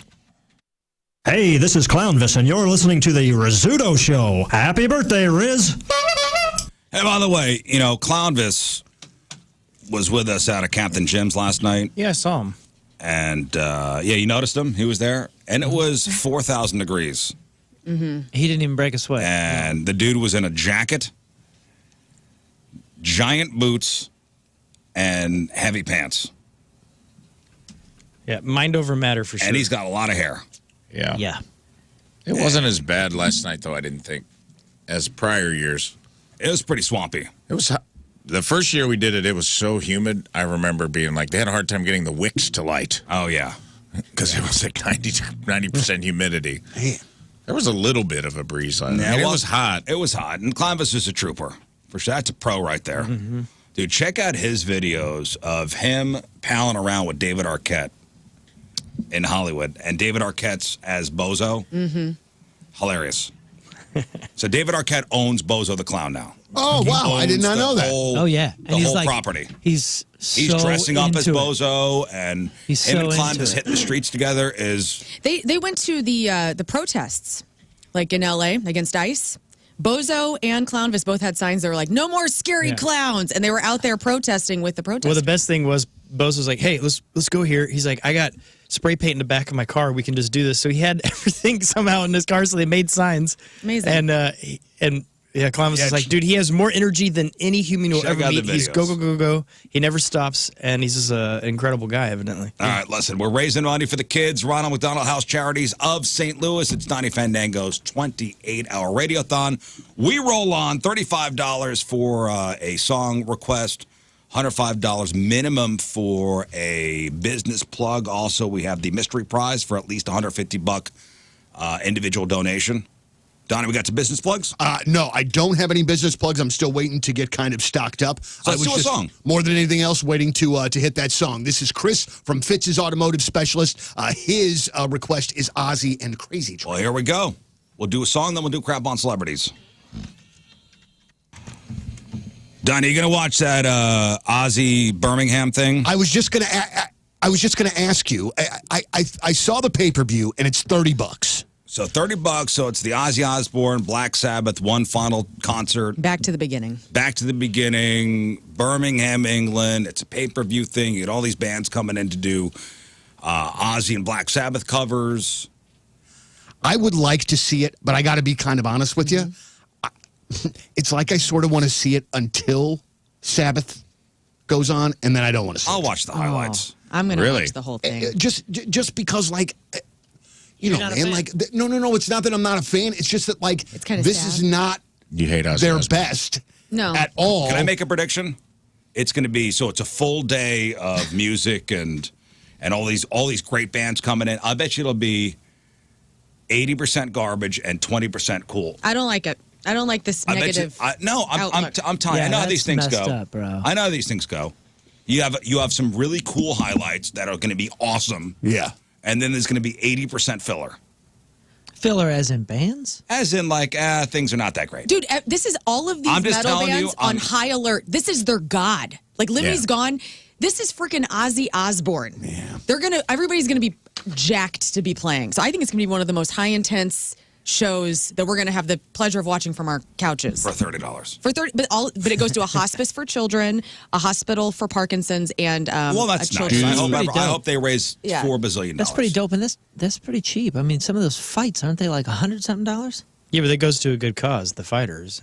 Hey, this is Clownvis, and you're listening to the Rizzuto Show. Happy birthday, Riz. Hey, by the way, you know, Clownvis was with us out at Captain Jim's last night. Yeah, I saw him. And, you noticed him? He was there. And it was 4,000 degrees. He didn't even break a sweat. And the dude was in a jacket, giant boots, and heavy pants. Yeah, mind over matter for sure. And he's got a lot of hair. Yeah. Yeah. It wasn't as bad last night, though, I didn't think, as prior years. It was pretty swampy. It was hot. The first year we did it, it was so humid. I remember being like, they had a hard time getting the wicks to light Oh, yeah. because it was like 90% humidity. Man. There was a little bit of a breeze last Yeah, night. It was hot. It was hot. And Clownvis is a trooper. For sure. That's a pro right there. Dude, check out his videos of him palling around with David Arquette in Hollywood. And David Arquette's as Bozo. Hilarious. So David Arquette owns Bozo the Clown now. Oh, He wow. I did owns not the know that. whole- Oh, yeah. The whole property. He's He's dressing up as into it. Bozo, and He's him and so Clownvis into it. hitting the streets together is... They went to the protests, like in L.A. against ICE. Bozo and Clownvis both had signs that were like, "No more scary clowns," and they were out there protesting with the protesters. Well, the best thing was Bose was like, "Hey, let's go here." He's like, "I got spray paint in the back of my car. We can just do this." So he had everything somehow in his car, so they made signs. Amazing. And Yeah, Clown was Yeah, just like, dude, he has more energy than any human you'll check ever out the meet. He's go, videos. go, go, go. He never stops, and he's just an incredible guy, evidently. All right, listen, we're raising money for the kids. Ronald McDonald House Charities of St. Louis. It's Donnie Fandango's 28-hour radioathon. We roll on $35 for a song request, $105 minimum for a business plug. Also, we have the mystery prize for at least $150 individual donation. Donnie, we got some business plugs? No, I don't have any business plugs. I'm still waiting to get kind of stocked up. So let's do a song. More than anything else, waiting to hit that song. This is Chris from Fitz's Automotive Specialist. His request is Ozzy and Crazy Train. Well, here we go. We'll do a song, then we'll do crap on celebrities. Donnie, you going to watch that Ozzy Birmingham thing? I was just gonna ask you. I saw the pay-per-view and it's $30. So $30. So it's the Ozzy Osbourne, Black Sabbath, one final concert. Back to the beginning. Back to the beginning, Birmingham, England. It's a pay-per-view thing. You get all these bands coming in to do Ozzy and Black Sabbath covers. I would like to see it, but I got to be kind of honest with you. It's like I sort of want to see it until Sabbath goes on, and then I don't want to see I'll it. watch the highlights. I'm going to Really? watch the whole thing. Just because, like, you know, not a man, fan? like, no. It's not that I'm not a fan. It's just that, like, It's kinda this sad. is not You hate Ozzy their Osbourne. best No. at all. Can I make a prediction? It's going to be it's a full day of music and all these great bands coming in. I bet you it'll be 80% garbage and 20% cool. I don't like it. I don't like this I bet you. negative. I'm outlook. telling you. I know how that's these things messed go. up, bro. I know how these things go. You have some really cool highlights that are going to be awesome, Yeah. and then there's going to be 80% filler, Filler as in bands? as in like things are not that great. Dude, this is all of these I'm just metal telling you, bands on high alert. This is their god. Like Liberty's Yeah. gone. This is freaking Ozzy Osbourne. Yeah. Everybody's gonna be jacked to be playing. So I think it's gonna be one of the most high intense shows that we're gonna have the pleasure of watching from our couches. For $30. For 30, but it goes to a hospice for children, a hospital for Parkinson's, and Well, that's a nice. children's. I pretty hope, dope. they raise Yeah. $4 billion. That's pretty dope, and that's pretty cheap. I mean, some of those fights aren't they like $100-something? Yeah, but that goes to a good cause, the fighters.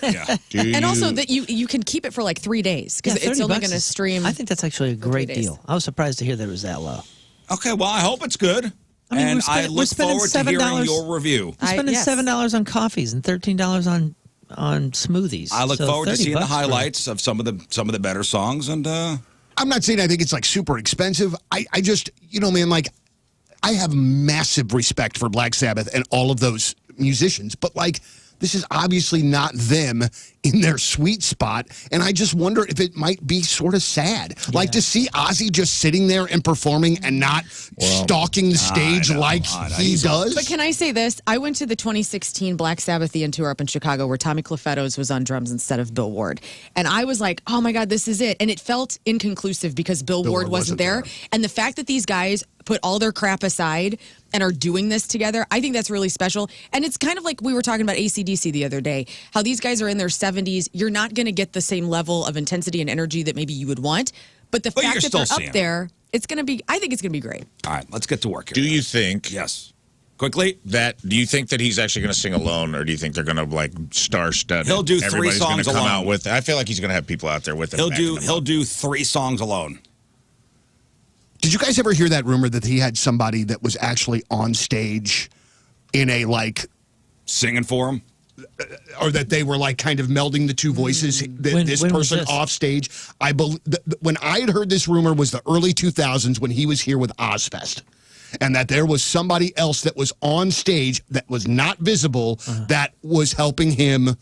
Yeah. And also that you can keep it for like 3 days because it's only going to stream. I think that's actually a great 3 days. deal. I was surprised to hear that it was that low. Okay, well, I hope it's good. I mean, and we're spending- I we're look spending forward to hearing $7 your review. I'm spending yes. $7 on coffees and $13 on smoothies. I look So forward to seeing the $30 for- highlights of some of the better songs, and I'm not saying I think it's like super expensive. I just, you know, man, like I have massive respect for Black Sabbath and all of those musicians, but like this is obviously not them in their sweet spot, and I just wonder if it might be sort of sad. Like to see Ozzy just sitting there and performing and not stalking the stage like he does. But can I say this? I went to the 2016 Black Sabbathian tour up in Chicago where Tommy Clufettos was on drums instead of Bill Ward. And I was like, oh my God, this is it. And it felt inconclusive because Bill Ward wasn't there. And the fact that these guys put all their crap aside and are doing this together, I think that's really special. And it's kind of like we were talking about AC/DC the other day, how these guys are in their 70s. You're not going to get the same level of intensity and energy that maybe you would want. But the But fact you're that they're still up seeing there, it's going to be, I think it's going to be great. all right, let's get to work Do here. you think Yes. Quickly, do you think that he's actually going to sing alone, or do you think they're going to like star-studded? He'll do 3 Everybody's songs gonna come alone. out with. I feel like he's going to have people out there with him. he'll do 3 songs alone. Did you guys ever hear that rumor that he had somebody that was actually on stage in a like, Singing for him. or that they were like kind of melding the two voices? When This was person this? off stage. I believe when I had heard this rumor was the early 2000s when he was here with Ozfest, and that there was somebody else that was on stage that was not visible that was helping him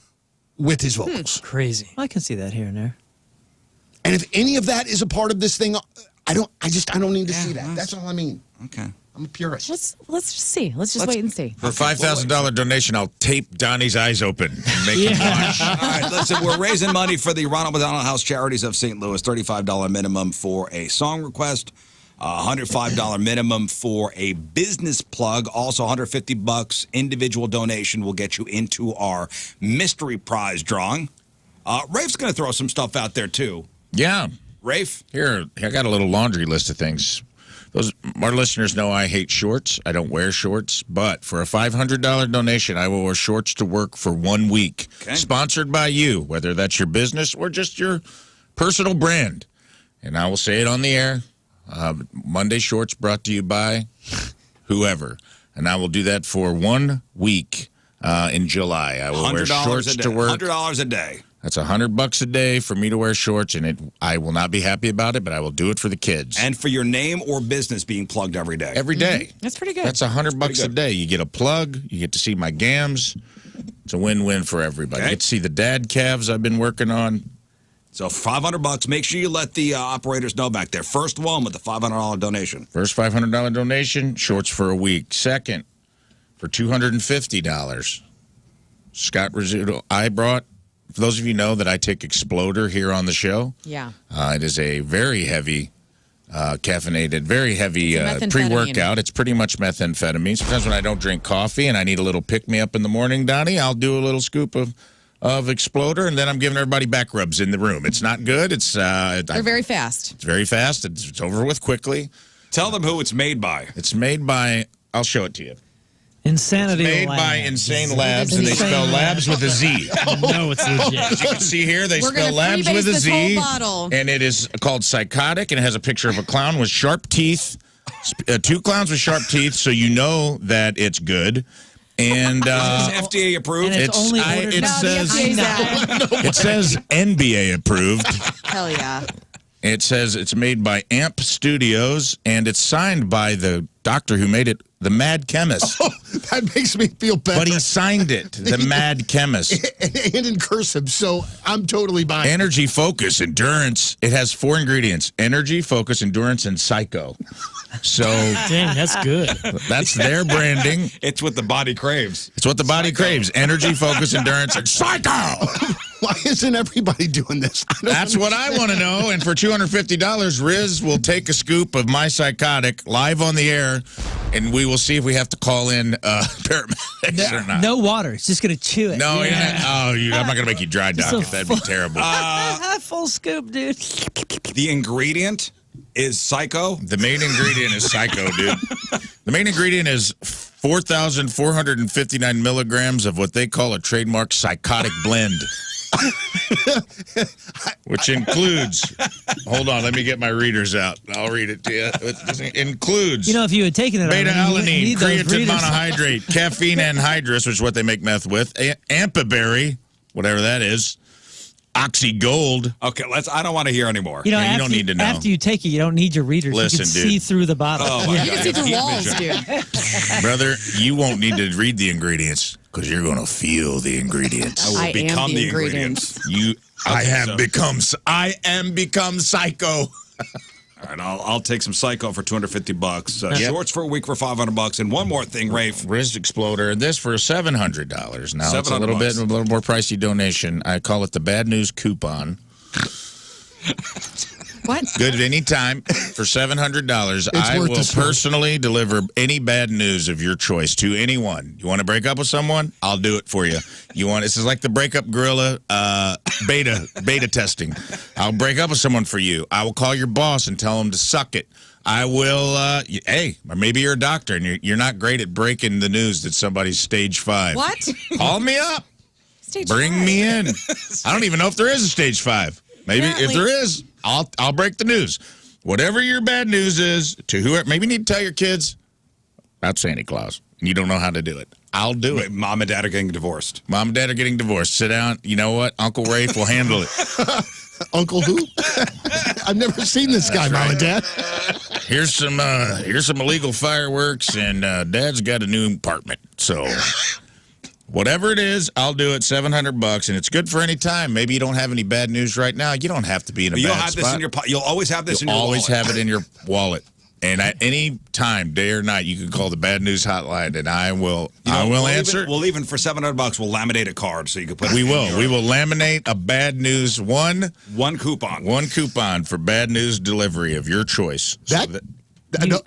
with his vocals. Crazy. I can see that here and there. And if any of that is a part of this thing, I don't need to see that. That's all I mean. Okay. I'm a purist. Let's just see. Let's just wait and see. For $5,000 donation, I'll tape Donnie's eyes open and make him watch. All right, listen, we're raising money for the Ronald McDonald House Charities of St. Louis. $35 minimum for a song request, $105 minimum for a business plug. Also, $150 individual donation will get you into our mystery prize drawing. Rafe's going to throw some stuff out there too. Yeah. Rafe? Here, I got a little laundry list of things Our listeners know I hate shorts. I don't wear shorts. But for a $500 donation, I will wear shorts to work for 1 week. Okay. Sponsored by you, whether that's your business or just your personal brand. And I will say it on the air. Monday Shorts brought to you by whoever. And I will do that for 1 week in July. I will wear shorts to work. $100 a day. That's $100 a day for me to wear shorts, and I will not be happy about it, but I will do it for the kids. And for your name or business being plugged every day. Every day. That's pretty good. That's $100 a day. You get a plug. You get to see my gams. It's a win-win for everybody. Okay. You get to see the dad calves I've been working on. So $500. Make sure you let the operators know back there. First one with the $500 donation. First $500 donation, shorts for a week. Second, for $250, Scott Rizzuto. I brought, for those of you know that I take Exploder here on the show. Yeah. It is a very heavy caffeinated, very heavy It's a methamphetamine. pre-workout. It's pretty much methamphetamine. Sometimes when I don't drink coffee and I need a little pick-me-up in the morning, Donnie, I'll do a little scoop of Exploder, and then I'm giving everybody back rubs in the room. It's not good. They're very fast. It's very fast. It's over with quickly. Tell them who it's made by. It's made by, I'll show it to you. Insanity Made Labs. by Insane Labs, and they spell labs with a Z. No, it's legit. As you can see here, they We're spell gonna labs freebase with a this Z, whole bottle. and it is called Psychotic, and it has a picture of a clown with sharp teeth, 2 clowns with sharp teeth, so you know that it's good. And Is this FDA approved? And it's only I- ordered it now. says- I know. it says NBA approved. Hell yeah. It says it's made by Amp Studios, and it's signed by the doctor who made it, the Mad Chemist. Oh, that makes me feel better. But he signed it, the Mad Chemist. and in cursive, so I'm totally buying. Energy, focus, endurance. It has 4 ingredients: energy, focus, endurance, and psycho. So Dang, that's good. that's their branding. It's what the body craves. It's what the body craves: energy, focus, endurance, and psycho. Why isn't everybody doing this? That's what I want to know. And for $250, Riz will take a scoop of my Psychotic live on the air, and we will see if we have to call in paramedics or not. No water. It's just going to chew it. No, Yeah. I'm not going to make you dry dock So it. That'd be terrible. Full scoop, dude. The ingredient is Psycho. The main ingredient is Psycho, dude. The main ingredient is 4,459 milligrams of what they call a trademark psychotic blend. Which includes, hold on, let me get my readers out. I'll read it to you. It includes You know, if you had taken it, beta-alanine, need those creatine readers. monohydrate, caffeine anhydrous, which is what they make meth with, ampaberry, whatever that is, oxy gold. Okay, I don't want to hear anymore. You know, Yeah, you after don't need to know. After you take it, you don't need your readers. Listen, you can dude. see through the bottle. Oh, my You God. can see through Heat walls, vision. dude. Brother, you won't need to read the ingredients because you're going to feel the ingredients. I will I am become the the ingredients. I am so- become psycho. All right, I'll take some Psycho for $250. Yep. Shorts for a week for $500. And one more thing, Rafe. Wrist Exploder. This for $700. Now it's a $700. little more pricey donation. I call it the bad news coupon. What? Good any time for $700. I worth will the swing. personally deliver any bad news of your choice to anyone. You want to break up with someone? I'll do it for you. This is like the breakup gorilla beta testing. I'll break up with someone for you. I will call your boss and tell him to suck it. I will, or maybe you're a doctor and you're not great at breaking the news that somebody's stage 5. What? Call me up. Stage Bring 5. me in. I don't even know if there is a stage 5. Maybe if Apparently. there is, I'll break the news. Whatever your bad news is to whoever, maybe you need to tell your kids about Santa Claus. And you don't know how to do it. I'll do it. Mom and Dad are getting divorced. Mom and Dad are getting divorced. Sit down. You know what? Uncle Rafe will handle it. Uncle who? I've never seen this guy, Mom and Dad. Here's some illegal fireworks, and Dad's got a new apartment. So whatever it is, I'll do it. $700, and it's good for any time. Maybe you don't have any bad news right now. You don't have to be in a You'll bad have spot. this in your You'll always have this in You'll your always wallet. have it in your wallet. And at any time, day or night, you can call the bad news hotline, and I will. We'll answer. We'll even for $700, we'll laminate a card so you can put. We it will. in We your- will laminate a bad news one coupon for bad news delivery of your choice. So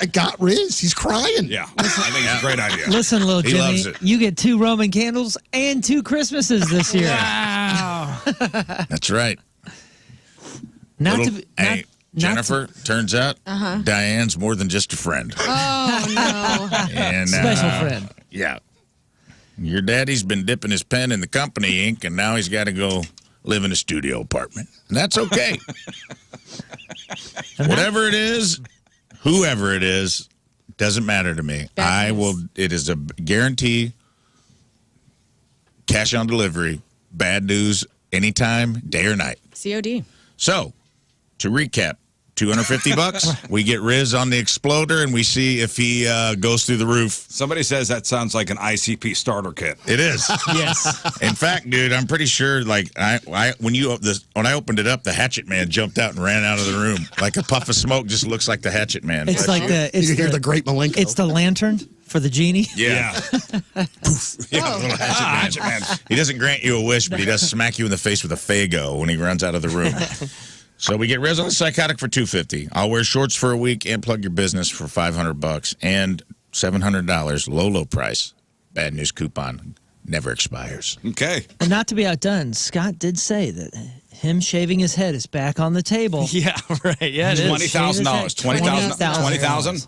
I got Riz. He's crying. Yeah, I think it's a great idea. Listen, little He Jimmy, loves it. you get 2 Roman candles and 2 Christmases this year. That's right. Not Little- to be, not, hey, Jennifer, turns out Diane's more than just a friend. Oh, no. And, Special friend. Yeah. Your daddy's been dipping his pen in the company ink, and now he's got to go live in a studio apartment. And that's okay. Whatever it is, whoever it is, doesn't matter to me. Bad news. It is a guarantee, cash on delivery, bad news anytime, day or night. COD. So, to recap, $250. We get Riz on the exploder, and we see if he goes through the roof. Somebody says that sounds like an ICP starter kit. It is. Yes. In fact, dude, I'm pretty sure. Like when I opened it up, the Hatchet Man jumped out and ran out of the room. Like a puff of smoke just looks like the Hatchet Man. It's like You hear the great Malenko. It's the lantern for the genie. yeah. Yeah, little Hatchet Man. He doesn't grant you a wish, but he does smack you in the face with a Fago when he runs out of the room. So we get Riz on the Psychotic for $250. I'll wear shorts for a week and plug your business for $500 and $700 low price. Bad news coupon never expires. Okay. And not to be outdone, Scott did say that him shaving his head is back on the table. Yeah, right. Yeah, it is. $20,000. $20,000.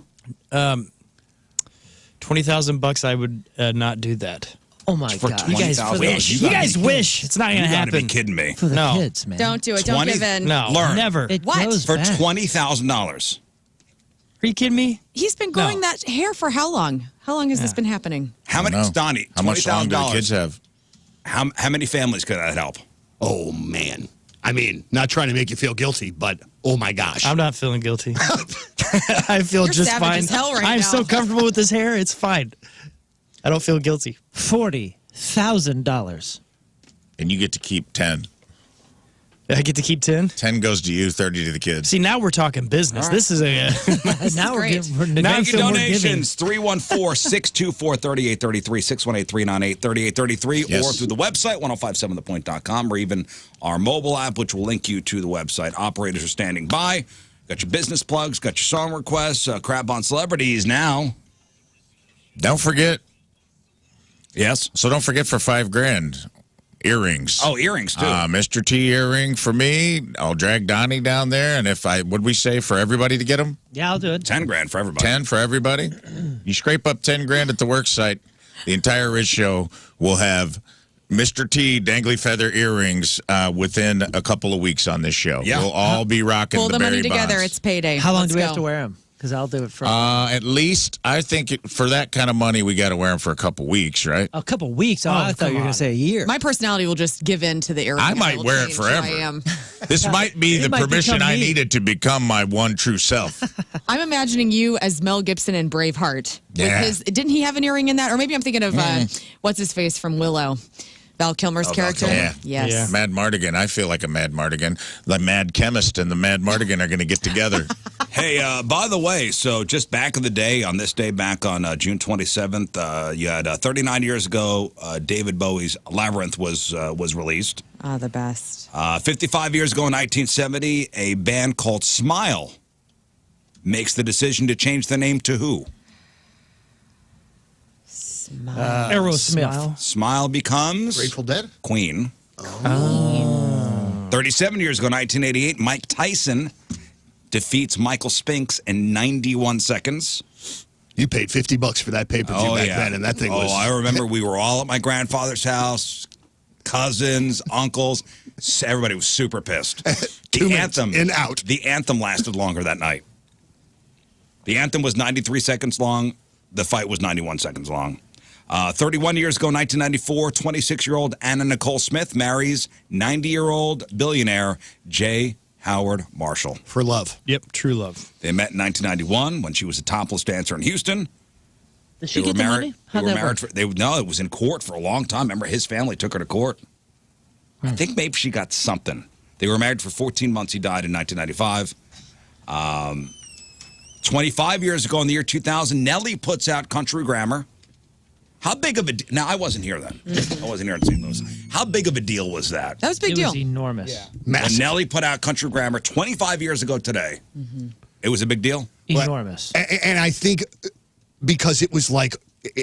$20,000. I would not do that. Oh my For God! You guys $20,000. wish. You You gotta guys be- wish. It's not going You to got to be happen. kidding me. For the No. kids, man. Don't do it. 20 Don't give in. No, Learn. never. It What? goes For back. $20,000. Are you kidding me? He's been growing No. that hair for how long? How long has this been happening? How many, No. Donnie? How much long do the kids $20,000. have? How many families could that help? Oh, man. I mean, not trying to make you feel guilty, but oh my gosh. I'm not feeling guilty. I feel You're just savage fine. as hell right I'm now. so comfortable with this hair. It's fine. I don't feel guilty. $40,000. And you get to keep 10. I get to keep 10. 10 goes to you, 30 to the kids. See, now we're talking business. This is a. Now we're great. giving. Now I Make your feel more giving. donations, 314-624-3833, 618-398-3833, Yes. or through the website, 1057thepoint.com, or even our mobile app, which will link you to the website. Operators are standing by. Got your business plugs, got your song requests, crap on celebrities now. Don't forget. Yes. So don't forget for $5,000, earrings. Oh, earrings, too. Mr. T earring for me. I'll drag Donnie down there, and what'd we say for everybody to get them? Yeah, I'll do it. 10 grand for everybody. 10 for everybody. You scrape up 10 grand at the work site, the entire Riz show will have Mr. T dangly feather earrings within a couple of weeks on this show. Yeah. We'll all be rocking Pull the money Barry together. Bonds. It's payday. How long Let's do we go. have to wear them? Because I'll do it for At least, I think for that kind of money, we got to wear them for a couple weeks, right? a couple weeks. Oh, I thought you were going to say a year. My personality will just give in to the earring. I and might will wear it change who forever. I am. This might be the might permission become I me. needed to become my one true self. I'm imagining you as Mel Gibson in Braveheart. Yeah. Didn't he have an earring in that? Or maybe I'm thinking of what's his face from Willow, Val Kilmer's character. Kilmer. Yes. Yeah. Mad Mardigan. I feel like a Mad Mardigan. The Mad Chemist and the Mad Mardigan are going to get together. Hey, by the way, so just back in the day, on this day back on June 27th, you had 39 years ago, David Bowie's Labyrinth was released. Ah, the best. 55 years ago in 1970, a band called Smile makes the decision to change the name to who? Aerosmith. Smile becomes Grateful Dead? Queen. 37 years ago, 1988, Mike Tyson defeats Michael Spinks in 91 seconds. You paid $50 for that pay-per-view back then, and that thing was... I remember we were all at my grandfather's house, cousins, uncles. Everybody was super pissed. 2 minutes in, out. The anthem lasted longer that night. The anthem was 93 seconds long. The fight was 91 seconds long. 31 years ago, 1994, 26-year-old Anna Nicole Smith marries 90-year-old billionaire J. Howard Marshall. For love. Yep, true love. They met in 1991 when she was a topless dancer in Houston. Did she get the money? How'd that work? No, it was in court for a long time. Remember, his family took her to court. I think maybe she got something. They were married for 14 months. He died in 1995. 25 years ago in the year 2000, Nelly puts out Country Grammar. How big of a now? I wasn't here then. I wasn't here in St. Louis. How big of a deal was that? That was a big It deal. was enormous. When Massive. Nelly put out Country Grammar 25 years ago today, it was a big deal. Enormous. And I think because it was like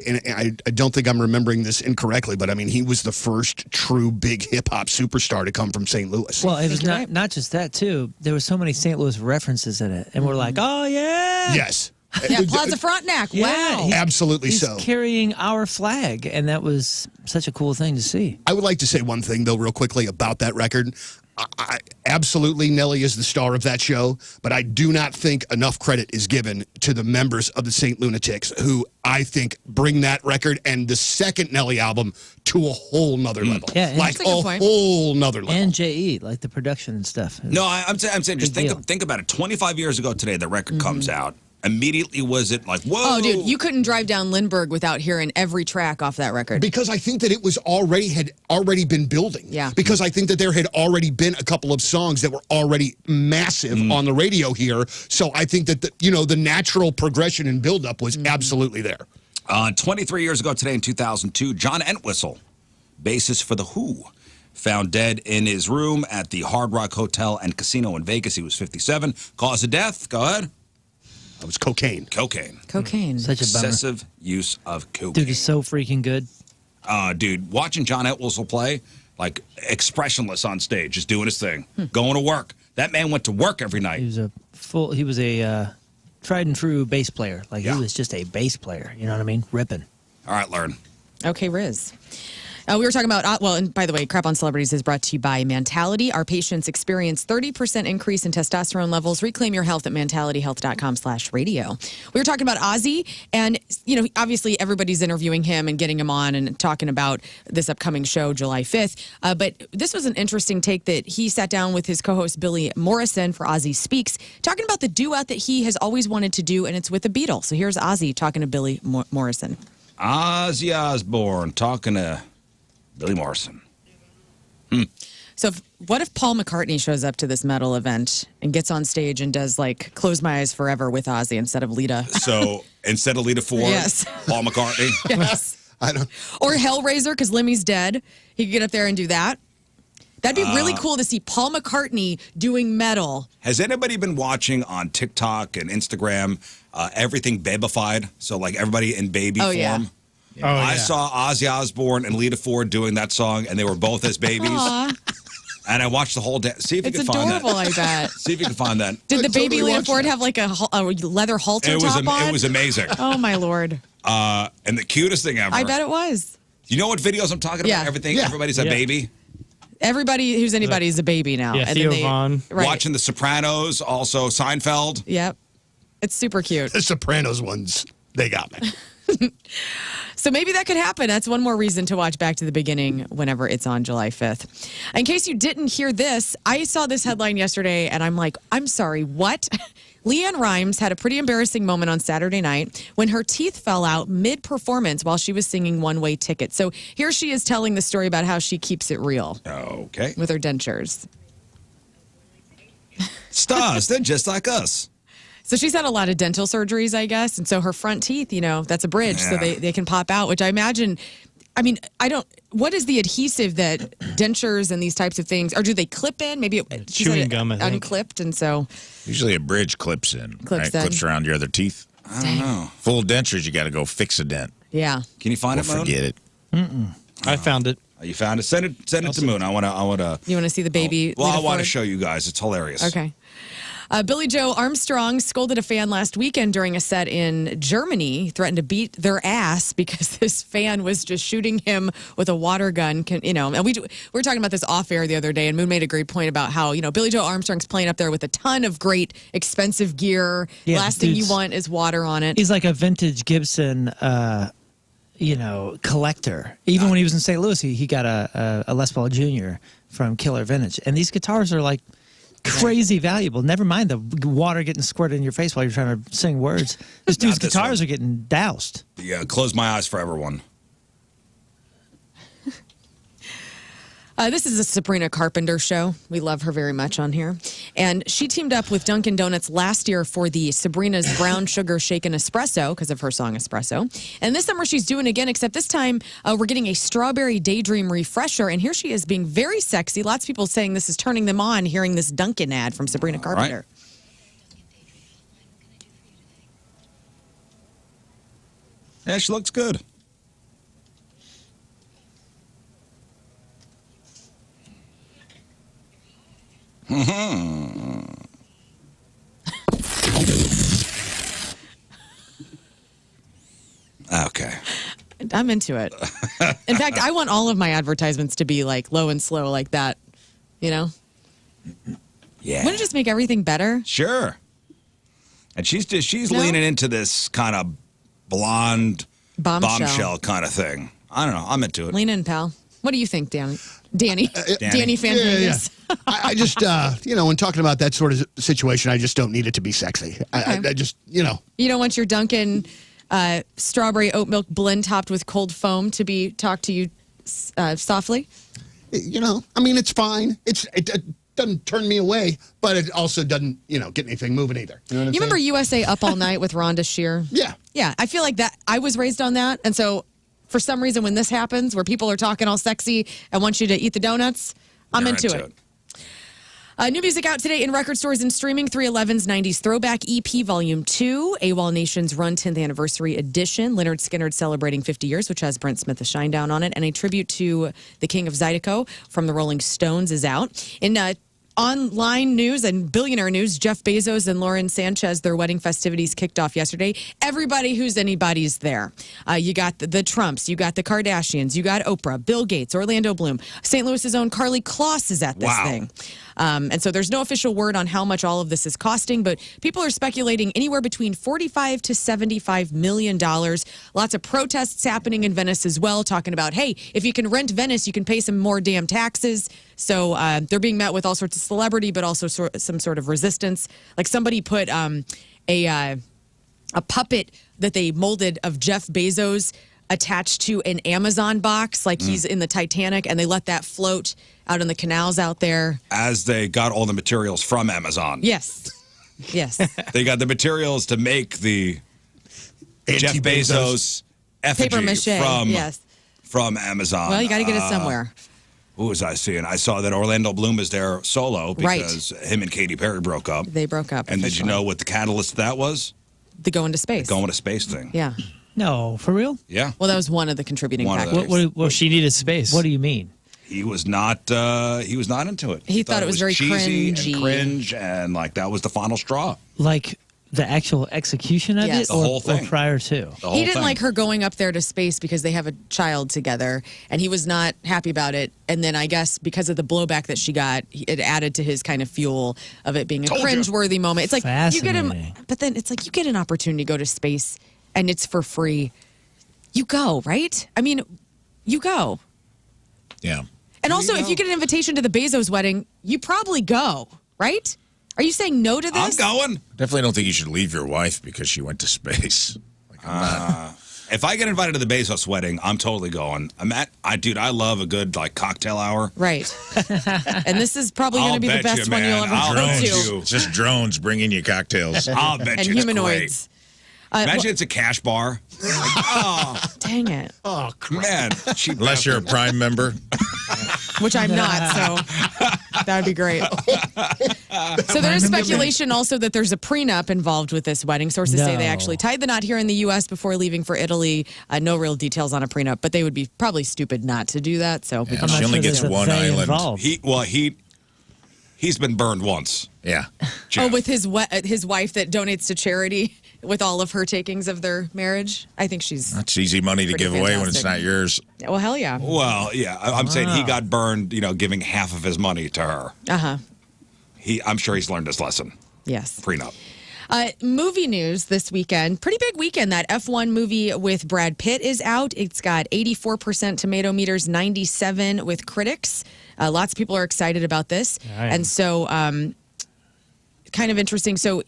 and I don't think I'm remembering this incorrectly, but I mean, he was the first true big hip hop superstar to come from St. Louis. Well, it was you're not right. not just that too. There were so many St. Louis references in it, and we're like, oh yeah, Yes. Yeah, Plaza Frontenac. Yeah, Wow. he- Absolutely he's so. carrying our flag, and that was such a cool thing to see. I would like to say one thing, though, real quickly about that record. Absolutely, Nelly is the star of that show, but I do not think enough credit is given to the members of the St. Lunatics, who I think bring that record and the second Nelly album to a whole nother level. Yeah, and- like That's a good a point. whole nother level. And JE, like the production and stuff. No, I'm saying just Big deal. think about it. 25 years ago today, the record comes out. Immediately was it like, whoa. Oh, dude, you couldn't drive down Lindbergh without hearing every track off that record. Because I think that it was had already been building. Yeah. Because I think that there had already been a couple of songs that were already massive on the radio here. So I think that the natural progression and buildup was absolutely there. 23 years ago today in 2002, John Entwistle, bassist for The Who, found dead in his room at the Hard Rock Hotel and Casino in Vegas. He was 57. Cause of death, go ahead. It was cocaine. Cocaine. Cocaine. Such a bummer. Excessive use of cocaine. Dude, he's so freaking good. Dude, watching John Entwistle play, like expressionless on stage, just doing his thing, going to work. That man went to work every He night. was a tried and true bass player. Like Yeah. he was just a bass player. You know what I mean? Ripping. All right, Lern. Okay, Riz. We were talking about, and by the way, Crap on Celebrities is brought to you by Mentality. Our patients experience 30% increase in testosterone levels. Reclaim your health at mentalityhealth.com/radio. We were talking about Ozzy, and, obviously everybody's interviewing him and getting him on and talking about this upcoming show, July 5th. But this was an interesting take that he sat down with his co-host, Billy Morrison, for Ozzy Speaks, talking about the duet that he has always wanted to do, and it's with the Beatles. So here's Ozzy talking to Billy Morrison. Ozzy Osbourne talking to Billy Morrison. So what if Paul McCartney shows up to this metal event and gets on stage and does like Close My Eyes Forever with Ozzy instead of Lita? So instead of Lita Ford, Yes. Paul McCartney. Yes. I don't. Or Hellraiser because Lemmy's dead. He could get up there and do that. That'd be really cool to see Paul McCartney doing metal. Has anybody been watching on TikTok and Instagram everything Babified? So like everybody in baby Oh, form. yeah. Oh, I yeah. saw Ozzy Osbourne and Lita Ford doing that song, and they were both as babies. Aw, And I watched the whole dance. See if it's you can find adorable, that. I bet. See if you can find that. Did the totally baby Lita watched Ford that. have like a leather halter top on? It was amazing. Oh, my Lord. And the cutest thing ever. I bet it was. You know what videos I'm talking about? Yeah. Everything. Yeah. Everybody's a Yeah. baby. Everybody who's anybody is a baby now. Yeah, And Theo then they, Von. Right. Watching The Sopranos, also Seinfeld. Yep. It's super cute. The Sopranos ones, they got me. So maybe that could happen. That's one more reason to watch Back to the Beginning whenever it's on July 5th. In case you didn't hear this, I saw this headline yesterday and I'm like, I'm sorry, what? LeAnn Rimes had a pretty embarrassing moment on Saturday night when her teeth fell out mid-performance while she was singing One Way Ticket. So here she is telling the story about how she keeps it real Okay. with her dentures. Stars, they're just like us. So she's had a lot of dental surgeries, I guess. And so her front teeth, that's a bridge. So Yeah. they can pop out, which I imagine, what is the adhesive that dentures and these types of things, or do they clip in? Maybe she said chewing it gum, I think. unclipped. And so, Usually a bridge clips in, Clips right? in. Clips around your other teeth. I don't know. Full dentures, you got to go fix a dent yeah. Can you find or it, Moon? forget it. I found it. You found it. Send it to Moon. I want to. You want to see the baby? Well, I Lita want to Ford? show you guys. It's hilarious. Okay. Billy Joe Armstrong scolded a fan last weekend during a set in Germany, threatened to beat their ass because this fan was just shooting him with a water gun. And we were talking about this off air the other day, and Moon made a great point about how, Billy Joe Armstrong's playing up there with a ton of great expensive gear. Yeah, Last thing you dude's- want is water on it. He's like a vintage Gibson, collector. Even when he was in St. Louis, he got a Les Paul Jr. from Killer Vintage. And these guitars are like crazy valuable. Never mind the water getting squirted in your face while you're trying to sing words. This dude's this guitars one. are getting doused. Yeah, Close My Eyes Forever one. This is a Sabrina Carpenter show. We love her very much on here. And she teamed up with Dunkin' Donuts last year for the Sabrina's Brown Sugar Shaken Espresso because of her song Espresso. And this summer she's doing it again, except this time we're getting a Strawberry Daydream Refresher. And here she is being very sexy. Lots of people saying this is turning them on, hearing this Dunkin' ad from Sabrina All Carpenter. Yeah, she looks good. Okay. I'm into it. In fact, I want all of my advertisements to be like low and slow like that. You know? Yeah. Wouldn't it just make everything better? Sure. And she's leaning into this kind of blonde bombshell kind of thing. I don't know. I'm into it. Lean in, pal. What do you think, Danny? Danny Fan Fingers. I just, when talking about that sort of situation, I just don't need it to be sexy. Okay. I just, You don't want your Dunkin' strawberry oat milk blend topped with cold foam to be talked to you softly? It's fine. It doesn't turn me away, but it also doesn't, get anything moving either. You know what I'm You remember saying? USA Up All Night with Rhonda Shear? Yeah. Yeah, I feel like that. I was raised on that. And so for some reason, when this happens, where people are talking all sexy and want you to eat the donuts, I'm You're into it. New music out today in record stores and streaming. 311's 90s Throwback EP Volume 2, AWOL Nation's Run 10th Anniversary Edition, Leonard Skinner celebrating 50 years, which has Brent Smith of Shinedown on it, and a tribute to the King of Zydeco from the Rolling Stones is out. In online news and billionaire news, Jeff Bezos and Lauren Sanchez, their wedding festivities kicked off yesterday. Everybody who's anybody's there. You got the Trumps, you got the Kardashians, you got Oprah, Bill Gates, Orlando Bloom. St. Louis's own Carly Kloss is at this thing. And so there's no official word on how much all of this is costing, but people are speculating anywhere between $45 to $75 million. Lots of protests happening in Venice as well, talking about, hey, if you can rent Venice, you can pay some more damn taxes. So they're being met with all sorts of celebrity, but also some sort of resistance. Like somebody put a puppet that they molded of Jeff Bezos attached to an Amazon box, like he's in the Titanic, and they let that float out in the canals out there. As they got all the materials from Amazon. Yes. Yes. They got the materials to make the Jeff Bezos effigy Paper mache, from Amazon. Well, you got to get it somewhere. Who was I seeing? I saw that Orlando Bloom is there solo because him and Katy Perry broke up. They broke up. And did you officially. know what the catalyst of that was? The going to space. Going to space thing. Yeah. No, for real? Yeah. Well, that was one of the contributing One of factors. those. What She needed space. What do you mean? He was not into it. He thought it was very cheesy cringy. and cringe, and like that was the final straw. Like the actual execution of Yes. it, The whole thing. or prior to? The whole He didn't thing. like her going up there to space because they have a child together, and he was not happy about it. And then I guess because of the blowback that she got, it added to his kind of fuel of it being a Told you. cringeworthy moment. It's like you get him, Fascinating. but then it's like you get an opportunity to go to space, and it's for free. You go, right? I mean, you go. Yeah. And also, if you get an invitation to the Bezos wedding, you probably go, right? Are you saying no to this? I'm going. Definitely don't think you should leave your wife because she went to space. Like, I'm not. If I get invited to the Bezos wedding, I'm totally going. I love a good like cocktail hour. Right. And this is probably going I'll to be the bet best you, one man. you'll ever I'll go bet to. you. It's just drones bringing you cocktails. I'll bet And you humanoids. Imagine it's a cash bar. Dang it. Oh, crap. Man, cheap Unless you're a bastard. Prime member. Which I'm not, so that would be great. So there is speculation also that there's a prenup involved with this wedding. Sources say they No. actually tied the knot here in the U.S. before leaving for Italy. No real details on a prenup, but they would be probably stupid not to do that. So Yeah. I'm She not only sure gets there's a one they island. involved. He's been burned once. Yeah. Jeff. with his wife that donates to charity with all of her takings of their marriage. I think she's That's easy money to Pretty give away when it's fantastic. not yours. well, hell yeah. Well, yeah, I'm saying he got burned, giving half of his money to her. I'm sure he's learned his lesson. Yes. Prenup. Movie news this weekend. Pretty big weekend. That F1 movie with Brad Pitt is out. It's got 84% tomato meters, 97 with critics. Lots of people are excited about this. And so, kind of interesting. So,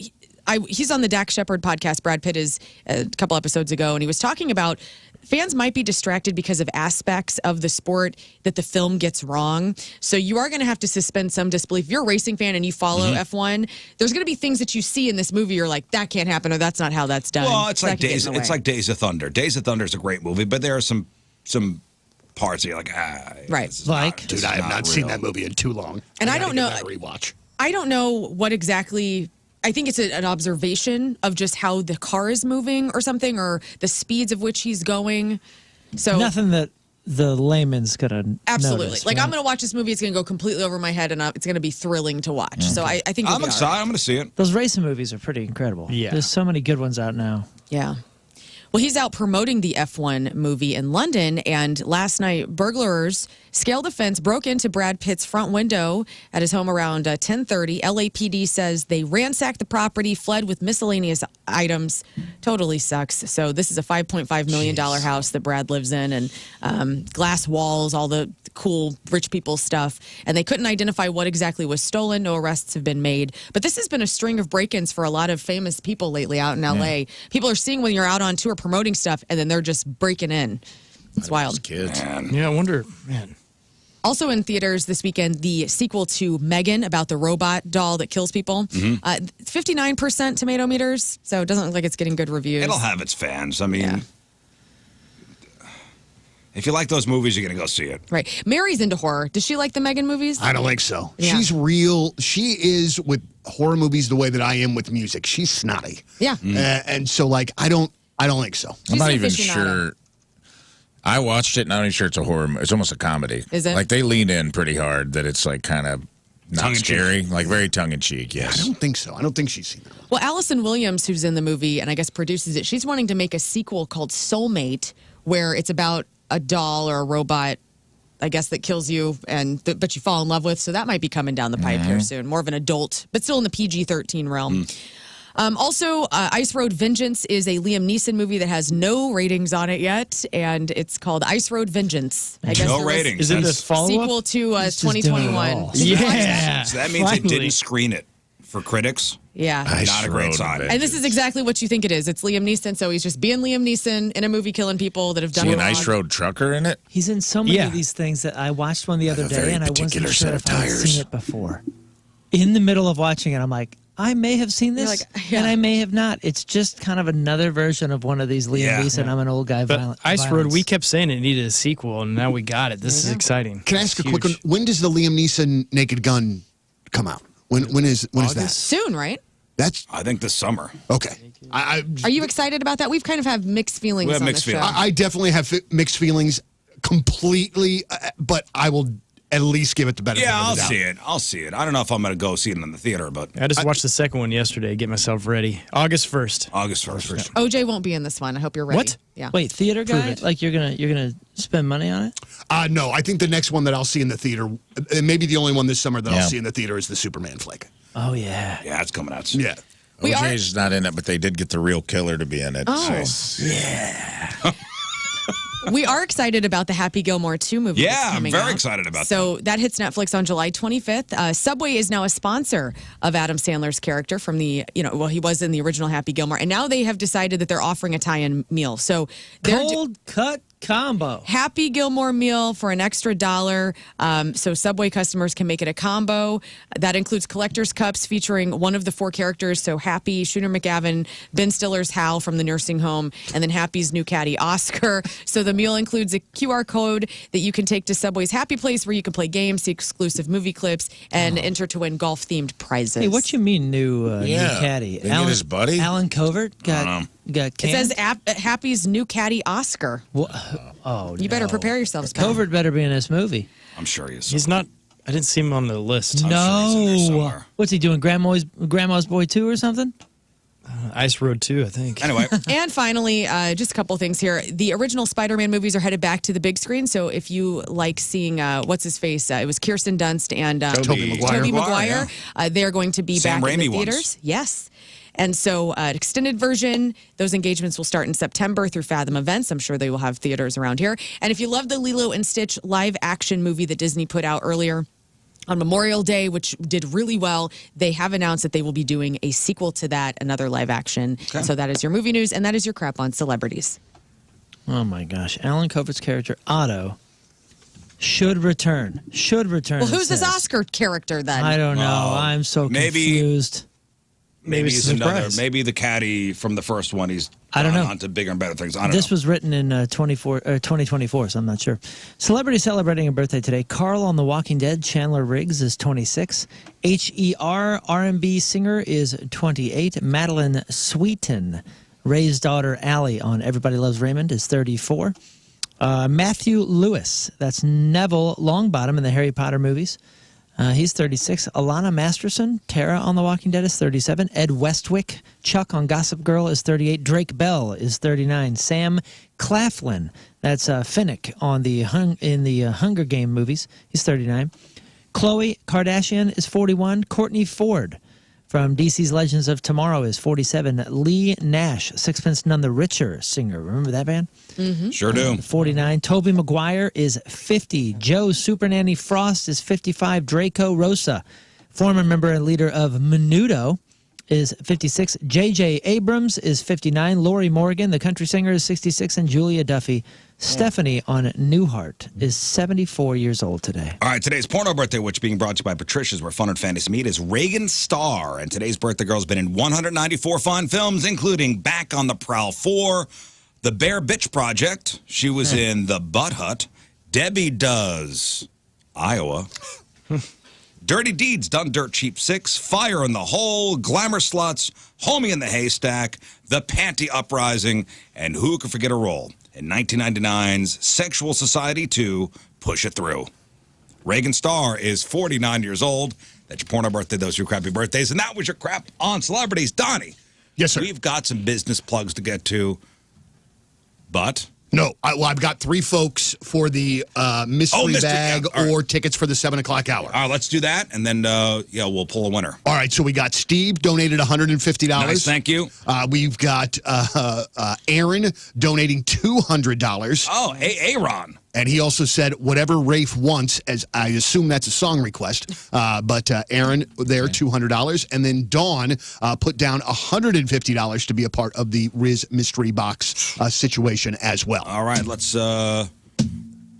he's on the Dax Shepard podcast. Brad Pitt is a couple episodes ago, and he was talking about fans might be distracted because of aspects of the sport that the film gets wrong. So you are going to have to suspend some disbelief. If you're a racing fan and you follow F1, there's going to be things that you see in this movie. You're like, that can't happen, or that's not how that's done. Well, it's That like could get Days. in the It's way. like Days of Thunder. Days of Thunder is a great movie, but there are some parts that you're like, Right. this is Like? this Dude, is I have not seen real. that movie in too long. And I gotta don't give know- that a rewatch. I don't know what exactly I think it's an observation of just how the car is moving or something, or the speeds of which he's going. So Nothing that the layman's gonna absolutely. notice, Like right? I'm going to watch this movie. It's going to go completely over my head, and it's going to be thrilling to watch. So I think it'll I'm be all excited. right. I'm going to see it. Those racing movies are pretty incredible. Yeah. There's so many good ones out now. Yeah. Well, he's out promoting the F1 movie in London, and last night, burglars scaled a fence, broke into Brad Pitt's front window at his home around 10:30. LAPD says they ransacked the property, fled with miscellaneous items. Totally sucks. So this is a $5.5 million house that Brad lives in, and glass walls, all the cool rich people stuff. And they couldn't identify what exactly was stolen. No arrests have been made. But this has been a string of break-ins for a lot of famous people lately out in LA. People are seeing when you're out on tour promoting stuff, and then they're just breaking in. It's wild. Kids. Yeah, I wonder, man. Also in theaters this weekend, the sequel to Megan about the robot doll that kills people. 59% tomato meters, so it doesn't look like it's getting good reviews. It'll have its fans. I mean, Yeah. if you like those movies, you're going to go see it. Right. Mary's into horror. Does she like the Megan movies? I don't think so. Yeah. She's real. She is with horror movies the way that I am with music. She's snotty. Yeah. And so, like, I don't think so. I'm not an even aficionado. sure. I watched it, and I'm not even sure it's a horror. It's almost a comedy. Is it? Like they lean in pretty hard that it's like kind of not Tongue-in-cheek. scary, like very tongue in cheek. I Yes. don't think so. I don't think she's seen that one. Well, Allison Williams, who's in the movie and I guess produces it, she's wanting to make a sequel called Soulmate, where it's about a doll or a robot, I guess, that kills you but you fall in love with. So that might be coming down the pipe here soon. More of an adult, but still in the PG-13 realm. Also, Ice Road Vengeance is a Liam Neeson movie that has no ratings on it yet, and it's called Ice Road Vengeance. I guess No there was ratings. Is it the That's- follow-up? sequel to He's just doing it 2021. all. Yeah. So that means it Finally. didn't screen it for critics. Yeah. Not a great sign. And this is exactly what you think it is. It's Liam Neeson, so he's just being Liam Neeson in a movie killing people that have done See it an wrong. ice road trucker in it. He's in so many Yeah. of these things that I watched one the other a very day, and I wasn't particular sure set if of I had tires. seen it before. In the middle of watching it, I'm like, I may have seen this, like, yeah. and I may have not. It's just kind of another version of one of these Liam Yeah. Neeson, I'm an old guy But Ice Road, violence. we kept saying it needed a sequel, and now we got it. This is exciting. Can I ask a It's quick one? huge. When does the Liam Neeson Naked Gun come out? When is that? Soon, right? That's I think this summer. okay. Are you excited about that? We've kind of have mixed feelings We have on mixed this show. feelings. I definitely have mixed feelings completely, but I will at least give it the benefit Yeah, of I'll the doubt. see it. I'll see it. I don't know if I'm going to go see it in the theater, but I just watched the second one yesterday, get myself ready. August 1st. August 1st. OJ won't be in this one. I hope you're ready. What? Yeah. Wait, theater Prove guy? it. Like you're gonna spend money on it? No, I think the next one that I'll see in the theater, and maybe the only one this summer that Yeah. I'll see in the theater, is the Superman flick. Oh yeah. Yeah, it's coming out soon. Yeah. We are- OJ's not in it, but they did get the real killer to be in it. Oh. So. We are excited about the Happy Gilmore 2 movie. Yeah, that's I'm coming very out. excited about So that hits Netflix on July 25th. Subway is now a sponsor of Adam Sandler's character from the, he was in the original Happy Gilmore. And now they have decided that they're offering a tie-in meal. So they're Cold cut combo. Happy Gilmore meal for an extra $1. So Subway customers can make it a combo. That includes collector's cups featuring one of the 4 characters. So Happy, Shooter McGavin, Ben Stiller's Hal from the nursing home, and then Happy's new caddy, Oscar. So the meal includes a QR code that you can take to Subway's Happy Place where you can play games, see exclusive movie clips, and enter to win golf-themed prizes. Hey, what you mean new Yeah. new caddy? They get his buddy? Alan Covert got It canned? says Happy's new caddy, Oscar. Oh, You better no. prepare yourselves, pal. Covert better be in this movie. I'm sure he is. He's not, I didn't see him on the list. sure he's in there No. somewhere. What's he doing? Grandma's Boy 2 or something? Ice Road 2, I think. Anyway, And finally, just a couple things here. The original Spider-Man movies are headed back to the big screen. So if you like seeing, what's his face? It was Kirsten Dunst and Tobey Maguire. Tobey Maguire, Maguire. They're going to be Sam back in the Raimi ones. theaters. Yes. And so extended version, those engagements will start in September through Fathom Events. I'm sure they will have theaters around here. And if you love the Lilo and Stitch live action movie that Disney put out earlier, on Memorial Day, which did really well, they have announced that they will be doing a sequel to that, another live action. So that is your movie news, and that is your crap on celebrities. Oh my gosh. Alan Covert's character, Otto, should return. Well, it who's this says. Oscar character then? I don't know. I'm so maybe- confused. maybe it's he's a another. surprise. Maybe the caddy from the first one. He's I don't know. On to bigger and better things. I don't This know. was written in 2024, so I'm not sure. Celebrity celebrating a birthday today. Carl on The Walking Dead, Chandler Riggs, is 26. H.E.R. R&B singer is 28. Madeline Sweeten, Ray's daughter Allie on Everybody Loves Raymond, is 34. Matthew Lewis, that's Neville Longbottom in the Harry Potter movies. He's 36. Alana Masterson, Tara on The Walking Dead, is 37. Ed Westwick, Chuck on Gossip Girl, is 38. Drake Bell is 39. Sam Claflin, that's Finnick on the Hunger Game movies, he's 39. Khloe Kardashian is 41. Courtney Ford from DC's Legends of Tomorrow is 47. Lee Nash, Sixpence None the Richer singer. Remember that band? Sure do. 49. Toby Maguire is 50. Joe Supernanny Frost is 55. Draco Rosa, former member and leader of Menudo, is 56. J.J. Abrams is 59. Lori Morgan, the country singer, is 66. And Julia Duffy. Stephanie on Newhart is 74 years old today. All right, today's porno birthday, which being brought to you by Patricia's, where fun and fantasy meet, is Reagan Starr. And today's birthday girl's been in 194 fun films, including Back on the Prowl 4, The Bear Bitch Project. She was in The Butt Hut, Debbie Does Iowa, Dirty Deeds Done Dirt Cheap 6, Fire in the Hole, Glamour Sluts, Homie in the Haystack, The Panty Uprising, and who could forget a role in 1999's Sexual Society 2, Push It Through. Reagan Starr is 49 years old. That's your porno birthday. Those are your crappy birthdays. And that was your crap on celebrities. Donnie. Yes, sir. We've got some business plugs to get to, but... No, I've got 3 folks for the mystery bag yeah. or tickets for the 7 o'clock hour. All right, let's do that, and then we'll pull a winner. All right, so we got Steve donated $150. Nice, thank you. We've got Aaron donating $200. Oh, Aaron. And he also said whatever Rafe wants, as I assume that's a song request. But Aaron there, $200. And then Dawn put down $150 to be a part of the Riz Mystery Box situation as well. All right, let's...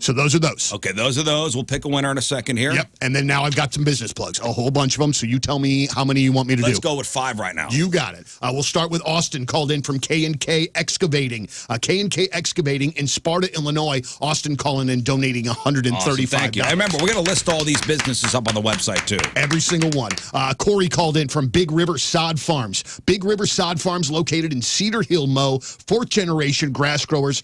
So those are those. Okay, those are those. We'll pick a winner in a second here. Yep, and then now I've got some business plugs, a whole bunch of them, so you tell me how many you want me to do. Let's go with 5 right now. You got it. We'll start with Austin, called in from K&K Excavating. K&K Excavating in Sparta, Illinois. Austin calling in, donating $135. Awesome, thank you. And remember, we're going to list all these businesses up on the website, too. Every single one. Corey called in from Big River Sod Farms. Big River Sod Farms located in Cedar Hill, Mo. 4th generation grass growers.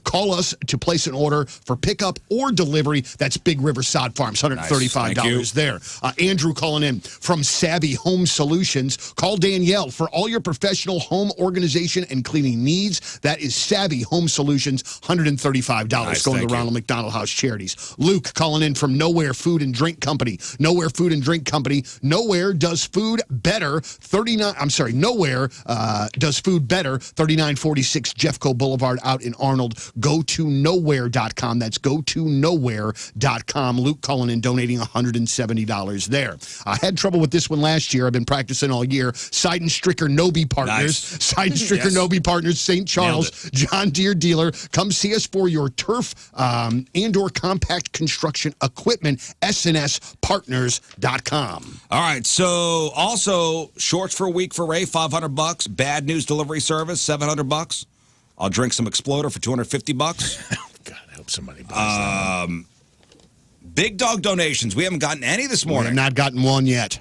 Call us to place an order for pickup or delivery. That's Big River Sod Farms, $135 there. Andrew calling in from Savvy Home Solutions. Call Danielle for all your professional home organization and cleaning needs. That is Savvy Home Solutions, $135 going to Ronald McDonald House Charities. Luke calling in from Nowhere Food and Drink Company. Nowhere Food and Drink Company. Nowhere does food better. Nowhere does food better. 3946 Jeffco Boulevard out in Arnold. Go to nowhere.com. That's go to nowhere.com. Luke calling in, donating $170 there. I had trouble with this one last year. I've been practicing all year. Side and Stricker Nobi Partners. Side and Stricker Nobi Partners, St. Charles, John Deere dealer. Come see us for your turf and/or compact construction equipment. SNSpartners.com. All right, so also shorts for a week for Ray, $500. Bad News Delivery Service, $700. I'll drink some Exploder for $250. God, I hope somebody buys that. Big Dog donations. We haven't gotten any this We morning. have not gotten one yet.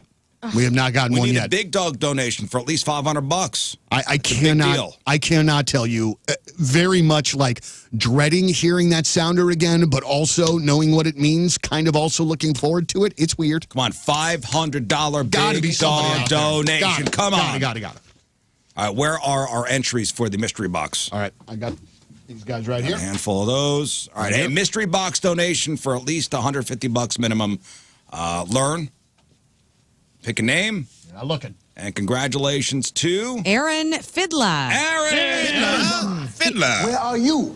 We have not gotten one We need yet. a Big Dog donation for at least $500. I deal. cannot tell you. Very much like dreading hearing that sounder again, but also knowing what it means, kind of also looking forward to it. It's weird. Come on, $500 Gotta be Big somebody Dog out there. donation. Come on. Got it. All right, where are our entries for the mystery box? All right, I got these guys right here. A handful of those. All right, Right hey, here. mystery box donation for at least $150 minimum. Lern, pick a name, You're not looking. and congratulations to Aaron Fidla. Aaron. Fiddler. Where are you?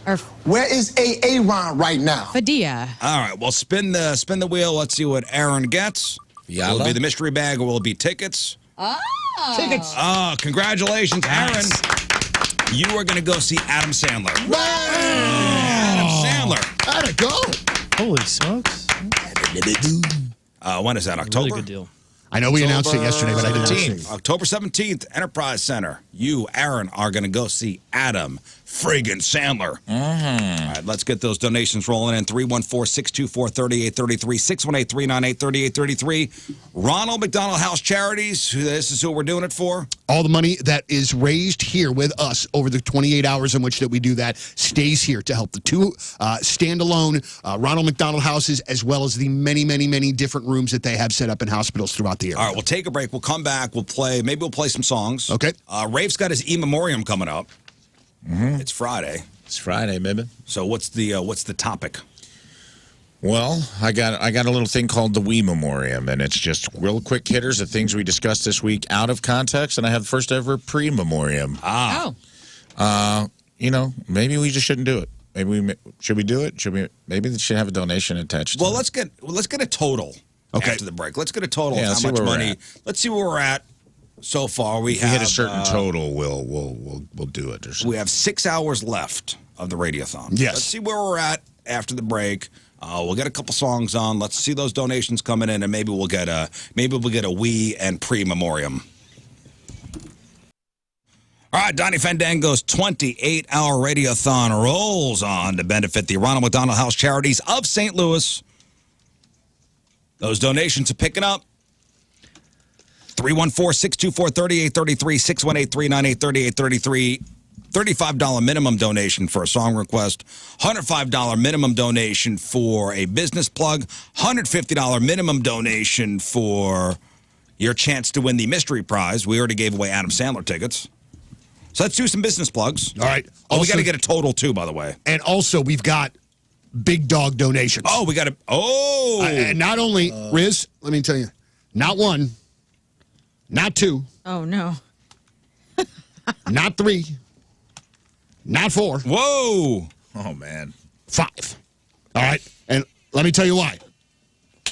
Or Where is Aaron right now? Fadia. All right, well, spin the wheel. Let's see what Aaron gets. Will it Yalla. be the mystery bag or will it be tickets? Tickets. Congratulations, Aaron. You are going to go see Adam Sandler. Adam Sandler. How'd it go? Holy smokes. When is that, October? Really good deal. I know we announced it yesterday, but I didn't see it. October 17th, Enterprise Center. You, Aaron, are going to go see Adam friggin' Sandler. All right, let's get those donations rolling in. 314-624-3833, 618-398-3833. Ronald McDonald House Charities. This is who we're doing it for. All the money that is raised here with us over the 28 hours in which that we do that stays here to help the two standalone Ronald McDonald houses, as well as the many, many, many different rooms that they have set up in hospitals throughout the area. All right, we'll take a break. We'll come back. Maybe we'll play some songs. Okay. Rafe's got his Wii Memoriam coming up. It's Friday. It's Friday, baby. So what's the topic? Well, I got a little thing called the Wii Memoriam, and it's just real quick hitters of things we discussed this week out of context, and I have the first ever Prememoriam. Maybe we just shouldn't do it. Should we do it? Maybe they should have a donation attached. Well, let's get a total after the break. Let's get a total of how much money. Let's see where we're at so far. We have hit a certain total. We'll do it. Or something. We have 6 hours left of the radioathon. Yes. Let's see where we're at after the break. We'll get a couple songs on. Let's see those donations coming in, and maybe we'll get a Wii and Prememoriam. All right, Donnie Fandango's 28-hour radioathon rolls on to benefit the Ronald McDonald House Charities of St. Louis. Those donations are picking up. 314-624-3833, 618-398-3833. $35 minimum donation for a song request, $105 minimum donation for a business plug, $150 minimum donation for your chance to win the mystery prize. We already gave away Adam Sandler tickets. So let's do some business plugs. All right. Oh, we Also- got to get a total, too, by the way. And also, we've got big dog donations. Oh, we got to... Oh! And not only, Riz, let me tell you, not one, not two, Oh, no. not three, not four, Whoa! Oh man, 5. All right. And let me tell you why.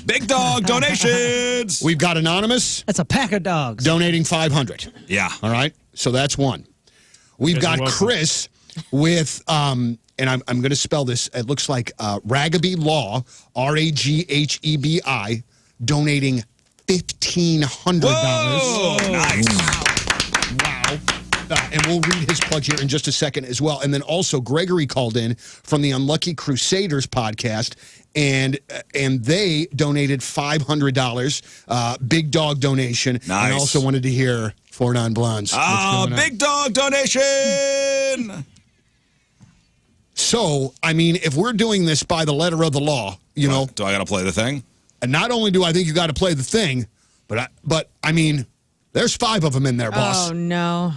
Big dog donations! We've got Anonymous That's a pack of dogs. donating 500. Yeah. All right. So that's one. We've got Chris with, and I'm going to spell this. It looks like Raghaby Law, RAGHEBI, donating $1,500. Whoa! Nice. Wow. And we'll read his plug here in just a second as well. And then also Gregory called in from the Unlucky Crusaders podcast, and they donated $500, big dog donation. Nice. And also wanted to hear Four Non-Blondes. Big dog donation! So, I mean, if we're doing this by the letter of the law, you know, Do I got to play the thing? and not only do I think you got to play the thing, but I mean, there's 5 of them in there, boss. Oh, no.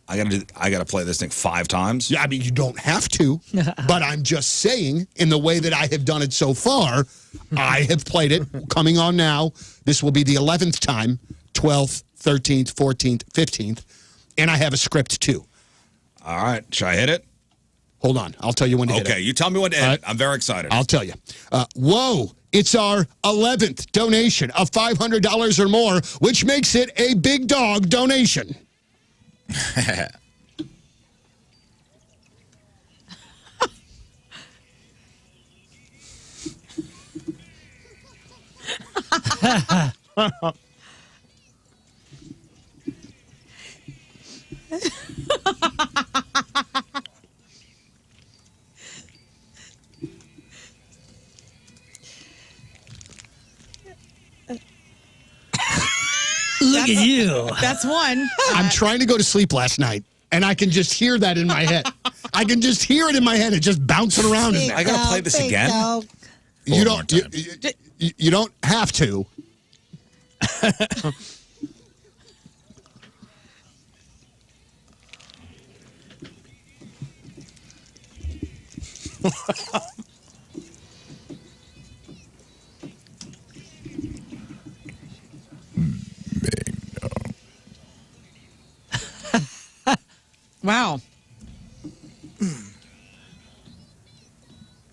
I got to play this thing 5 times. Yeah, I mean, you don't have to, but I'm just saying, in the way that I have done it so far, I have played it. Coming on now, this will be the 11th time, 12th, 13th, 14th, 15th, and I have a script too. All right, should I hit it? Hold on, I'll tell you when to hit it. Okay, you tell me when to hit it. I'm very excited. I'll tell you. Whoa, it's our 11th donation of $500 or more, which makes it a big dog donation. Look at you. That's one. I'm trying to go to sleep last night, and I can just hear that in my head. I can just hear it in my head. It's just bouncing around in there. I got to play this again? You Four more don't. times. You don't have to. Wow.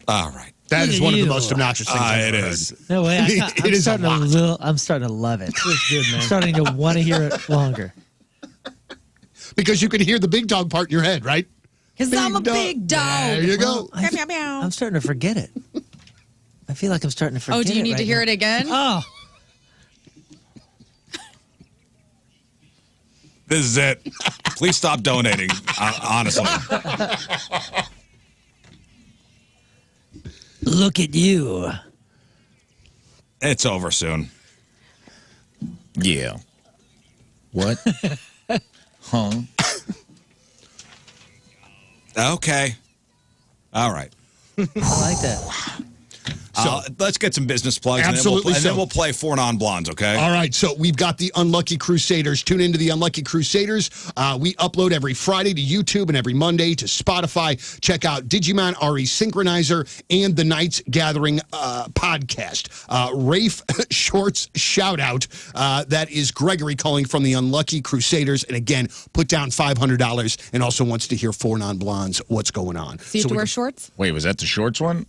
All right. That Look is at one of the you. most obnoxious things I've It ever is. heard. No way. It is a lot. I'm starting to love it. I'm starting to want to hear it longer. Because you can hear the big dog part in your head, right? Because I'm a big dog. There you go. Meow, meow, meow. I'm starting to forget it. I feel like I'm starting to forget it. Oh, do you need to hear it again? Oh, This is it. Please stop donating, honestly. Look at you. It's over soon. Yeah. What? Huh? Okay. All right. I like that. Let's get some business plugs. Absolutely And then so. we'll play 4 non-blondes, okay? All right, so we've got the Unlucky Crusaders. Tune into the Unlucky Crusaders. We upload every Friday to YouTube and every Monday to Spotify. Check out Digimon RE Synchronizer and the Knights Gathering podcast. Rafe Shorts shout out. That is Gregory calling from the Unlucky Crusaders. And again, put down $500 and also wants to hear 4 non-blondes. What's going on? So you have to wear shorts? Wait, was that the shorts one?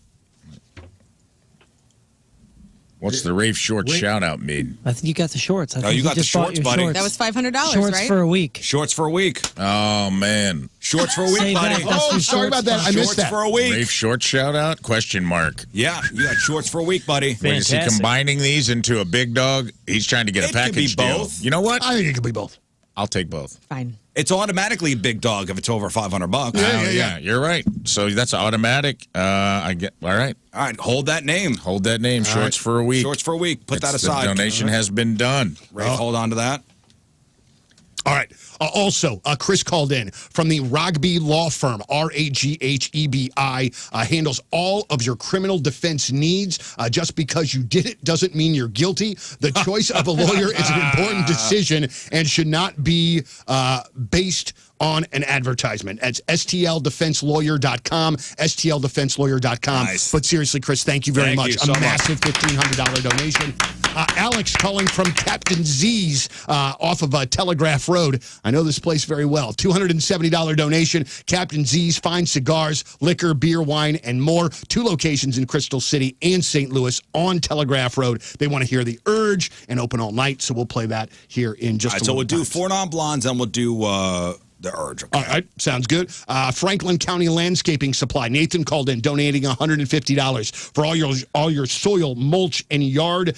What's the Rafe Shorts shout-out mean? I think you got the shorts. I think you got the just bought shorts, your buddy. shorts. That was $500, shorts right? for a week. Shorts for a week. Oh, man. Shorts for a week, Save buddy. that. That's Oh, your sorry shorts about that. I missed Shorts that. for a week. Rafe Shorts shout-out? Question mark. Yeah, you got shorts for a week, buddy. Wait, is he Fantastic. combining these into a big dog? He's trying to get It a could be package deal. both. You know what? I think it could be both. I'll take both. Fine. It's automatically a big dog if it's over $500. Yeah, you're right. So that's automatic. I get. All right. All right, hold that name. Hold that name. Shorts for a week. Shorts for a week. Put that It's- aside. The donation has been done. Rafe, hold on to that. All right. Also, Chris called in from the Rogby Law Firm, RAGHEBI, handles all of your criminal defense needs. Just because you did it doesn't mean you're guilty. The choice of a lawyer is an important decision and should not be based on an advertisement. That's stldefenselawyer.com, stldefenselawyer.com. Nice. But seriously, Chris, thank you very Thank much. you so a massive $1,500 donation. Alex calling from Captain Z's off of Telegraph Road. I know this place very well. $270 donation. Captain Z's, fine cigars, liquor, beer, wine, and more. 2 locations in Crystal City and St. Louis on Telegraph Road. They want to hear The Urge and open all night, so we'll play that here in just All right, a so little we'll do time. 4 non-blondes, and we'll do The Urge. Okay? All right, sounds good. Franklin County Landscaping Supply. Nathan called in, donating $150 for all your soil, mulch, and yard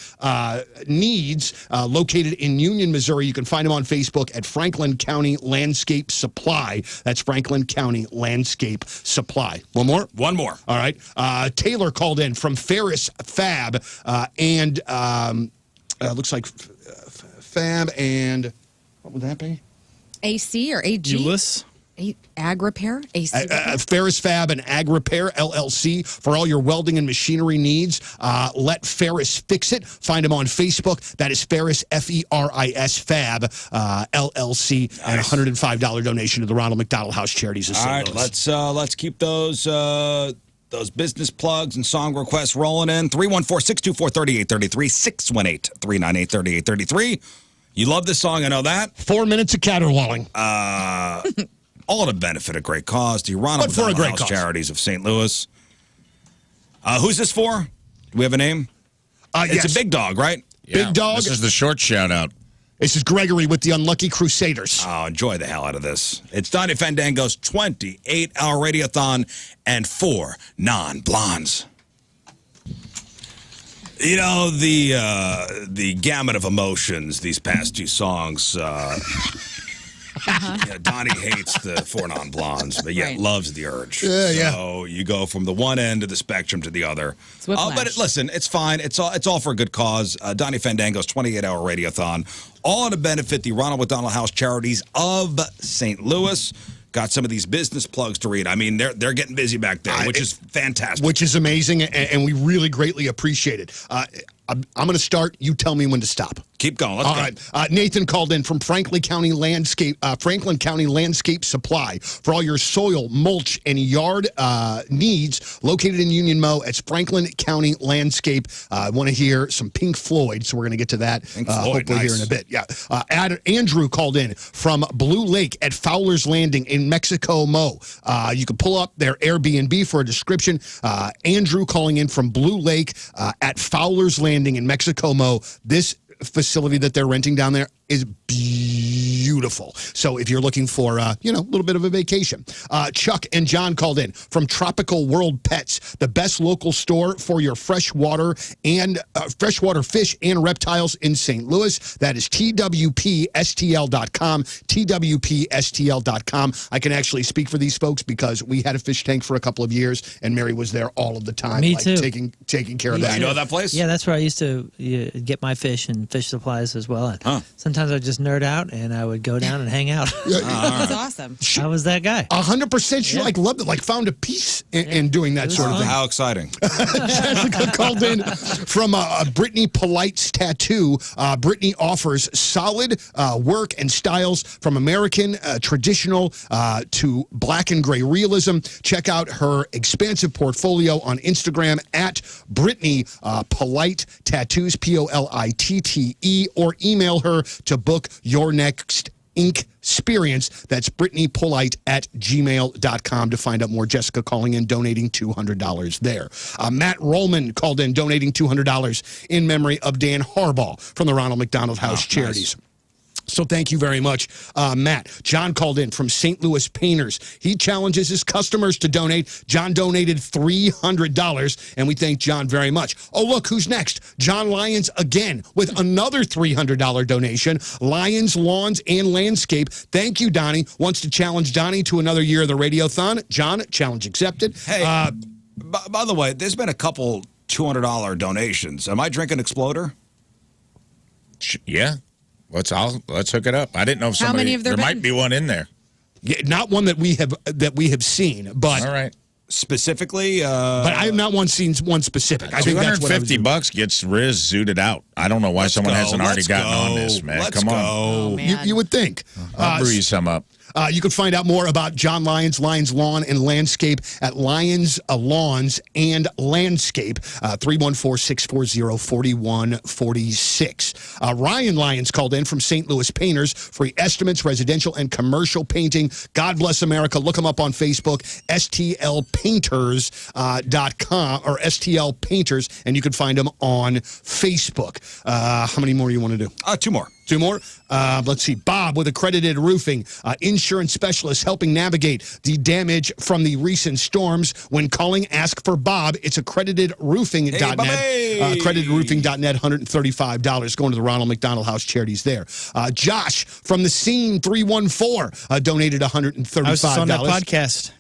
needs. Located in Union, Missouri. You can find him on Facebook at Franklin County Landscape Supply. That's Franklin County Landscape Supply. One more. One more. All right. Taylor called in from Ferris Fab and looks like Fab and what would that be? AC or AG? Ulysses? Ag repair? AC repair? Ferris Fab and Ag Repair, LLC, for all your welding and machinery needs. Let Ferris fix it. Find him on Facebook. That is Ferris, F-E-R-I-S, Fab, LLC, and a $105 donation to the Ronald McDonald House Charities of All St. right, Louis. let's keep those business plugs and song requests rolling in. 314-624-3833, 618-398-3833. You love this song, I know that. 4 minutes of caterwauling. All to benefit a great cause. The Ronald But for a McDonald great House cause. Charities of St. Louis. Who's this for? Do we have a name? It's Yes. a big dog, right? Yeah, Big dog. This is the short shout-out. This is Gregory with the Unlucky Crusaders. Oh, enjoy the hell out of this. It's Donnie Fandango's 28-hour radioathon and 4 non-blondes. You know, the gamut of emotions these past 2 songs. Yeah, Donnie hates the 4 non-blondes, but yet Right. loves The Urge. Yeah. So you go from the one end of the spectrum to the other. It's whiplash. But listen, it's fine. It's all for a good cause. Donnie Fandango's 28-hour radioathon, all to benefit the Ronald McDonald House Charities of St. Louis. Got some of these business plugs to read. I mean, they're getting busy back there, which is fantastic. Which is amazing, and we really greatly appreciate it. I'm going to start. You tell me when to stop. Keep going. Let's All go. right. Nathan called in from Franklin County Landscape Supply for all your soil, mulch, and yard needs. Located in Union Mo, it's Franklin County Landscape. I want to hear some Pink Floyd, so we're going to get to that Pink Floyd, hopefully here nice. in a bit. Yeah. Andrew called in from Blue Lake at Fowler's Landing in Mexico Mo. You can pull up their Airbnb for a description. Andrew calling in from Blue Lake at Fowler's Landing in Mexico Mo. This facility that they're renting down there, is beautiful. So if you're looking for, a little bit of a vacation. Chuck and John called in from Tropical World Pets, the best local store for your freshwater fish and reptiles in St. Louis. That is TWPSTL.com, TWPSTL.com. I can actually speak for these folks because we had a fish tank for a couple of years, and Mary was there all of the time. Me too. Taking care of You that. know that place? Yeah, that's where I used to get my fish and fish supplies as well. Huh. Sometimes I'd just nerd out and I would go down and hang out. That's awesome. I was that guy. 100%. She loved it, found a peace in doing that sort of thing. How exciting. Jessica called in from Brittany Polite's Tattoo. Brittany offers solid work and styles from American traditional to black and gray realism. Check out her expansive portfolio on Instagram at Brittany Polite Tattoos, POLITTE, or email her to book your next ink experience. That's Brittany Polite at gmail.com to find out more. Jessica calling in, donating $200 there. Matt Rollman called in, donating $200 in memory of Dan Harbaugh from the Ronald McDonald House Charities. Nice. So thank you very much, Matt. John called in from St. Louis Painters. He challenges his customers to donate. John donated $300, and we thank John very much. Oh, look, who's next? John Lyons again with another $300 donation. Lyons Lawns and Landscape. Thank you, Donnie. Wants to challenge Donnie to another year of the Radioathon. John, challenge accepted. Hey, by the way, there's been a couple $200 donations. Am I drinking Exploder? Yeah. Let's hook it up. I didn't know if How many have there might be one in there. Yeah, not one that we have seen, but All right. Specifically, but I have not seen one specific. I think that's what I was $250 gets Riz zooted out. I don't know why someone hasn't already gotten on this, man. Come on. Oh, man. You would think. I'll brew you some up. You can find out more about John Lyons, Lyons Lawn and Landscape at Lyons Lawns and Landscape, 314-640-4146. Ryan Lyons called in from St. Louis Painters. Free estimates, residential and commercial painting. God bless America. Look them up on Facebook, stlpainters.com or STL Painters, and you can find them on Facebook. How many more you want to do? two more. Two more. Let's see. Bob with Accredited Roofing, insurance specialist helping navigate the damage from the recent storms. When calling, ask for Bob. It's accreditedroofing.net. Accreditedroofing.net, $135. Going to the Ronald McDonald House Charities there. Josh from the Scene 314 donated $135. I was just on that podcast.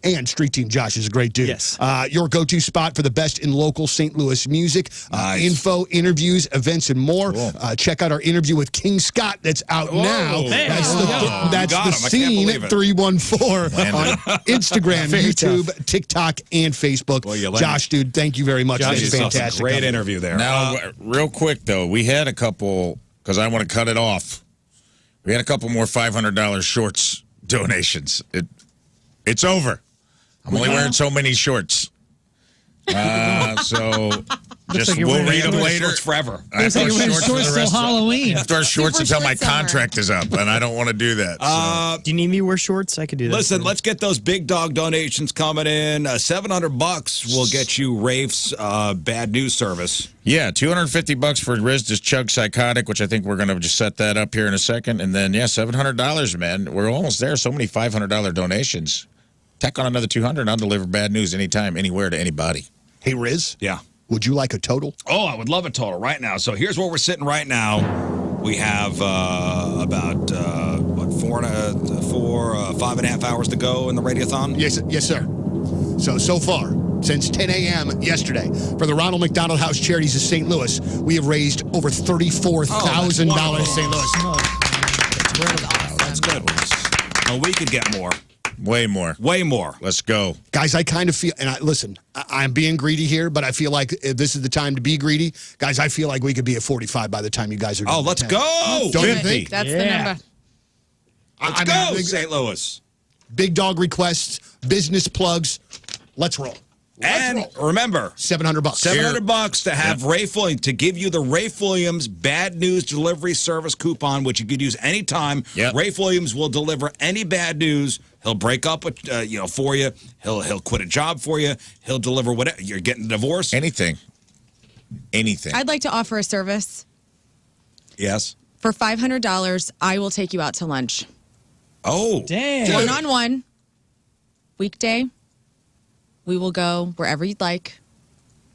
And Street Team Josh is a great dude. Yes. Your go-to spot for the best in local St. Louis music. Nice. Info, interviews, events, and more. Cool. Check out our interview with King Scott that's out now. man. That's Got the him. I can't Scene believe it. 314 on Instagram, Very YouTube, tough. TikTok, and Facebook. Well, you learned- Josh, dude, thank you very much. Josh, That's yourself a fantastic. great interview there. Now, real quick, though, we had a couple, because I want to cut it off. We had a couple more $500 shorts donations. It's over. I'm only wearing so many shorts. So just like you're we'll wearing read them later. Shorts forever. I have to wear shorts for the till rest of Halloween. I have to wear shorts Keep our until my shorts summer. contract is up, and I don't want to do that. Do you need me to wear shorts? I could do that. Listen, let's get those big dog donations coming in. $700 will get you Rafe's bad news service. Yeah, $250 for Riz to Chug Psychotic, which I think we're going to just set that up here in a second. And then, $700, man. We're almost there. So many $500 donations. Tack on another $200. I'll deliver bad news anytime, anywhere to anybody. Hey, Riz, Yeah. would you like a total? Oh, I would love a total right now. So here's where we're sitting right now. We have about 5.5 hours to go in the radiothon. Yes, sir. So far, since 10 a.m. yesterday, for the Ronald McDonald House Charities of St. Louis, we have raised over $34,000 St. Louis. That's good. Well, we could get more. Way more. Way more. Let's go. Guys, I kind of feel, and I'm being greedy here, but I feel like if this is the time to be greedy. Guys, I feel like we could be at 45 by the time you guys are done. Oh, let's with 10. go. Don't you 50. think? That's the Yeah. number. Let's go, St. Louis. Big dog requests, business plugs. Let's roll. And remember, $700. $700 to have Rafe Williams, to give you the Rafe Williams Bad News Delivery Service coupon, which you could use anytime. Yep. Rafe Williams will deliver any bad news. He'll break up with, for you. He'll quit a job for you. He'll deliver whatever. You're getting a divorce. Anything. I'd like to offer a service. Yes. For $500, I will take you out to lunch. Oh, Dang. One-on-one. Weekday. We will go wherever you'd like.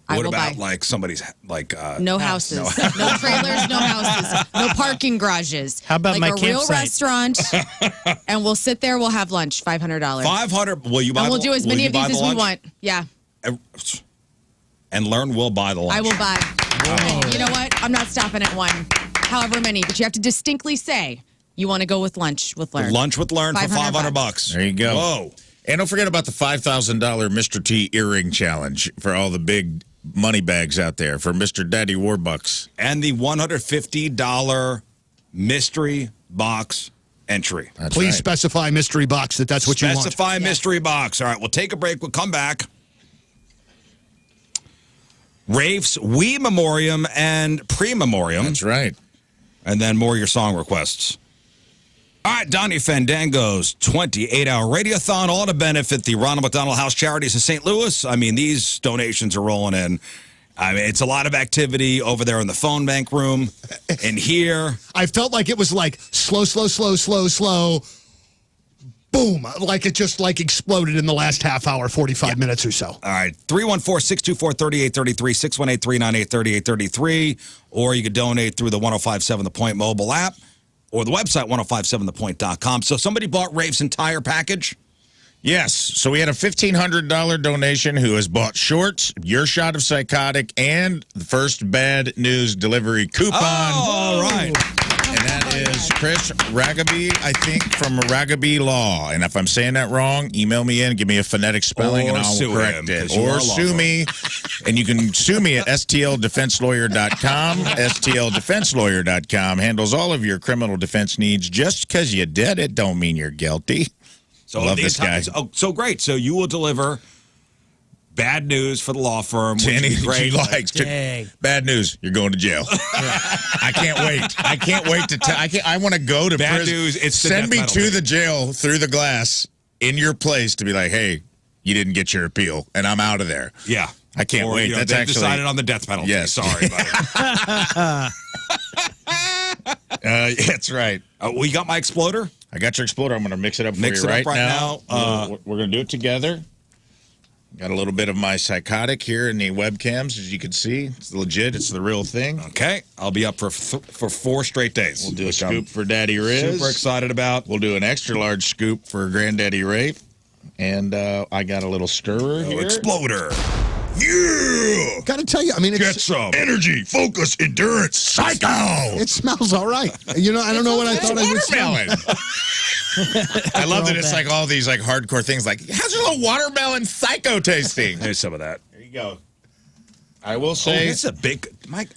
I what will about buy. like somebody's like No houses, no trailers, no houses, no parking garages. How about like my a real campsite? Restaurant? And we'll sit there. We'll have lunch. $500. 500? Will you buy? And we'll the- do as will many you of buy these the as we lunch? want. Yeah, And Lern will buy the lunch. I will buy. And you know what? I'm not stopping at one. However many, but you have to distinctly say you want to go with lunch with Lern. Lunch with Lern for 500 bucks. There you go. Whoa. And don't forget about the $5,000 Mr. T earring challenge for all the big money bags out there for Mr. Daddy Warbucks. And the $150 mystery box entry. That's Please right. specify mystery box that's what you want. Specify mystery box. All right, we'll take a break. We'll come back. Rafe's Wii Memoriam and Prememoriam. That's right. And then more of your song requests. All right, Donnie Fandango's 28-hour radioathon, all to benefit the Ronald McDonald House Charities in St. Louis. I mean, these donations are rolling in. I mean, it's a lot of activity over there in the phone bank room. And here, I felt like it was like slow, boom, like it just like exploded in the last half hour, 45 minutes or so. all right, 314-624-3833, 618-398-3833, or you could donate through the 1057 The Point mobile app or the website 1057thepoint.com. So somebody bought Rafe's entire package? Yes. So we had a $1,500 donation who has bought shorts, your shot of psychotic, and the first bad news delivery coupon. Oh, all right. And that is Chris Ragaby, I think, from Ragaby Law. And if I'm saying that wrong, email me in, give me a phonetic spelling, Or and I sue will correct him, it. 'cause you are Or a law sue firm. me. And you can sue me at stldefenselawyer.com. stldefenselawyer.com handles all of your criminal defense needs. Just because you did it don't mean you're guilty. So Love the this guy. entire- Oh, so great. So you will deliver bad news for the law firm. To which is anything great. she likes. Dang. Bad news, you're going to jail. I can't wait. I can't wait to tell. I want to go to Bad prison. news, it's the Send death me penalty. to the jail through the glass in your place to be like, hey, you didn't get your appeal, and I'm out of there. Yeah. I can't Or, wait. you know, That's they've actually decided on the death penalty. Yes. Sorry about it. that's right. Well, you got my exploder? I got your exploder. I'm going to mix it up for Mix you it up right now. now. We're going to do it together. Got a little bit of my psychotic here in the webcams, as you can see. It's legit. It's the real thing. Okay. I'll be up for 4 straight days. We'll do a which I'm scoop for Daddy Riz. super excited about. We'll do an extra large scoop for Granddaddy Rafe. And I got a little stirrer here. Exploder. Yeah! Got to tell you, I mean, Get it's, some energy, focus, endurance, psycho! it smells all right. You know, I don't know what I thought I would smell. Watermelon. I love that it's like all these like hardcore things. Like, how's your little watermelon psycho tasting? There's some of that. There you go. I will Oh, say, it's a big. Mike.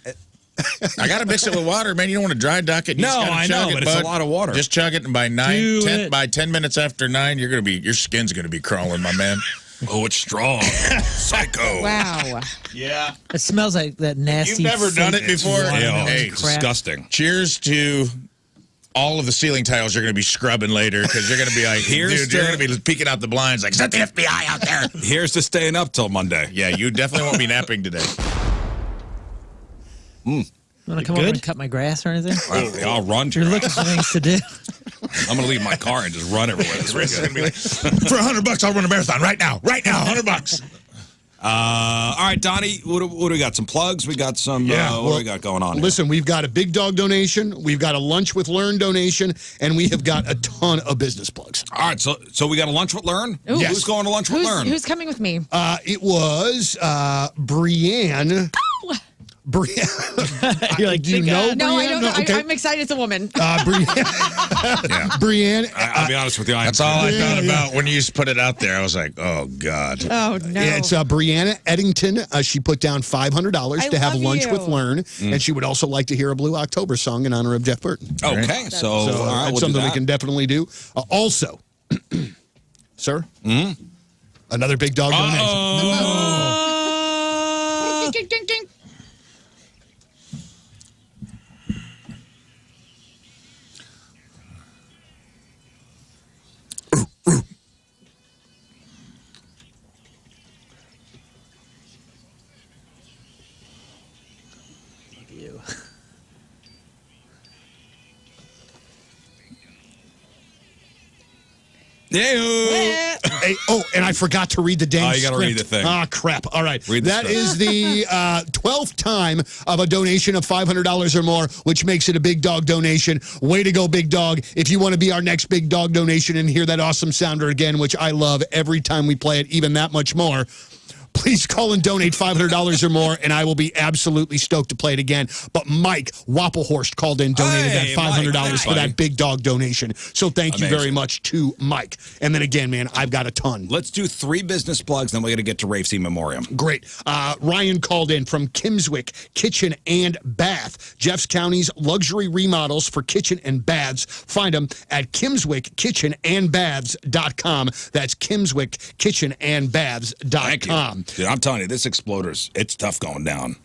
I got to mix it with water, man. You don't want to dry dock it. You No, just gotta I chug know, it, but it's a bud. lot of water. Just chug it, and by Do 10 it. by 10 minutes after 9, your skin's gonna be crawling, my man. Oh, it's strong. Psycho. Wow. Yeah. It smells like that nasty. You've never done it fake before? watermelon Hey, crap. Disgusting. Cheers to all of the ceiling tiles you're going to be scrubbing later because you're going to be like, Here's dude, you're to- going to be peeking out the blinds like, is that the FBI out there? Here's to staying up till Monday. Yeah, you definitely won't be napping today. Want to come over Good? and cut my grass or anything? I'll run to You're your looking house. for things to do. I'm going to leave my car and just run everywhere this weekend. For $100, I'll run a marathon right now. Right now, $100. All right, Donnie, what do we got? Some plugs? We got some, what do we got going on here? Listen, we've got a big dog donation, we've got a lunch with Lern donation, and we have got a ton of business plugs. All right, so we got a lunch with Lern? Ooh. Who's going to lunch with Lern? Who's coming with me? It was Brienne. Brienne. You're like, do you know No, I Brienne? don't know. Okay. I'm excited it's a woman. Brienne. Yeah. Brienne. I'll be honest with you. That's all I thought about when you just put it out there. I was like, oh, God. Oh, no. Yeah, it's Brianna Eddington. She put down $500 to have love lunch you. with Lern, and she would also like to hear a Blue October song in honor of Jeff Burton. Okay, so, So all right, that's we'll do something we that. can definitely do. Also, sir, another big dog donation. Ding, ding, ding. Hey, Hey, and I forgot to read the dang you gotta read the thing. Ah, crap. All right. Read the That script. is the 12th time of a donation of $500 or more, which makes it a big dog donation. Way to go, big dog. If you want to be our next big dog donation and hear that awesome sounder again, which I love every time we play it, even that much more, please call and donate $500 or more, and I will be absolutely stoked to play it again. But Mike Wappelhorst called in, donated Hey, that $500 Mike, for that big dog donation. So thank you very Amazing. much to Mike. And then again, man, I've got a ton. let's do 3 business plugs, then we're going to get to Rafe's Memoriam. Great. Ryan called in from Kimswick Kitchen and Bath. Jeffs County's luxury remodels for kitchen and baths. Find them at KimswickKitchenandBaths.com. That's KimswickKitchenandBaths.com. Dude, I'm telling you, this Exploders, it's tough going down.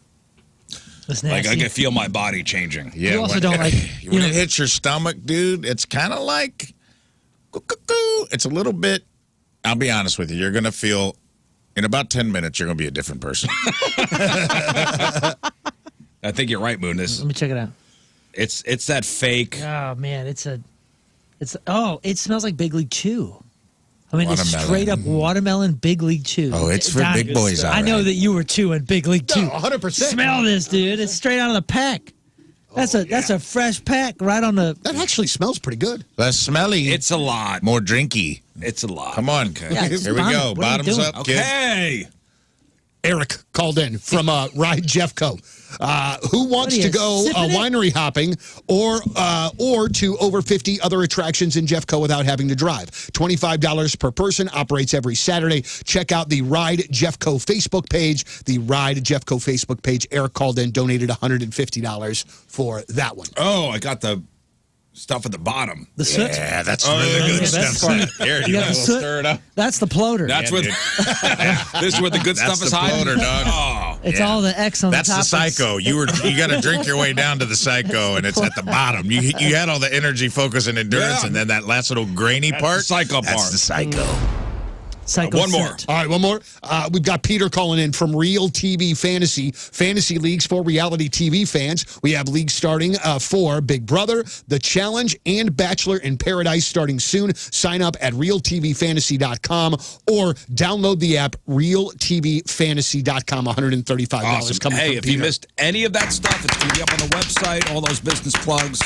That's Like, I nasty. can feel my body changing. Yeah, You also when, don't like- when it hits your stomach, dude. It's kind of like it's a little bit. I'll be honest with you. You're gonna feel in about 10 minutes. You're gonna be a different person. I think you're right, Moon. Let me check it out. It's that fake. Oh man, it smells like Big League Chew. I mean, it's Watermelon. straight up watermelon Big League Chew. Oh, it's for Don, big boys, all I know right. that you were chewing Big League Chew. 100%. Smell this, dude. It's straight out of the pack. That's a fresh pack right on the. That actually smells pretty good. Less smelly. It's a lot. more drinky. It's a lot. Come on. Okay. Yeah, it's Here we fun. go. What are you Bottoms doing? up, kid. Okay. Eric called in from Ride Jeffco. Who wants What are to you, go sipping it? winery hopping or to over 50 other attractions in Jeffco without having to drive? $25 per person, operates every Saturday. Check out the Ride Jeffco Facebook page. The Ride Jeffco Facebook page. Eric called in, donated $150 for that one. Oh, I got the stuff at the bottom. The soot. Yeah, that's Oh, really yeah, good that's stuff. fun. Here, You you got want the to soot? stir it up? That's the ploter. That's Yeah, where dude. this is where the good That's stuff is the hiding. floater, dog. Oh. It's Yeah. all the X on That's the the top. psycho. You got to drink your way down to the psycho, and it's at the bottom. You had all the energy, focus, and endurance, Yeah. and then that last little grainy That's part. the psycho That's part. the psycho. Psycho One more. soot. All right, one more. We've got Peter calling in from Real TV Fantasy Leagues for reality TV fans. We have leagues starting for Big Brother, The Challenge, and Bachelor in Paradise starting soon. Sign up at realtvfantasy.com or download the app realtvfantasy.com. $135 Awesome. coming Hey, from if Peter. you missed any of that stuff, it's going to be up on the website, all those business plugs.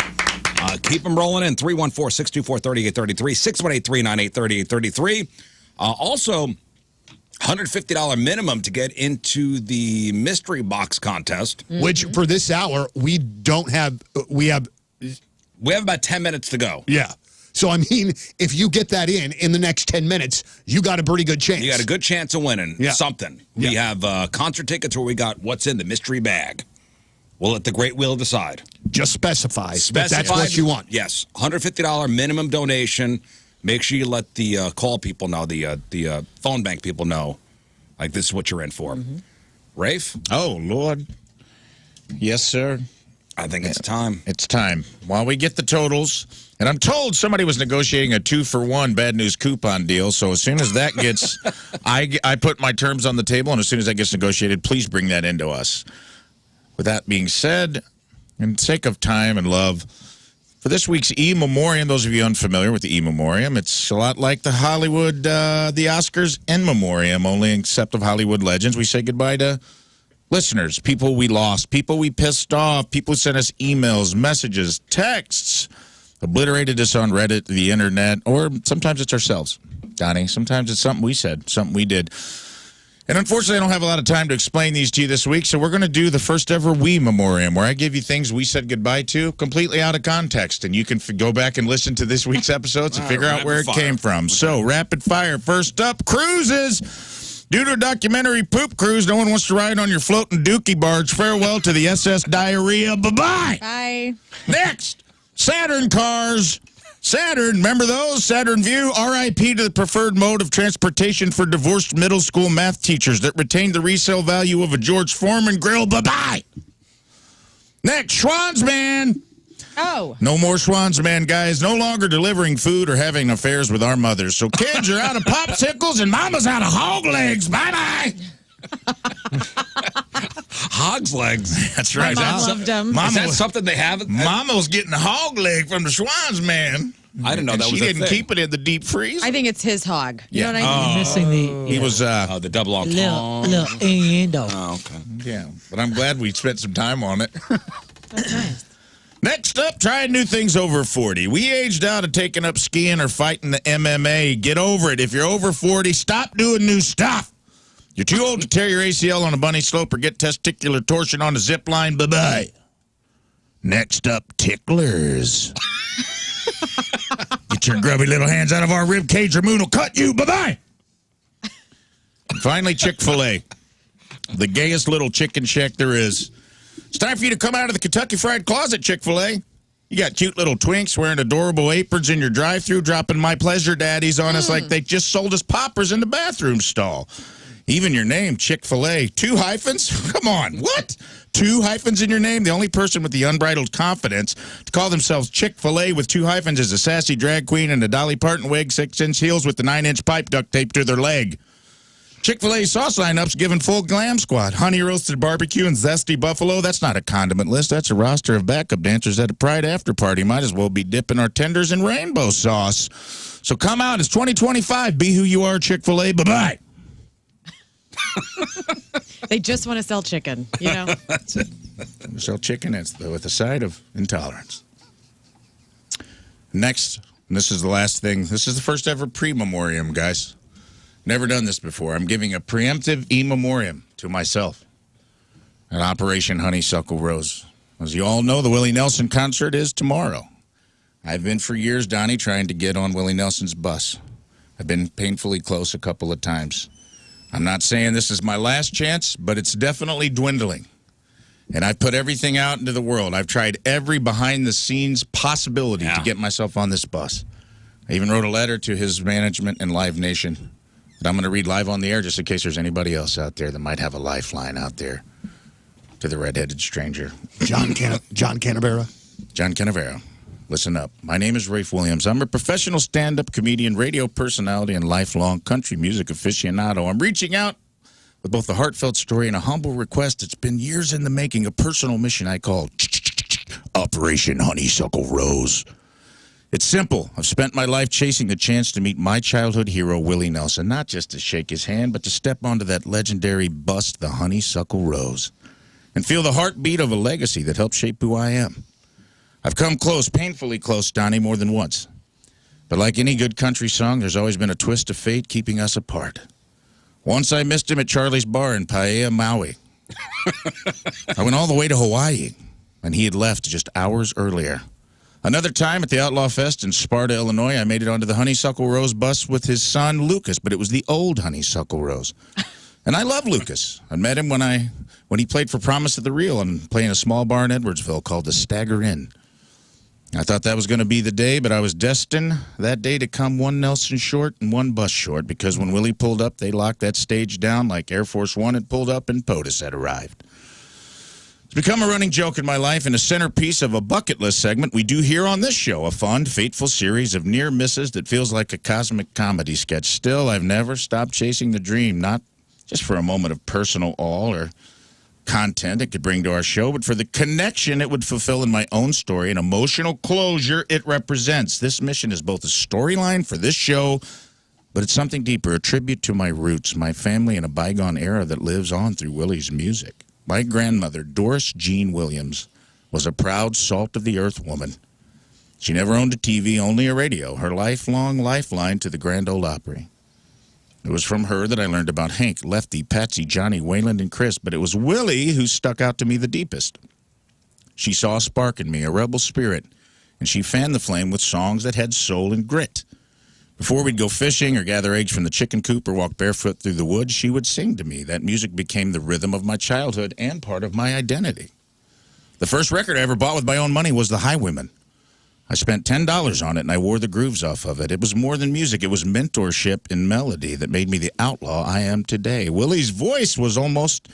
Keep them rolling in. 314-624-3833, 618-398-3833. Also, $150 minimum to get into the mystery box contest. Which for this hour, we don't have, we have, We have about 10 minutes to go. yeah. So, I mean, if you get that in the next 10 minutes, you got a pretty good chance. You got a good chance of winning something. We have concert tickets where we got what's in the mystery bag. We'll let the great wheel decide. Just specify that that's what you want. Yes, $150 minimum donation. Make sure you let the call people know, the phone bank people know, like this is what you're in for. Rafe, Oh, Lord. Yes, sir. I think it's time. It's time. While we get the totals, and I'm told somebody was negotiating a 2-for-1 bad news coupon deal, so as soon as that gets, I put my terms on the table, and as soon as that gets negotiated, please bring that into us. With that being said, in sake of time and love, for this week's E-Memoriam, those of you unfamiliar with the E-Memoriam, it's a lot like the Hollywood, the Oscars in Memoriam, only except of Hollywood legends. We say goodbye to listeners, people we lost, people we pissed off, people who sent us emails, messages, texts, obliterated us on Reddit, the internet, or sometimes it's ourselves, Donnie. Sometimes it's something we said, something we did. And unfortunately, I don't have a lot of time to explain these to you this week, so we're going to do the first ever Wii Memoriam, where I give you things we said goodbye to completely out of context, and you can go back and listen to this week's episodes and figure out where it rapid fire. came from. So, rapid fire. First up, cruises. Due to a documentary poop cruise, no one wants to ride on your floating dookie barge. Farewell to the SS Diarrhea. Bye-bye. Bye. Next, Saturn cars. Saturn, remember those? Saturn View, RIP to the preferred mode of transportation for divorced middle school math teachers that retained the resale value of a George Foreman grill. Bye-bye. Next, Schwansman. Oh. No more Schwansman, guys. No longer delivering food or having affairs with our mothers. So kids are out of popsicles and mama's out of hog legs. Bye-bye. Hog's legs. That's right. My mom That's loved them. Is that Mama, something they have? Mama was getting a hog leg from the Schwansman. I didn't know that was She a didn't thing. keep it in the deep freeze. I think it's his hog. You know what I You're mean? missing the He was, the double little innuendo. Oh, okay. yeah, but I'm glad we spent some time on it. That's nice. Next up, trying new things over 40. We aged out of taking up skiing or fighting the MMA. Get over it. If you're over 40, stop doing new stuff. You're too old to tear your ACL on a bunny slope or get testicular torsion on a zip line. Bye-bye. Next up, ticklers. Get your grubby little hands out of our rib cage or Moon will cut you. Bye-bye. And finally, Chick-fil-A. The gayest little chicken shack there is. It's time for you to come out of the Kentucky Fried Closet, Chick-fil-A. You got cute little twinks wearing adorable aprons in your drive-thru, dropping my pleasure daddies on us like they just sold us poppers in the bathroom stall. Even your name, Chick-fil-A. 2 hyphens? Come on, what? 2 hyphens in your name? The only person with the unbridled confidence to call themselves Chick-fil-A with 2 hyphens is a sassy drag queen in a Dolly Parton wig, 6-inch heels with the 9-inch pipe duct taped to their leg. Chick-fil-A sauce lineups given full glam squad. Honey roasted barbecue and zesty buffalo. That's not a condiment list. That's a roster of backup dancers at a Pride after party. Might as well be dipping our tenders in rainbow sauce. So come out. It's 2025. Be who you are, Chick-fil-A. Bye-bye. They just want to sell chicken, you know? That's it. We sell chicken with a side of intolerance. Next, and this is the last thing. This is the first ever prememoriam, guys. Never done this before. I'm giving a preemptive e-memoriam to myself at Operation Honeysuckle Rose. As you all know, the Willie Nelson concert is tomorrow. I've been for years, Donnie, trying to get on Willie Nelson's bus. I've been painfully close a couple of times. I'm not saying this is my last chance, but it's definitely dwindling. And I've put everything out into the world. I've tried every behind-the-scenes possibility to get myself on this bus. I even wrote a letter to his management and Live Nation that I'm going to read live on the air just in case there's anybody else out there that might have a lifeline out there to the redheaded stranger. John Canavera. John Canavera. Listen up. My name is Rafe Williams. I'm a professional stand-up comedian, radio personality, and lifelong country music aficionado. I'm reaching out with both a heartfelt story and a humble request. It's been years in the making, a personal mission I call Operation Honeysuckle Rose. It's simple. I've spent my life chasing the chance to meet my childhood hero, Willie Nelson, not just to shake his hand, but to step onto that legendary bus, the Honeysuckle Rose, and feel the heartbeat of a legacy that helped shape who I am. I've come close, painfully close, Donnie, more than once. But like any good country song, there's always been a twist of fate keeping us apart. Once I missed him at Charlie's Bar in Paia, Maui. I went all the way to Hawaii, and he had left just hours earlier. Another time at the Outlaw Fest in Sparta, Illinois, I made it onto the Honeysuckle Rose bus with his son, Lucas, but it was the old Honeysuckle Rose. And I love Lucas. I met him when he played for Promise of the Real and playing a small bar in Edwardsville called the Stagger Inn. I thought that was going to be the day, but I was destined that day to come one Nelson short and one bus short, because when Willie pulled up, they locked that stage down like Air Force One had pulled up and POTUS had arrived. It's become a running joke in my life and a centerpiece of a bucket list segment we do here on this show, a fun, fateful series of near misses that feels like a cosmic comedy sketch. Still, I've never stopped chasing the dream, not just for a moment of personal awe or content it could bring to our show, but for the connection it would fulfill in my own story, an emotional closure it represents. This mission is both a storyline for this show, but it's something deeper, a tribute to my roots, my family, and a bygone era that lives on through Willie's music. My grandmother, Doris Jean Williams, was a proud salt-of-the-earth woman. She never owned a TV, only a radio, her lifelong lifeline to the Grand Ole Opry. It was from her that I learned about Hank, Lefty, Patsy, Johnny, Wayland, and Chris, but it was Willie who stuck out to me the deepest. She saw a spark in me, a rebel spirit, and she fanned the flame with songs that had soul and grit. Before we'd go fishing or gather eggs from the chicken coop or walk barefoot through the woods, she would sing to me. That music became the rhythm of my childhood and part of my identity. The first record I ever bought with my own money was The Highwaymen. I spent $10 on it, and I wore the grooves off of it. It was more than music. It was mentorship in melody that made me the outlaw I am today. Willie's voice was almost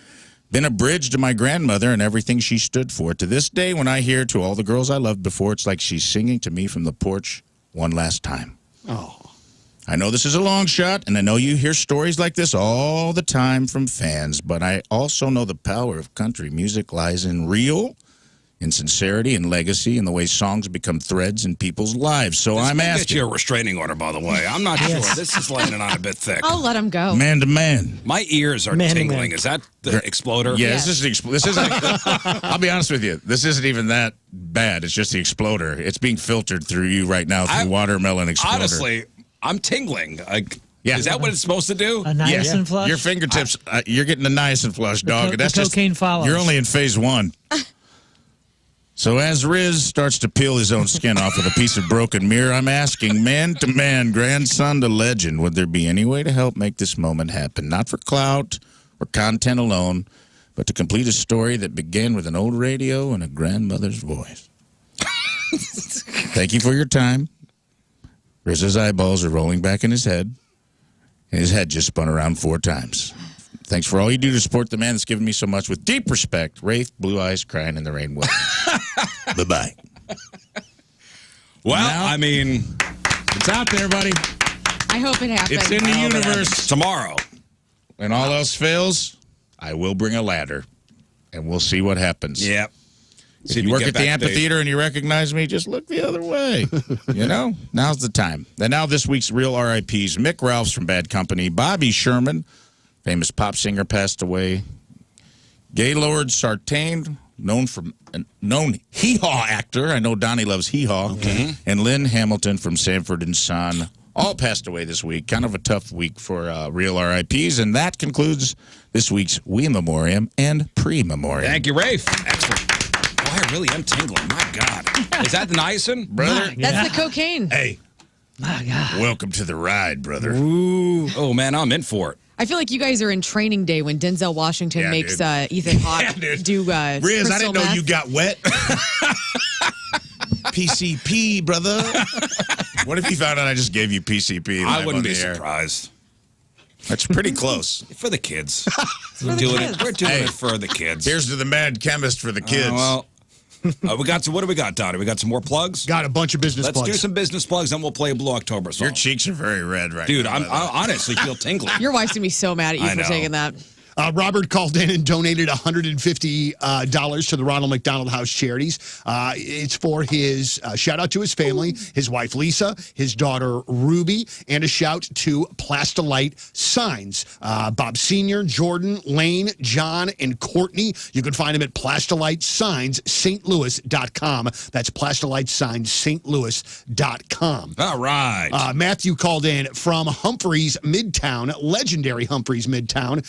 been a bridge to my grandmother and everything she stood for. To this day, when I hear To All the Girls I Loved Before, it's like she's singing to me from the porch one last time. Oh. I know this is a long shot, and I know you hear stories like this all the time from fans, but I also know the power of country music lies in real, in sincerity and legacy and the way songs become threads in people's lives. So I'm Get asking, you a restraining order, by the way. I'm not sure. This is laying it on a bit thick. I'll let him go. man to man. My ears are Man to tingling. man. Is that the exploder? Yeah, Yes. this isn't. I'll be honest with you. This isn't even that bad. It's just the exploder. It's being filtered through you right now through watermelon exploder. Honestly, I'm tingling. Yeah. Is that what it's supposed to do? A niacin flush. Your fingertips, you're getting the niacin flush, dog. the That's just cocaine follows. You're only in phase 1. So as Riz starts to peel his own skin off with a piece of broken mirror, I'm asking, man to man, grandson to legend, would there be any way to help make this moment happen? Not for clout or content alone, but to complete a story that began with an old radio and a grandmother's voice. Thank you for your time. Riz's eyeballs are rolling back in his head, and his head just spun around 4 times. Thanks for all you do to support the man that's given me so much. With deep respect, Rafe, Blue Eyes Crying in the Rain. Bye-bye. Well, Now- I mean, It's out there, buddy. I hope it happens. It's in the universe. tomorrow. When all else fails, I will bring a ladder, and we'll see what happens. Yep. If you work at the amphitheater and you recognize me, just look the other way. You know, now's the time. And now this week's real RIPs. Mick Ralphs from Bad Company. Bobby Sherman, famous pop singer, passed away. Gaylord Sartain, known hee-haw actor. I know Donnie loves hee-haw. And Lynn Hamilton from Sanford and Son. All passed away this week. Kind of a tough week for real RIPs. And that concludes this week's Wii Memoriam and Prememoriam. Thank you, Rafe. Excellent. Oh, I really am tingling. My God. Is that the niacin? Brother, That's the cocaine. hey, My God. welcome to the ride, brother. Ooh. Oh, man, I'm in for it. I feel like you guys are in training day when Denzel Washington Yeah, makes dude. Ethan Hawke Yeah, dude. do Riz, I crystal didn't know meth. you got wet. PCP, brother. What if you found out I just gave you PCP? I live wouldn't on be the air? surprised. That's pretty close. For the kids. For the kids. We're doing Hey. it for the kids. Here's to the mad chemist for the kids. Well, we got some. What do we got, Donnie? We got some more plugs. Got a bunch of business Let's plugs. do some business plugs, then we'll play a Blue October song. Your cheeks are very red right Dude, now. I honestly feel tingling. Your wife's going to be so mad at you I for know. taking that. Robert called in and donated $150 to the Ronald McDonald House Charities. It's for his shout out to his family, his wife Lisa, his daughter Ruby, and a shout to Plastilite Signs. Bob Sr., Jordan, Lane, John, and Courtney. You can find them at PlastiliteSignsSt.Louis.com. That's PlastiliteSignsSt.Louis.com. All right. Matthew called in from Humphreys Midtown, legendary Humphreys Midtown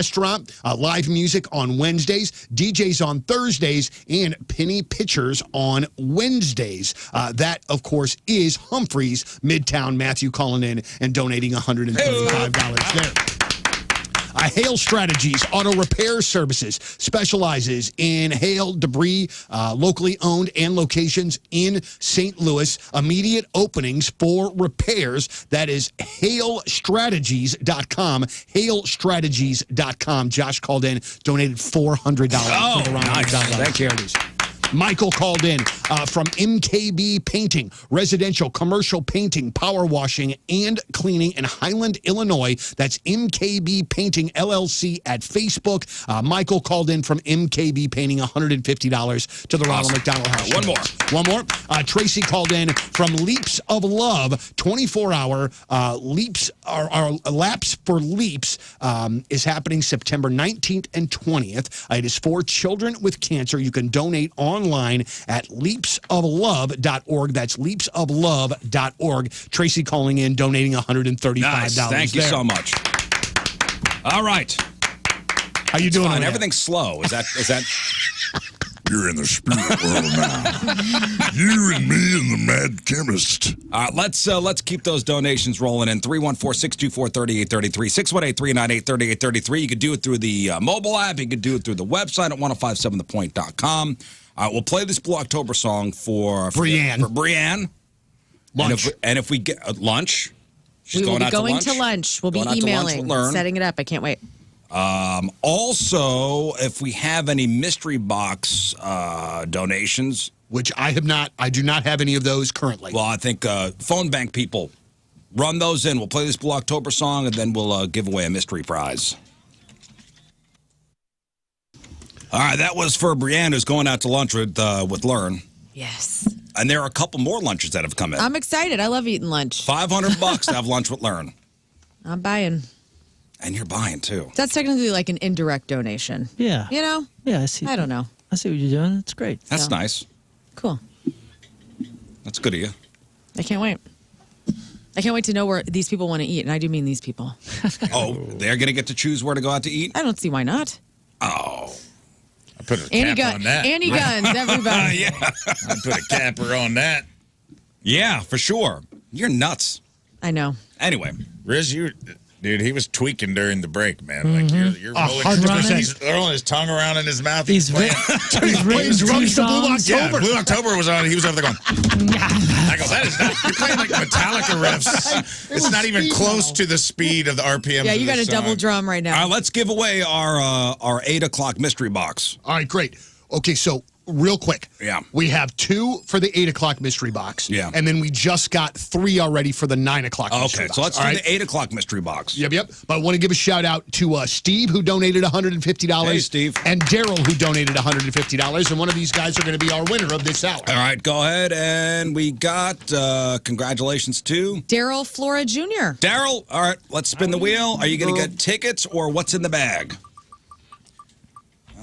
restaurant, live music on Wednesdays, DJs on Thursdays, and penny pitchers on Wednesdays. That, of course, is Humphreys Midtown. Matthew calling in and donating $135 there. Hail Strategies Auto Repair Services specializes in hail debris, locally owned and locations in St. Louis. Immediate openings for repairs. That is hailstrategies.com. Hailstrategies.com. Josh called in, donated $400 Oh, to the Ronald nice. McDonald Thank you. Charities. Michael called in from MKB Painting, residential, commercial painting, power washing, and cleaning in Highland, Illinois. That's MKB Painting LLC at Facebook. Michael called in from MKB Painting, $150 to the Ronald McDonald House. One more. Tracy called in from Leaps of Love, 24-hour Leaps, our Laps for Leaps is happening September 19th and 20th. It is for children with cancer. You can donate online at leapsoflove.org. That's leapsoflove.org. Tracy calling in, donating $135. Nice. Thank you so much. All right. How you doing? Fine. Everything's slow. Is that? You're in the spirit world now. You and me and the mad chemist. Let's keep those donations rolling in. 314-624-3833, 618-398-3833. You can do it through the mobile app. You can do it through the website at 1057thepoint.com. We'll play this Blue October song for Brianne. For Brianne. Lunch. And if we get lunch, she's We will going be out going to lunch. We'll be Going out to lunch with emailing, Lern. setting it up. I can't wait. Also, if we have any mystery box donations, Which I do not have any of those currently. well, I think phone bank people run those in. We'll play this Blue October song, and then we'll give away a mystery prize. All right, that was for Brianne, who's going out to lunch with Lern. Yes. And there are a couple more lunches that have come in. I'm excited. I love eating lunch. $500 to have lunch with Lern. I'm buying. And you're buying, too. That's technically like an indirect donation. Yeah. You know? Yeah, I see. I don't know. I see what you're doing. It's great. That's So. nice. Cool. That's good of you. I can't wait. I can't wait to know where these people want to eat. And I do mean these people. Oh, they're going to get to choose where to go out to eat? I don't see why not. Oh. I put a Annie capper on that. Annie Guns, everybody. Yeah. I put a capper on that. Yeah, for sure. You're nuts. I know. Anyway. Riz, dude, he was tweaking during the break, man. Like you're rolling, 100%. he's rolling his tongue around in his mouth. He's playing. He's written two drums to Blue songs. Yeah, October. Blue October was on. He was over there going. I go, that is not. You're playing like Metallica riffs. It's not even close to the speed of the RPM. Yeah, you got a double drum right now. Let's give away our 8 o'clock mystery box. All right, great. Okay, so real quick. Yeah. We have 2 for the 8 o'clock mystery box. Yeah. And then we just got 3 already for the 9 o'clock mystery Okay, box. so let's do All right? the 8 o'clock mystery box. Yep. But I want to give a shout out to Steve, who donated $150. Hey, Steve. And Daryl, who donated $150. And one of these guys are going to be our winner of this hour. All right, go ahead. And we got congratulations to Daryl Flora Jr. Daryl. All right, let's spin the wheel. Are you going to get tickets or what's in the bag?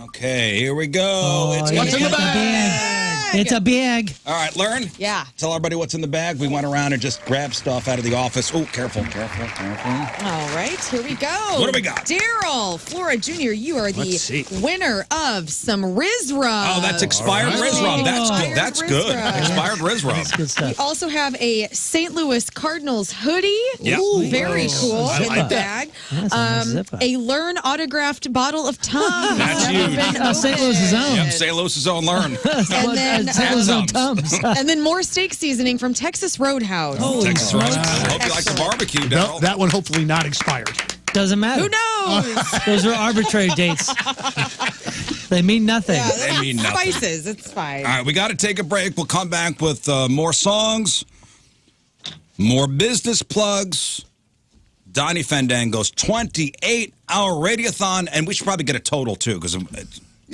Okay, here we go. Oh, What's in the bag? It's a bag. All right, Lern. Yeah. Tell everybody what's in the bag. We went around and just grabbed stuff out of the office. Oh, careful. All right, here we go. What do we got? Daryl Flora Jr., you are Let's see. the winner of some Riz Rub. Oh, that's expired Riz Rub. That's good. That's Riz good. Rub. Expired Riz Rub. That's good We stuff. also have a St. Louis Cardinals hoodie. Yep. Ooh, very cool. I in like the that. bag. That's a nice zipper. A Lern autographed bottle of Tums. That's Never huge. been St. Louis's own. Yep, St. Louis's own Lern. And then, St. Louis's own Tums. Tums. and then more steak seasoning from Texas Roadhouse. Texas Roadhouse. I hope you like the barbecue, Daryl. That one hopefully not expired. Doesn't matter. Who knows? Those are arbitrary dates. They mean nothing. Yeah, They mean nothing. Spices. It's fine. All right, we got to take a break. We'll come back with more songs, more business plugs, Donnie Fandango's 28-hour radioathon, and we should probably get a total, too, because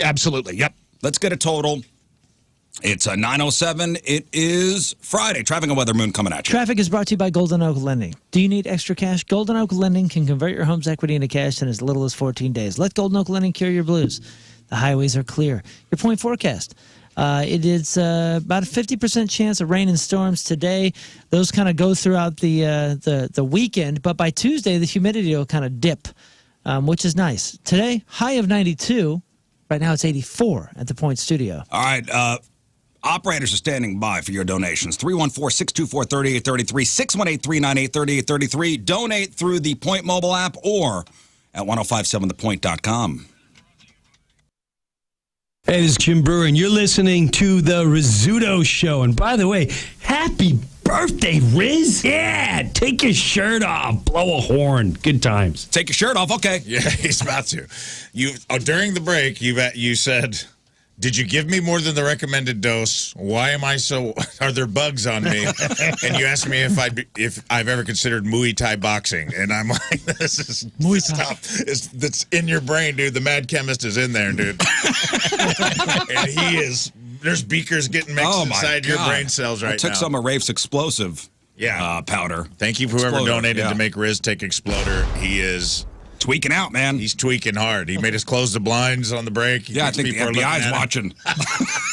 Absolutely. Yep. let's get a total. It's 9:07. It is Friday. Traffic and weather, Moon coming at you. Traffic is brought to you by Golden Oak Lending. Do you need extra cash? Golden Oak Lending can convert your home's equity into cash in as little as 14 days. Let Golden Oak Lending cure your blues. The highways are clear. Your point forecast. It is about a 50% chance of rain and storms today. Those kind of go throughout the weekend, but by Tuesday, the humidity will kind of dip, which is nice. Today, high of 92. Right now, it's 84 at the Point Studio. All right. Operators are standing by for your donations. 314-624-3833, 618-398-3833. Donate through the Point mobile app or at 1057thepoint.com. Hey, this is Jim Brewer, and you're listening to The Rizzuto Show. And by the way, happy birthday, Riz. Yeah, take your shirt off, blow a horn. Good times. Take your shirt off. Okay. Yeah, he's about to. During the break, you said, did you give me more than the recommended dose? Why am I so? Are there bugs on me? And you asked me if I've ever considered Muay Thai boxing, and I'm like, this is Muay Thai. stuff that's in your brain, dude. The mad chemist is in there, dude, and he is. There's beakers getting mixed inside your brain cells right now. I took some of Rafe's explosive powder. Thank you for whoever Exploder, donated to make Riz take Exploder. He is tweaking out, man. He's tweaking hard. He made us close the blinds on the break. I think the FBI's watching.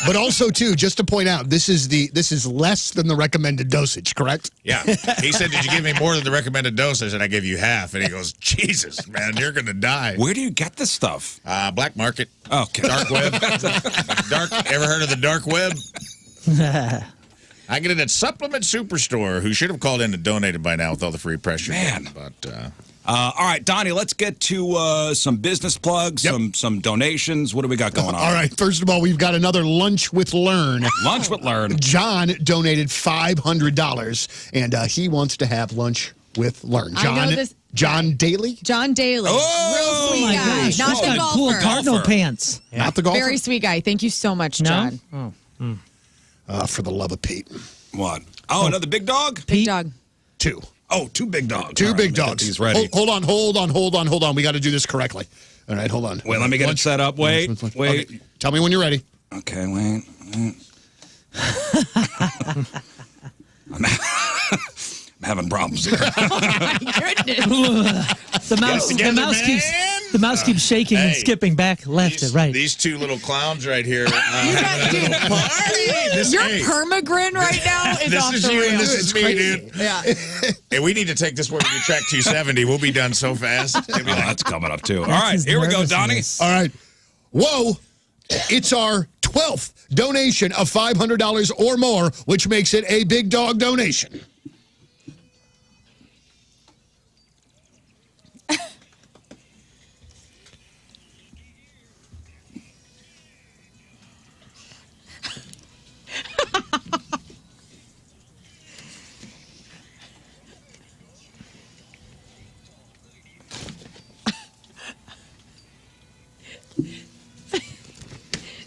But also, too, just to point out, this is less than the recommended dosage, correct? Yeah. He said, did you give me more than the recommended dose? I said, I gave you half. And he goes, Jesus, man, you're going to die. Where do you get this stuff? Black market. Okay. Dark web. Ever heard of the dark web? I get it at Supplement Superstore, who should have called in and donated by now with all the free pressure. Man. But, all right, Donnie, let's get to some business plugs, some donations. What do we got going on? All right. First of all, we've got another Lunch with Lern. Lunch with Lern. John donated $500, and he wants to have lunch with Lern. I know this. John Daly? John Daly. Oh, real sweet my guy. gosh. Not He's the got golfer. cool cardinal Golfer. pants. Not the golfer? Very sweet guy. Thank you so much, No? John. For the love of Pete. What? Oh, another big dog? Big Pete? dog. 2. Oh, two big dogs. Two All right, big let me get dogs. these ready. Hold on. We got to do this correctly. All right, hold on. Wait, let me get it set up. Wait. Okay, tell me when you're ready. Okay, wait. I'm having problems here. The mouse keeps shaking and skipping back left and right. These two little clowns right here. Your permagrin right now is off This is the you rails. and this is me, dude. Yeah. Hey, we need to take this when we do track 270. We'll be done so fast. Oh, that's coming up, too. All right, here we go, Donnie. All right. Whoa. It's our 12th donation of $500 or more, which makes it a big dog donation.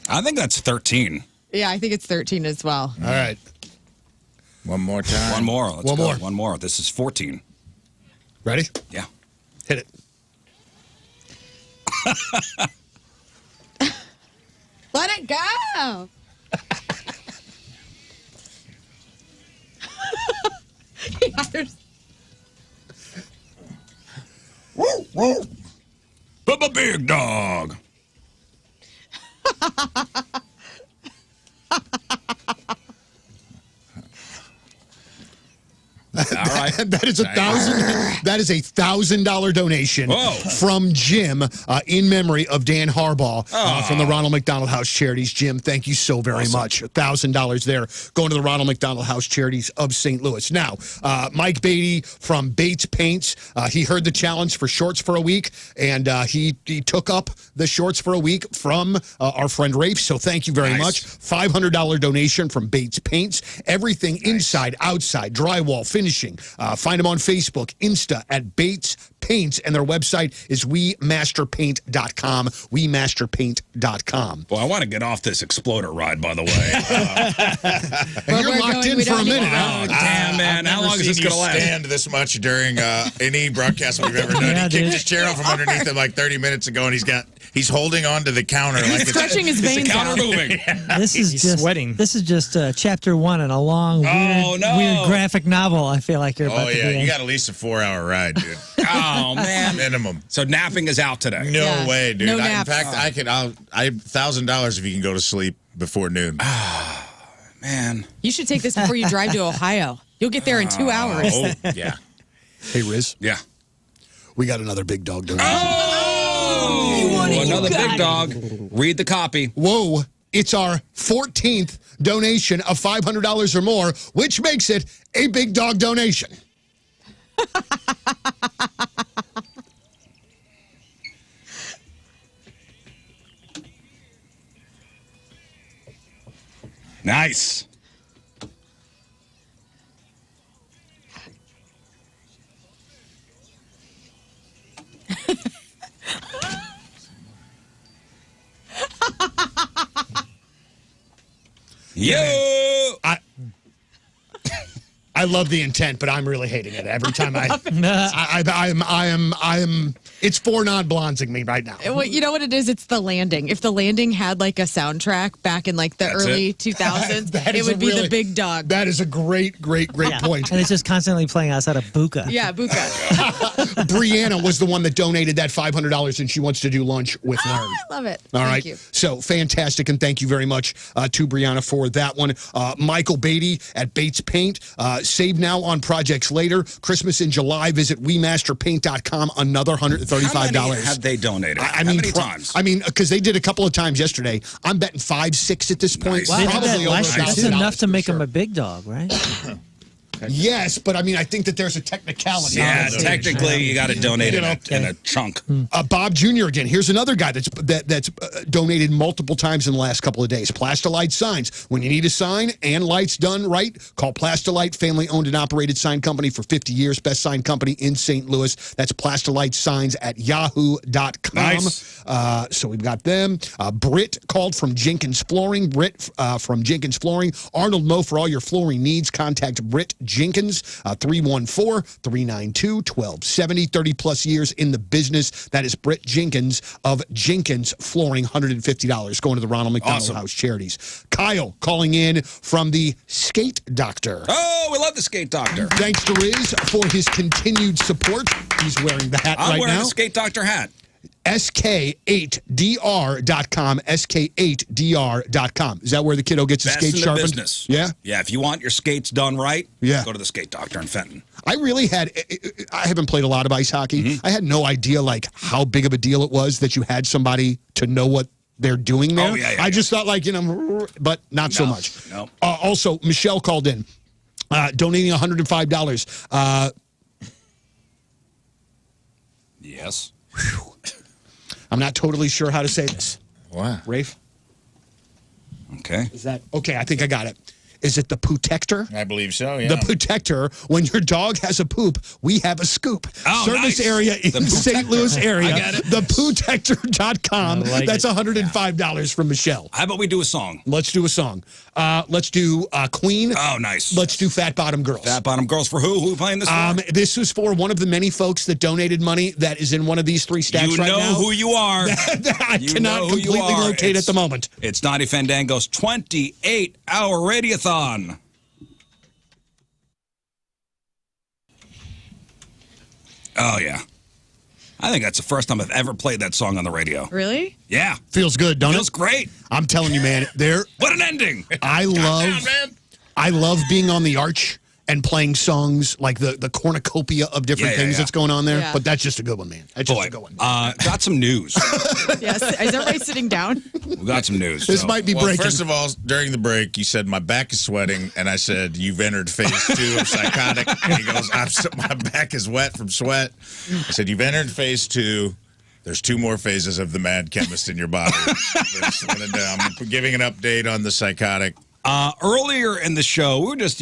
I think that's 13. Yeah, I think it's 13 as well. All right. One more time. One more. Let's One go. more. One more. This is 14. Ready? Yeah. Hit it. Let it go. Yeah, there's- Big dog. All right. That is $1,000 donation Whoa. from Jim in memory of Dan Harbaugh from the Ronald McDonald House Charities. Jim, thank you so very much. $1,000 there going to the Ronald McDonald House Charities of St. Louis. Now, Mike Beatty from Bates Paints, he heard the challenge for shorts for a week, and he took up the shorts for a week from our friend Rafe. So thank you very much. $500 donation from Bates Paints. Everything inside, outside, drywall, finishing. Find them on Facebook, Insta at Bates Paints, and their website is wemasterpaint.com. Wemasterpaint.com. Well, I want to get off this exploder ride, by the way. And you're locked in for a minute. Oh, damn, man. How long is this going to last? Stand this much during any broadcast we've ever done. Yeah, He kicked dude. his chair out from underneath him like 30 minutes ago, and he's holding on to the counter like it's stretching his veins Counter out. moving. This is He's just sweating. This is just chapter 1 in a long, weird graphic novel. I feel like you're about Oh, to yeah. be You in. got at least a 4-hour ride, dude. Oh, man. Minimum. So napping is out today. No Yeah. way, dude. No In naps. fact, I $1,000 if you can go to sleep before noon. Man. You should take this before you drive to Ohio. You'll get there in 2 hours. Oh, yeah. Hey, Riz, Yeah. we got another big dog donation. Oh, another big dog. Read the copy. Whoa. It's our 14th donation of $500 or more, which makes it a big dog donation. Nice. Yo. I love the intent, but I'm really hating it every time I am. It's for non-blondsing me right now. Well, you know what it is? It's the landing. If the landing had like a soundtrack back in like the That's early it. 2000s, That it is would a be really- the big dog. That is a great Yeah. point. And it's just constantly playing outside of Buka. Yeah, Buka. Brianna was the one that donated that $500, and she wants to do lunch with Lern. I love it. All Thank right. you. So fantastic, and thank you very much to Brianna for that one. Michael Beatty at Bates Paint. Save now on projects later. Christmas in July. Visit WeMasterPaint.com. Another $135. How many have they donated? I How mean, many times? I mean, because they did a couple of times yesterday. I'm betting 5, 6 at this point. Nice. Wow, they did Probably that over last year. $1,000 That's enough to for make sure. him a big dog, right? Yes, but I mean, I think that there's a technicality. Yeah, on it. technically, you got to donate You in, know. in a chunk. Bob Jr. again. Here's another guy that's donated multiple times in the last couple of days. Plastilite Signs. When you need a sign and lights done right, call Plastilite, family-owned and operated sign company for 50 years. Best sign company in St. Louis. That's Plastilite Signs at yahoo.com. Nice. So we've got them. Britt called from Jenkins Flooring. Britt from Jenkins Flooring. Arnold Moe for all your flooring needs. Contact Britt Jenkins, 314-392-1270, 30-plus years in the business. That is Britt Jenkins of Jenkins Flooring, $150, going to the Ronald McDonald House Charities. Kyle calling in from the Skate Doctor. Oh, we love the Skate Doctor. Thanks to Riz for his continued support. He's wearing the hat right now. I'm wearing the Skate Doctor hat. SK8DR.com, SK8DR.com. Is that where the kiddo gets his Best skates in the sharpened? business. Yeah? Yeah, if you want your skates done right, Yeah. go to the Skate Doctor in Fenton. I really had, I haven't played a lot of ice hockey. Mm-hmm. I had no idea, like, how big of a deal it was that you had somebody to know what they're doing there. Oh, yeah, I just thought, like, but not so much. No. Also, Michelle called in, donating $105. Yes. I'm not totally sure how to say this. Wow. Rafe? Okay. Is that, okay, I think I got it. Is it the protector? I believe so, yeah. The protector. When your dog has a poop, we have a scoop. Oh, Service nice. area in The St. Louis area. I got it. Thepoottector.com. I like That's it. $105 from Michelle. How about we do a song? Let's do a song. Let's do Queen. Oh, nice. Let's do Fat Bottom Girls. Fat Bottom Girls for who? Who are we playing this for? This was for one of the many folks that donated money that is in one of these three stacks You right know now. who you are. I You cannot know who you completely are. locate at the moment. It's Donnie Fandango's 28-hour radioathon. Oh, yeah. I think that's the first time I've ever played that song on the radio. Really? Yeah. Feels good, don't Feels it? great. I'm telling you, man. What an ending. I love being on the arch and playing songs like the cornucopia of different Yeah, things yeah. that's going on there. Yeah. But that's just a good one, man. That's just Boy, a good one. got some news. Yes. Is everybody sitting down? We got some news. This so- might be Well, breaking. first of all, during the break, you said my back is sweating, and I said you've entered phase 2 of psychotic. And he goes, my back is wet from sweat. I said you've entered phase 2. There's 2 more phases of the mad chemist in your body. I'm giving an update on the psychotic. Earlier in the show, we were just,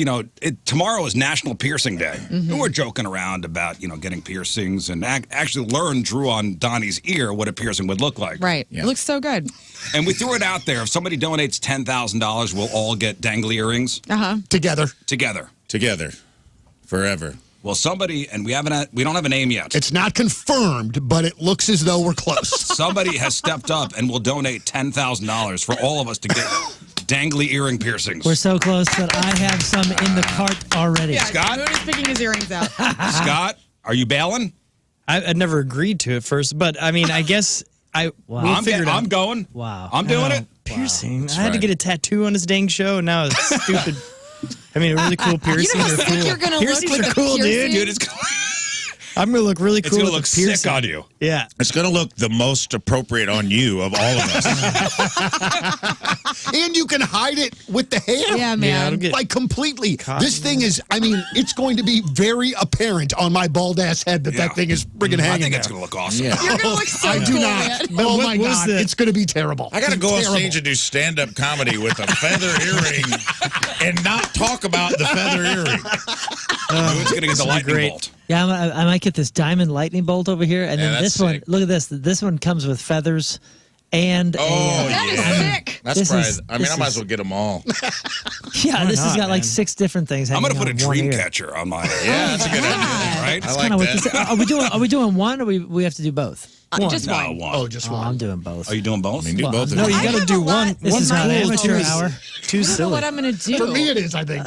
tomorrow is National Piercing Day. And we're joking around about, getting piercings. And actually, Lern drew on Donnie's ear what a piercing would look like. Right. Yeah. It looks so good. And we threw it out there. If somebody donates $10,000, we'll all get dangly earrings Together. Together. Forever. Well, somebody, and we don't have a name yet. It's not confirmed, but it looks as though we're close. Somebody has stepped up and will donate $10,000 for all of us to get dangly earring piercings. We're so close that I have some in the cart already. Yeah, Scott? Moon is picking his earrings out. Scott, are you bailing? I'd never agreed to it first, but I mean, I guess we'll figure it out. I'm going. Wow. I'm doing it. Piercing. That's I had to right. get a tattoo on this dang show, and now it's stupid. I mean, a really cool piercing. You know how are sick cool. you're going to look Piercings with are a cool, piercing? dude. I'm going to look really It's cool going to with look a piercing. sick on you. Yeah. It's going to look the most appropriate on you of all of us. And you can hide it with the hair. Yeah, man. it'll get Like completely. cotton. This thing is, it's going to be very apparent on my bald ass head that Yeah. that thing is friggin' hanging I think there. it's going to look awesome. Yeah. You're going to look so I do cool, not. man. Oh What my was God. the- It's going to be terrible. I got to It's go on terrible. stage and do stand-up comedy with a feather earring and not talk about the feather earring. It's going to get the lightning great. bolt. Yeah, I might get this diamond lightning bolt over here, and Yeah, then that's this one. sick. Look at this. This one comes with feathers, and Oh, That is yeah. sick. That's This probably, is- I this might as is- well get them all. yeah, this has not, got like man? 6 different things. I'm going to hanging put a on one dream ear. catcher on my Yeah, that's a good idea. right? I That's like kinda what that. this- Are we doing one, or we have to do both? Just No, one. one. Oh, just Oh, one. I'm doing both. Are you doing both? I mean, do Well, both of No, them. you I got to have do a lot- one. This is One not cool, amateur two- hour. Too I don't know silly. what I'm going to do. For me, it is, I think.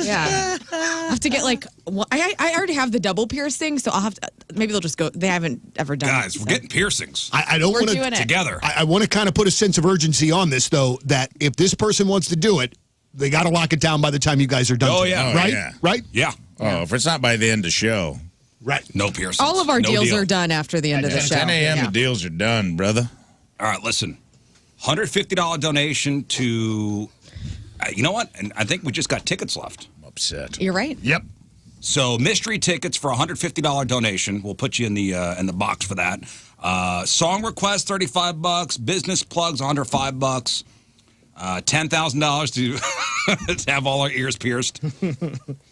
Yeah. I have to get I already have the double piercing, so I'll have to, maybe they'll just go, they haven't ever done Guys, it. we're so. getting piercings I don't We're want doing to. it. together. I want to kind of put a sense of urgency on this, though, that if this person wants to do it, they got to lock it down by the time you guys are done. Oh, today. yeah. Oh, Right? yeah. Right? Yeah. Oh, if it's not by the end of the show. Right. No piercings. All of our No deals deal. are done after the end of the show. 10 a.m. Yeah. the deals are done, brother. All right, listen. $150 donation to, you know what? And I think we just got tickets left. I'm upset. You're right. Yep. So mystery tickets for a $150 donation. We'll put you in the box for that. Song request $35. Business plugs under $5. $10,000 to have all our ears pierced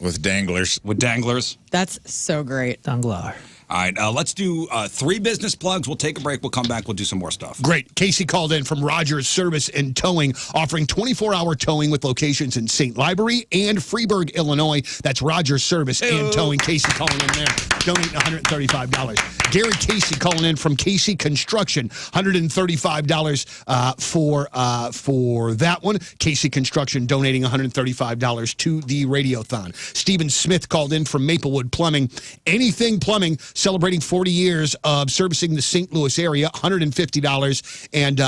With danglers. with danglers. That's so great. Danglar. All right, let's do 3 business plugs. We'll take a break. We'll come back. We'll do some more stuff. Great. Casey called in from Rogers Service and Towing, offering 24-hour towing with locations in St. Library and Freeburg, Illinois. That's Rogers Service and Towing. Casey calling in there, donating $135. Gary Casey calling in from Casey Construction, $135 for that one. Casey Construction donating $135 to the radiothon. Stephen Smith called in from Maplewood Plumbing. Anything Plumbing, celebrating 40 years of servicing the St. Louis area, $150. And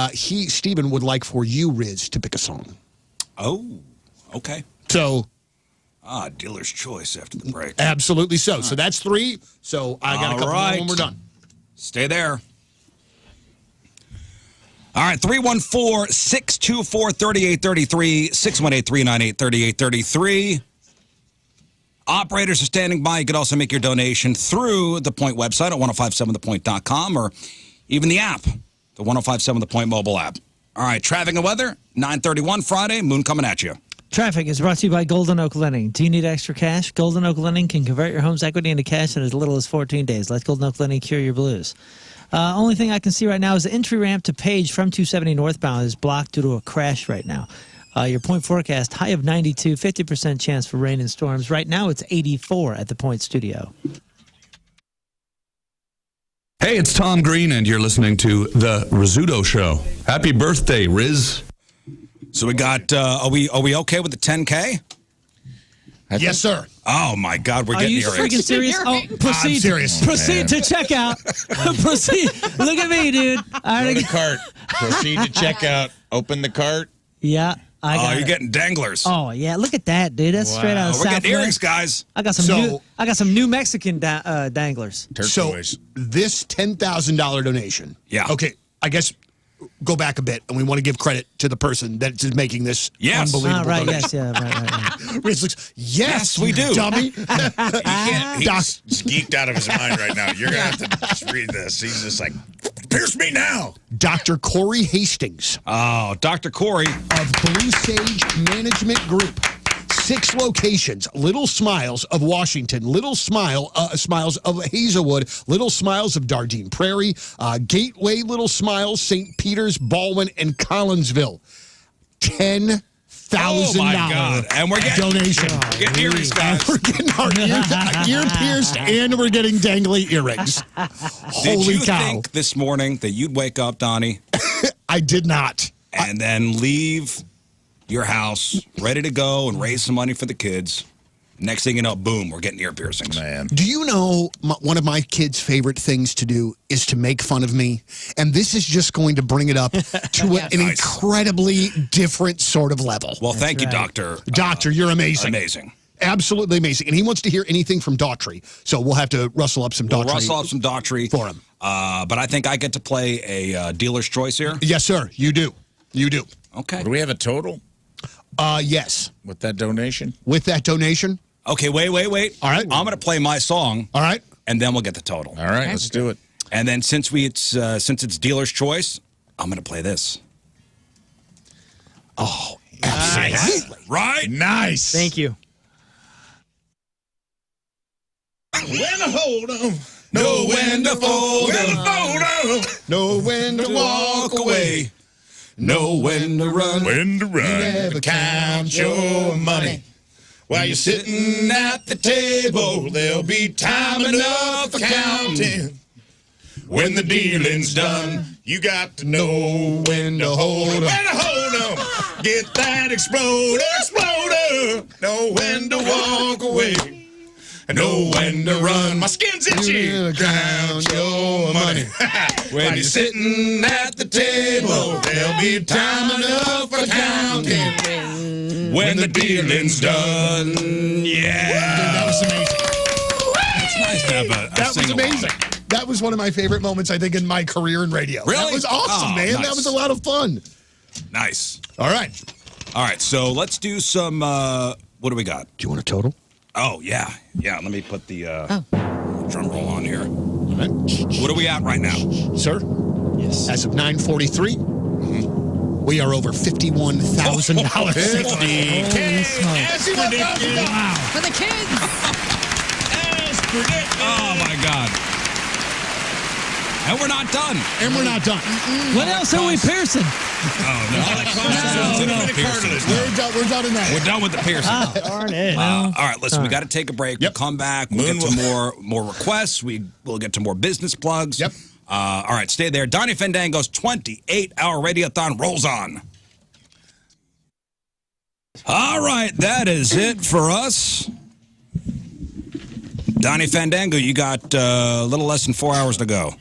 Stephen would like for you, Riz, to pick a song. Oh, okay. So, dealer's choice after the break. absolutely so. So that's 3. So I got a couple more when we're done. Stay there. All right, 314-624-3833, 618-398-3833. Operators are standing by. You could also make your donation through the Point website at 1057thepoint.com or even the app, the 1057 The Point mobile app. All right, traffic and weather, 9:31 Friday. Moon coming at you. Traffic is brought to you by Golden Oak Lending. Do you need extra cash? Golden Oak Lending can convert your home's equity into cash in as little as 14 days. Let Golden Oak Lending cure your blues. Only thing I can see right now is the entry ramp to Page from 270 northbound is blocked due to a crash right now. Your Point forecast, high of 92, 50% chance for rain and storms. Right now, it's 84 at the Point studio. Hey, it's Tom Green, and you're listening to The Rizzuto Show. Happy birthday, Riz. So we got, are we okay with the 10K? Yes, sir. Oh, my God, we're Are getting you earrings. freaking serious? Oh, proceed. I'm serious. Proceed to checkout. Proceed. Look at me, dude. Go to the cart. Proceed to checkout. Open the cart. Yeah, I got You're it. getting danglers. Oh yeah, look at that, dude. That's straight out of We're getting earrings, Southwest. guys. I got some new Mexican danglers. Turquoise. So this $10,000 donation. Yeah. Okay, I guess go back a bit, and we want to give credit to the person that's making this Yes. unbelievable Right, donation. yes, yeah, right. Riz looks, yes, we do. dummy. He's geeked out of his mind right now. You're going to have to just read this. He's just like, pierce me now. Dr. Corey Hastings Oh, Dr. Corey. of Blue Sage Management Group. 6 locations: Little Smiles of Washington, Little Smiles of Hazelwood, Little Smiles of Dardenne Prairie, Gateway Little Smiles, St. Peters, Baldwin, and Collinsville. $10,000 Oh, my God. And we're getting donation. We're getting earrings, guys. We're getting our ear pierced, and we're getting dangly earrings. Did Holy you cow. think this morning that you'd wake up, Donnie, I did not. and then leave your house ready to go and raise some money for the kids? Next thing you know, boom, we're getting ear piercings. Man. Do you know one of my kids' favorite things to do is to make fun of me? And this is just going to bring it up to an incredibly different sort of level. Well, thank you, right. Doctor. Doctor, you're amazing. Amazing. Absolutely amazing. And he wants to hear anything from Daughtry. So we'll have to rustle up some We'll Daughtry. rustle up some Daughtry for him. But I think I get to play a dealer's choice here. Yes, sir. You do. You do. Okay. Do we have a total Yes. with that donation? With that donation. Okay, wait. All right. I'm going to play my song, All right. and then we'll get the total. All right, let's do it. And then since it's dealer's choice, I'm going to play this. Oh, absolutely. Right? Nice. Thank you. When to hold 'em, know when to fold 'em, Know when to walk away. Know when to run. when to run. Never Count your money. While you're sitting at the table, there'll be time enough for counting. When the dealing's done, you got to know when to hold 'em. When to hold 'em. Get that exploder. Know when to walk away. Know when to run. My skin's itchy. Count your money. When you're sitting at the table, there'll be time enough for counting. When the dealing's done, yeah. That was amazing. It's nice to have a That was sing-along. amazing. That was one of my favorite moments, I think, in my career in radio. Really? That was awesome, Oh, man. nice. That was a lot of fun. Nice. All right. All right, so let's do some, what do we got? Do you want a total? Oh, yeah. Yeah, let me put the drum roll on here. All right. What are we at right now? Sir? Yes. As of 9:43, we are over $51,000. As he predicted. For the kids. As predicted. Oh, my God. And we're not done. And we're not done. What else are we piercing? Oh, no. We're done in that. We're done with the piercing. Oh, darn it. All right, listen, we got to take a break. We'll come back. We'll get to more requests. We'll get to more business plugs. Yep. All right, stay there. Donnie Fandango's 28-hour radioathon rolls on. All right, that is it for us. Donnie Fandango, you got a little less than 4 hours to go.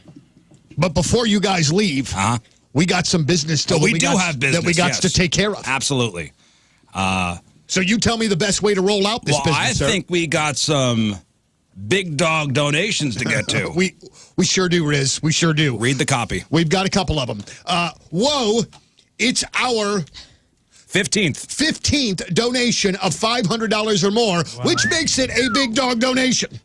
But before you guys leave, we got some business still. We do have business that we got yes. to take care of. Absolutely. So you tell me the best way to roll out this business, I sir. think we got some big dog donations to get to. we sure do, Riz. We sure do. Read the copy. We've got a couple of them. Whoa, it's our 15th donation of $500 or more, which makes it a big dog donation.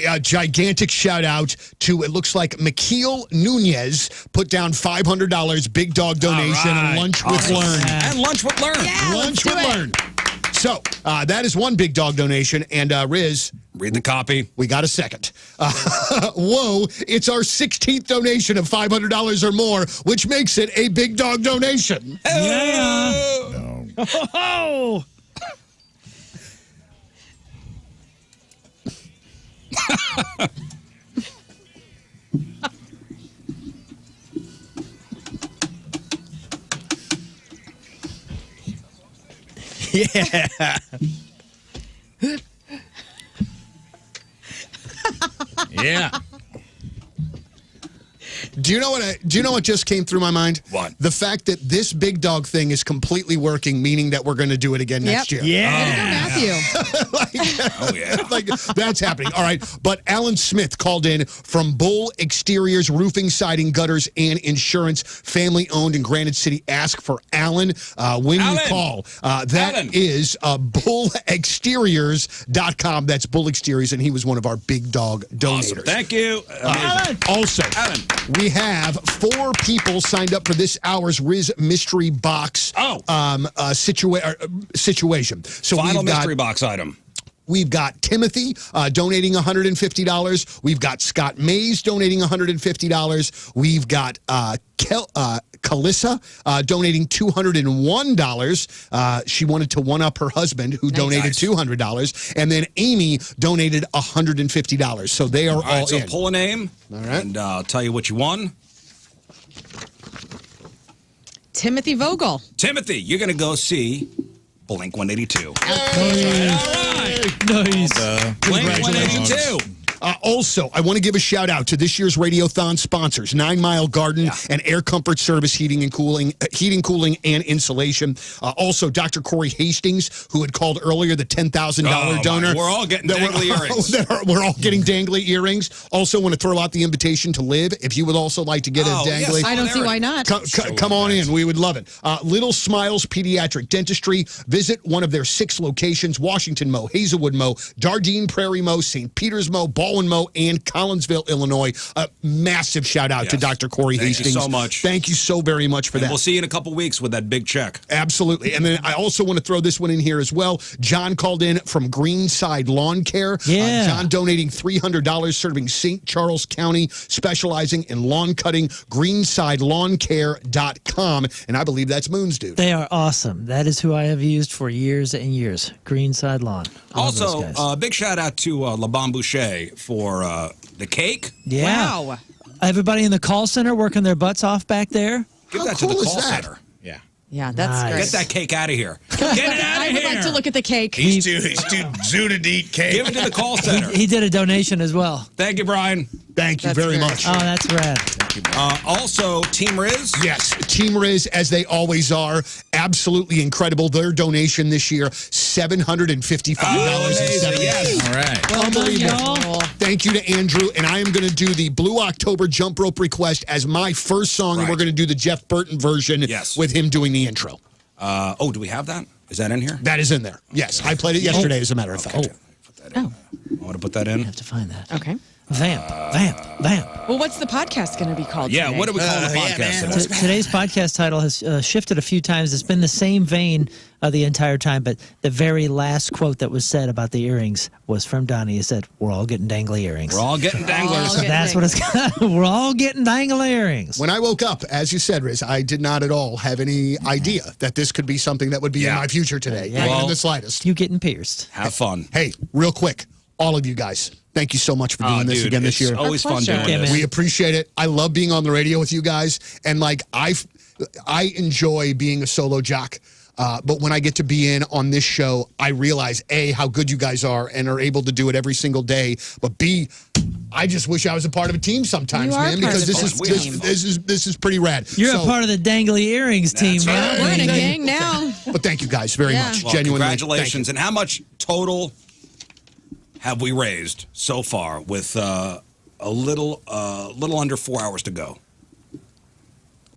A gigantic shout out to, it looks like Mikhail Nunez put down $500 big dog donation and lunch with Lern. And lunch with Lern. Yeah, Lunch let's with do it. Lern. So that is one big dog donation. And Riz, Read the copy. we got a second. Whoa, it's our 16th donation of $500 or more, which makes it a big dog donation. Oh! Yeah. Yeah. Do you know what just came through my mind? What? The fact that this big dog thing is completely working, meaning that we're going to do it again next year. Yeah. Matthew. Oh, yeah. Like, that's happening. All right. But Alan Smith called in from Bull Exteriors, Roofing, Siding, Gutters, and Insurance, family owned in Granite City. Ask for Alan when you call. That is bullexteriors.com. That's Bull Exteriors, and he was one of our big dog donators. Awesome. Thank you. Also, Alan. we have 4 people signed up for this hour's Riz Mystery Box situation. So Final we've got, mystery box item. We've got Timothy donating $150. We've got Scott Mays donating $150. We've got Calissa donating $201. She wanted to one-up her husband, who donated $200. And then Amy donated $150. So they are all So in. pull a name, All right. and I'll tell you what you won. Timothy Vogel. Timothy, you're going to go see Blink 182. Nice. Blink 182. Also, I want to give a shout out to this year's Radiothon sponsors: 9 Mile Garden and Air Comfort Service Heating, cooling, and insulation. Also, Dr. Corey Hastings, who had called earlier, the $10,000 donor. We're all getting dangly earrings. We're all getting dangly earrings. Also, want to throw out the invitation to Liv. If you would also like to get a dangly, I don't see why not. Come on in. We would love it. Little Smiles Pediatric Dentistry. Visit one of their 6 locations: Washington Mo, Hazelwood Mo, Dardine Prairie Mo, St. Peters Mo, Baldwin Mo, and Collinsville, Illinois. A massive shout out to Dr. Corey Hastings. Thank you so much. Thank you so very much for that. We'll see you in a couple weeks with that big check. Absolutely. And then I also want to throw this one in here as well. John called in from Greenside Lawn Care. Yeah. John donating $300, serving St. Charles County, specializing in lawn cutting. GreensideLawnCare.com. And I believe that's Moon's dude. They are awesome. That is who I have used for years and years. Greenside Lawn. All those Also, guys. big shout out to LeAnn Rimes for the cake. Yeah. Wow. Everybody in the call center working their butts off back there. Give How that cool to the is call that? center. Yeah. Yeah, that's Nice. great. Get that cake out of here. Get it out I of would here. like to look at the cake. He's too zooted to eat cake. Give it to the call center. He did a donation as well. Thank you, Brian. Thank you That's very very much. Oh, that's rad. Also, Team Riz. Yes, Team Riz, as they always are, absolutely incredible. Their donation this year, $755. Yes. All right. Well done, Unbelievable. y'all. Thank you to Andrew, and I am going to do the Blue October Jump Rope Request as my first song, and Right. we're going to do the Jeff Burton version with him doing the intro. Do we have that? Is that in here? That is in there. Yes, I played it yesterday, as a matter of fact. I want to put that in. You have to find that. Okay. Vamp. Well, what's the podcast going to be called? Yeah, today? what do we call the podcast? Today's podcast title has shifted a few times. It's been the same vein the entire time, but the very last quote that was said about the earrings was from Donnie. He said, "We're all getting dangly earrings." We're all getting danglers. So that's what it's got. We're all getting dangly earrings. When I woke up, as you said, Riz, I did not at all have any idea that this could be something that would be in my future today, not in the slightest. You getting pierced. Have fun. Hey, real quick, all of you guys, thank you so much for doing this again this year. It's always fun pleasure. doing Yeah, this. man. We appreciate it. I love being on the radio with you guys, and like I enjoy being a solo jock. But when I get to be in on this show, I realize A, how good you guys are and are able to do it every single day. But B, I just wish I was a part of a team sometimes, You are man, part because of this a is team. this is pretty rad. You're So- a part of the dangly earrings team, right. man. We're in a gang now. But thank you guys very Yeah. much. Well, Genuinely. congratulations. And how much total have we raised so far with a little under 4 hours to go?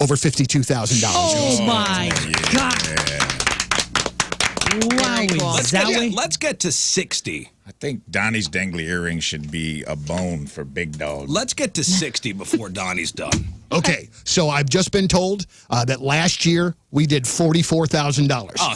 Over $52,000. Oh my God! Wow, cool. Let's get to 60. I think Donnie's dangly earring should be a bone for Big Dog. Let's get to 60 before Donnie's done. Okay, so I've just been told that last year we did $44,000. Oh,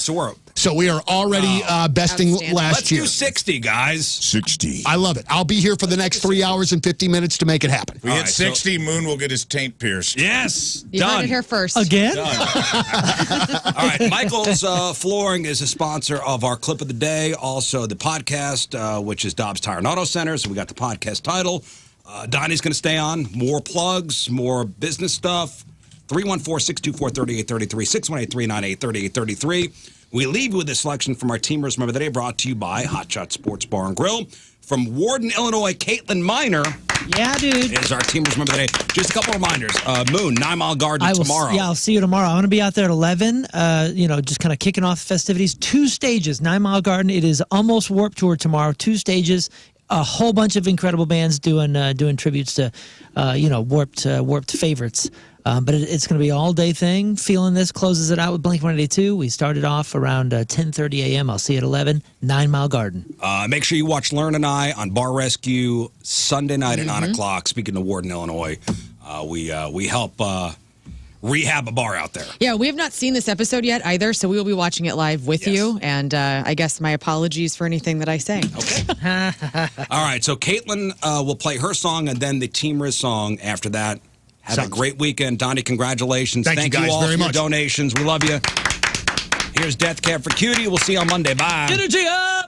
So we are already besting Outstanding. last let's year. do 60, guys. 60. I love it. I'll be here for the next 3 hours and 50 minutes to make it happen. If we All hit right, 60, Moon will get his taint pierced. Yes, You heard done. it here first. Again? All right, Michael's Flooring is a sponsor of our clip of the day. Also, the podcast, which is Dobbs Tire and Auto Center. So we got the podcast title. Donnie's going to stay on. More plugs, more business stuff. 314-624-3833, 618-398-3833. We leave you with a selection from our Teamers Remember the Day, brought to you by Hot Shot Sports Bar and Grill. From Warden, Illinois, Caitlin Miner Yeah, dude. is our Teamers Remember the Day. Just a couple reminders. Moon, 9 Mile Garden tomorrow. Yeah, I'll see you tomorrow. I'm going to be out there at 11, just kind of kicking off the festivities. 2 stages, 9 Mile Garden. It is almost Warped Tour tomorrow. 2 stages. A whole bunch of incredible bands doing tributes to, Warped favorites. But it's going to be an all-day thing. Feeling This closes it out with Blink-182. We started off around 10:30 a.m. I'll see you at 11, 9 Mile Garden. Make sure you watch Lern and I on Bar Rescue Sunday night at 9 o'clock. Speaking of Warden, Illinois, we help rehab a bar out there. Yeah, we have not seen this episode yet either, so we will be watching it live with you. And I guess my apologies for anything that I say. Okay. All right, so Caitlin will play her song and then the Team Riz song after that. Have a great weekend. Donnie, congratulations. Thank you guys all very for your much. donations. We love you. Here's Death Cab for Cutie. We'll see you on Monday. Bye. Energy up!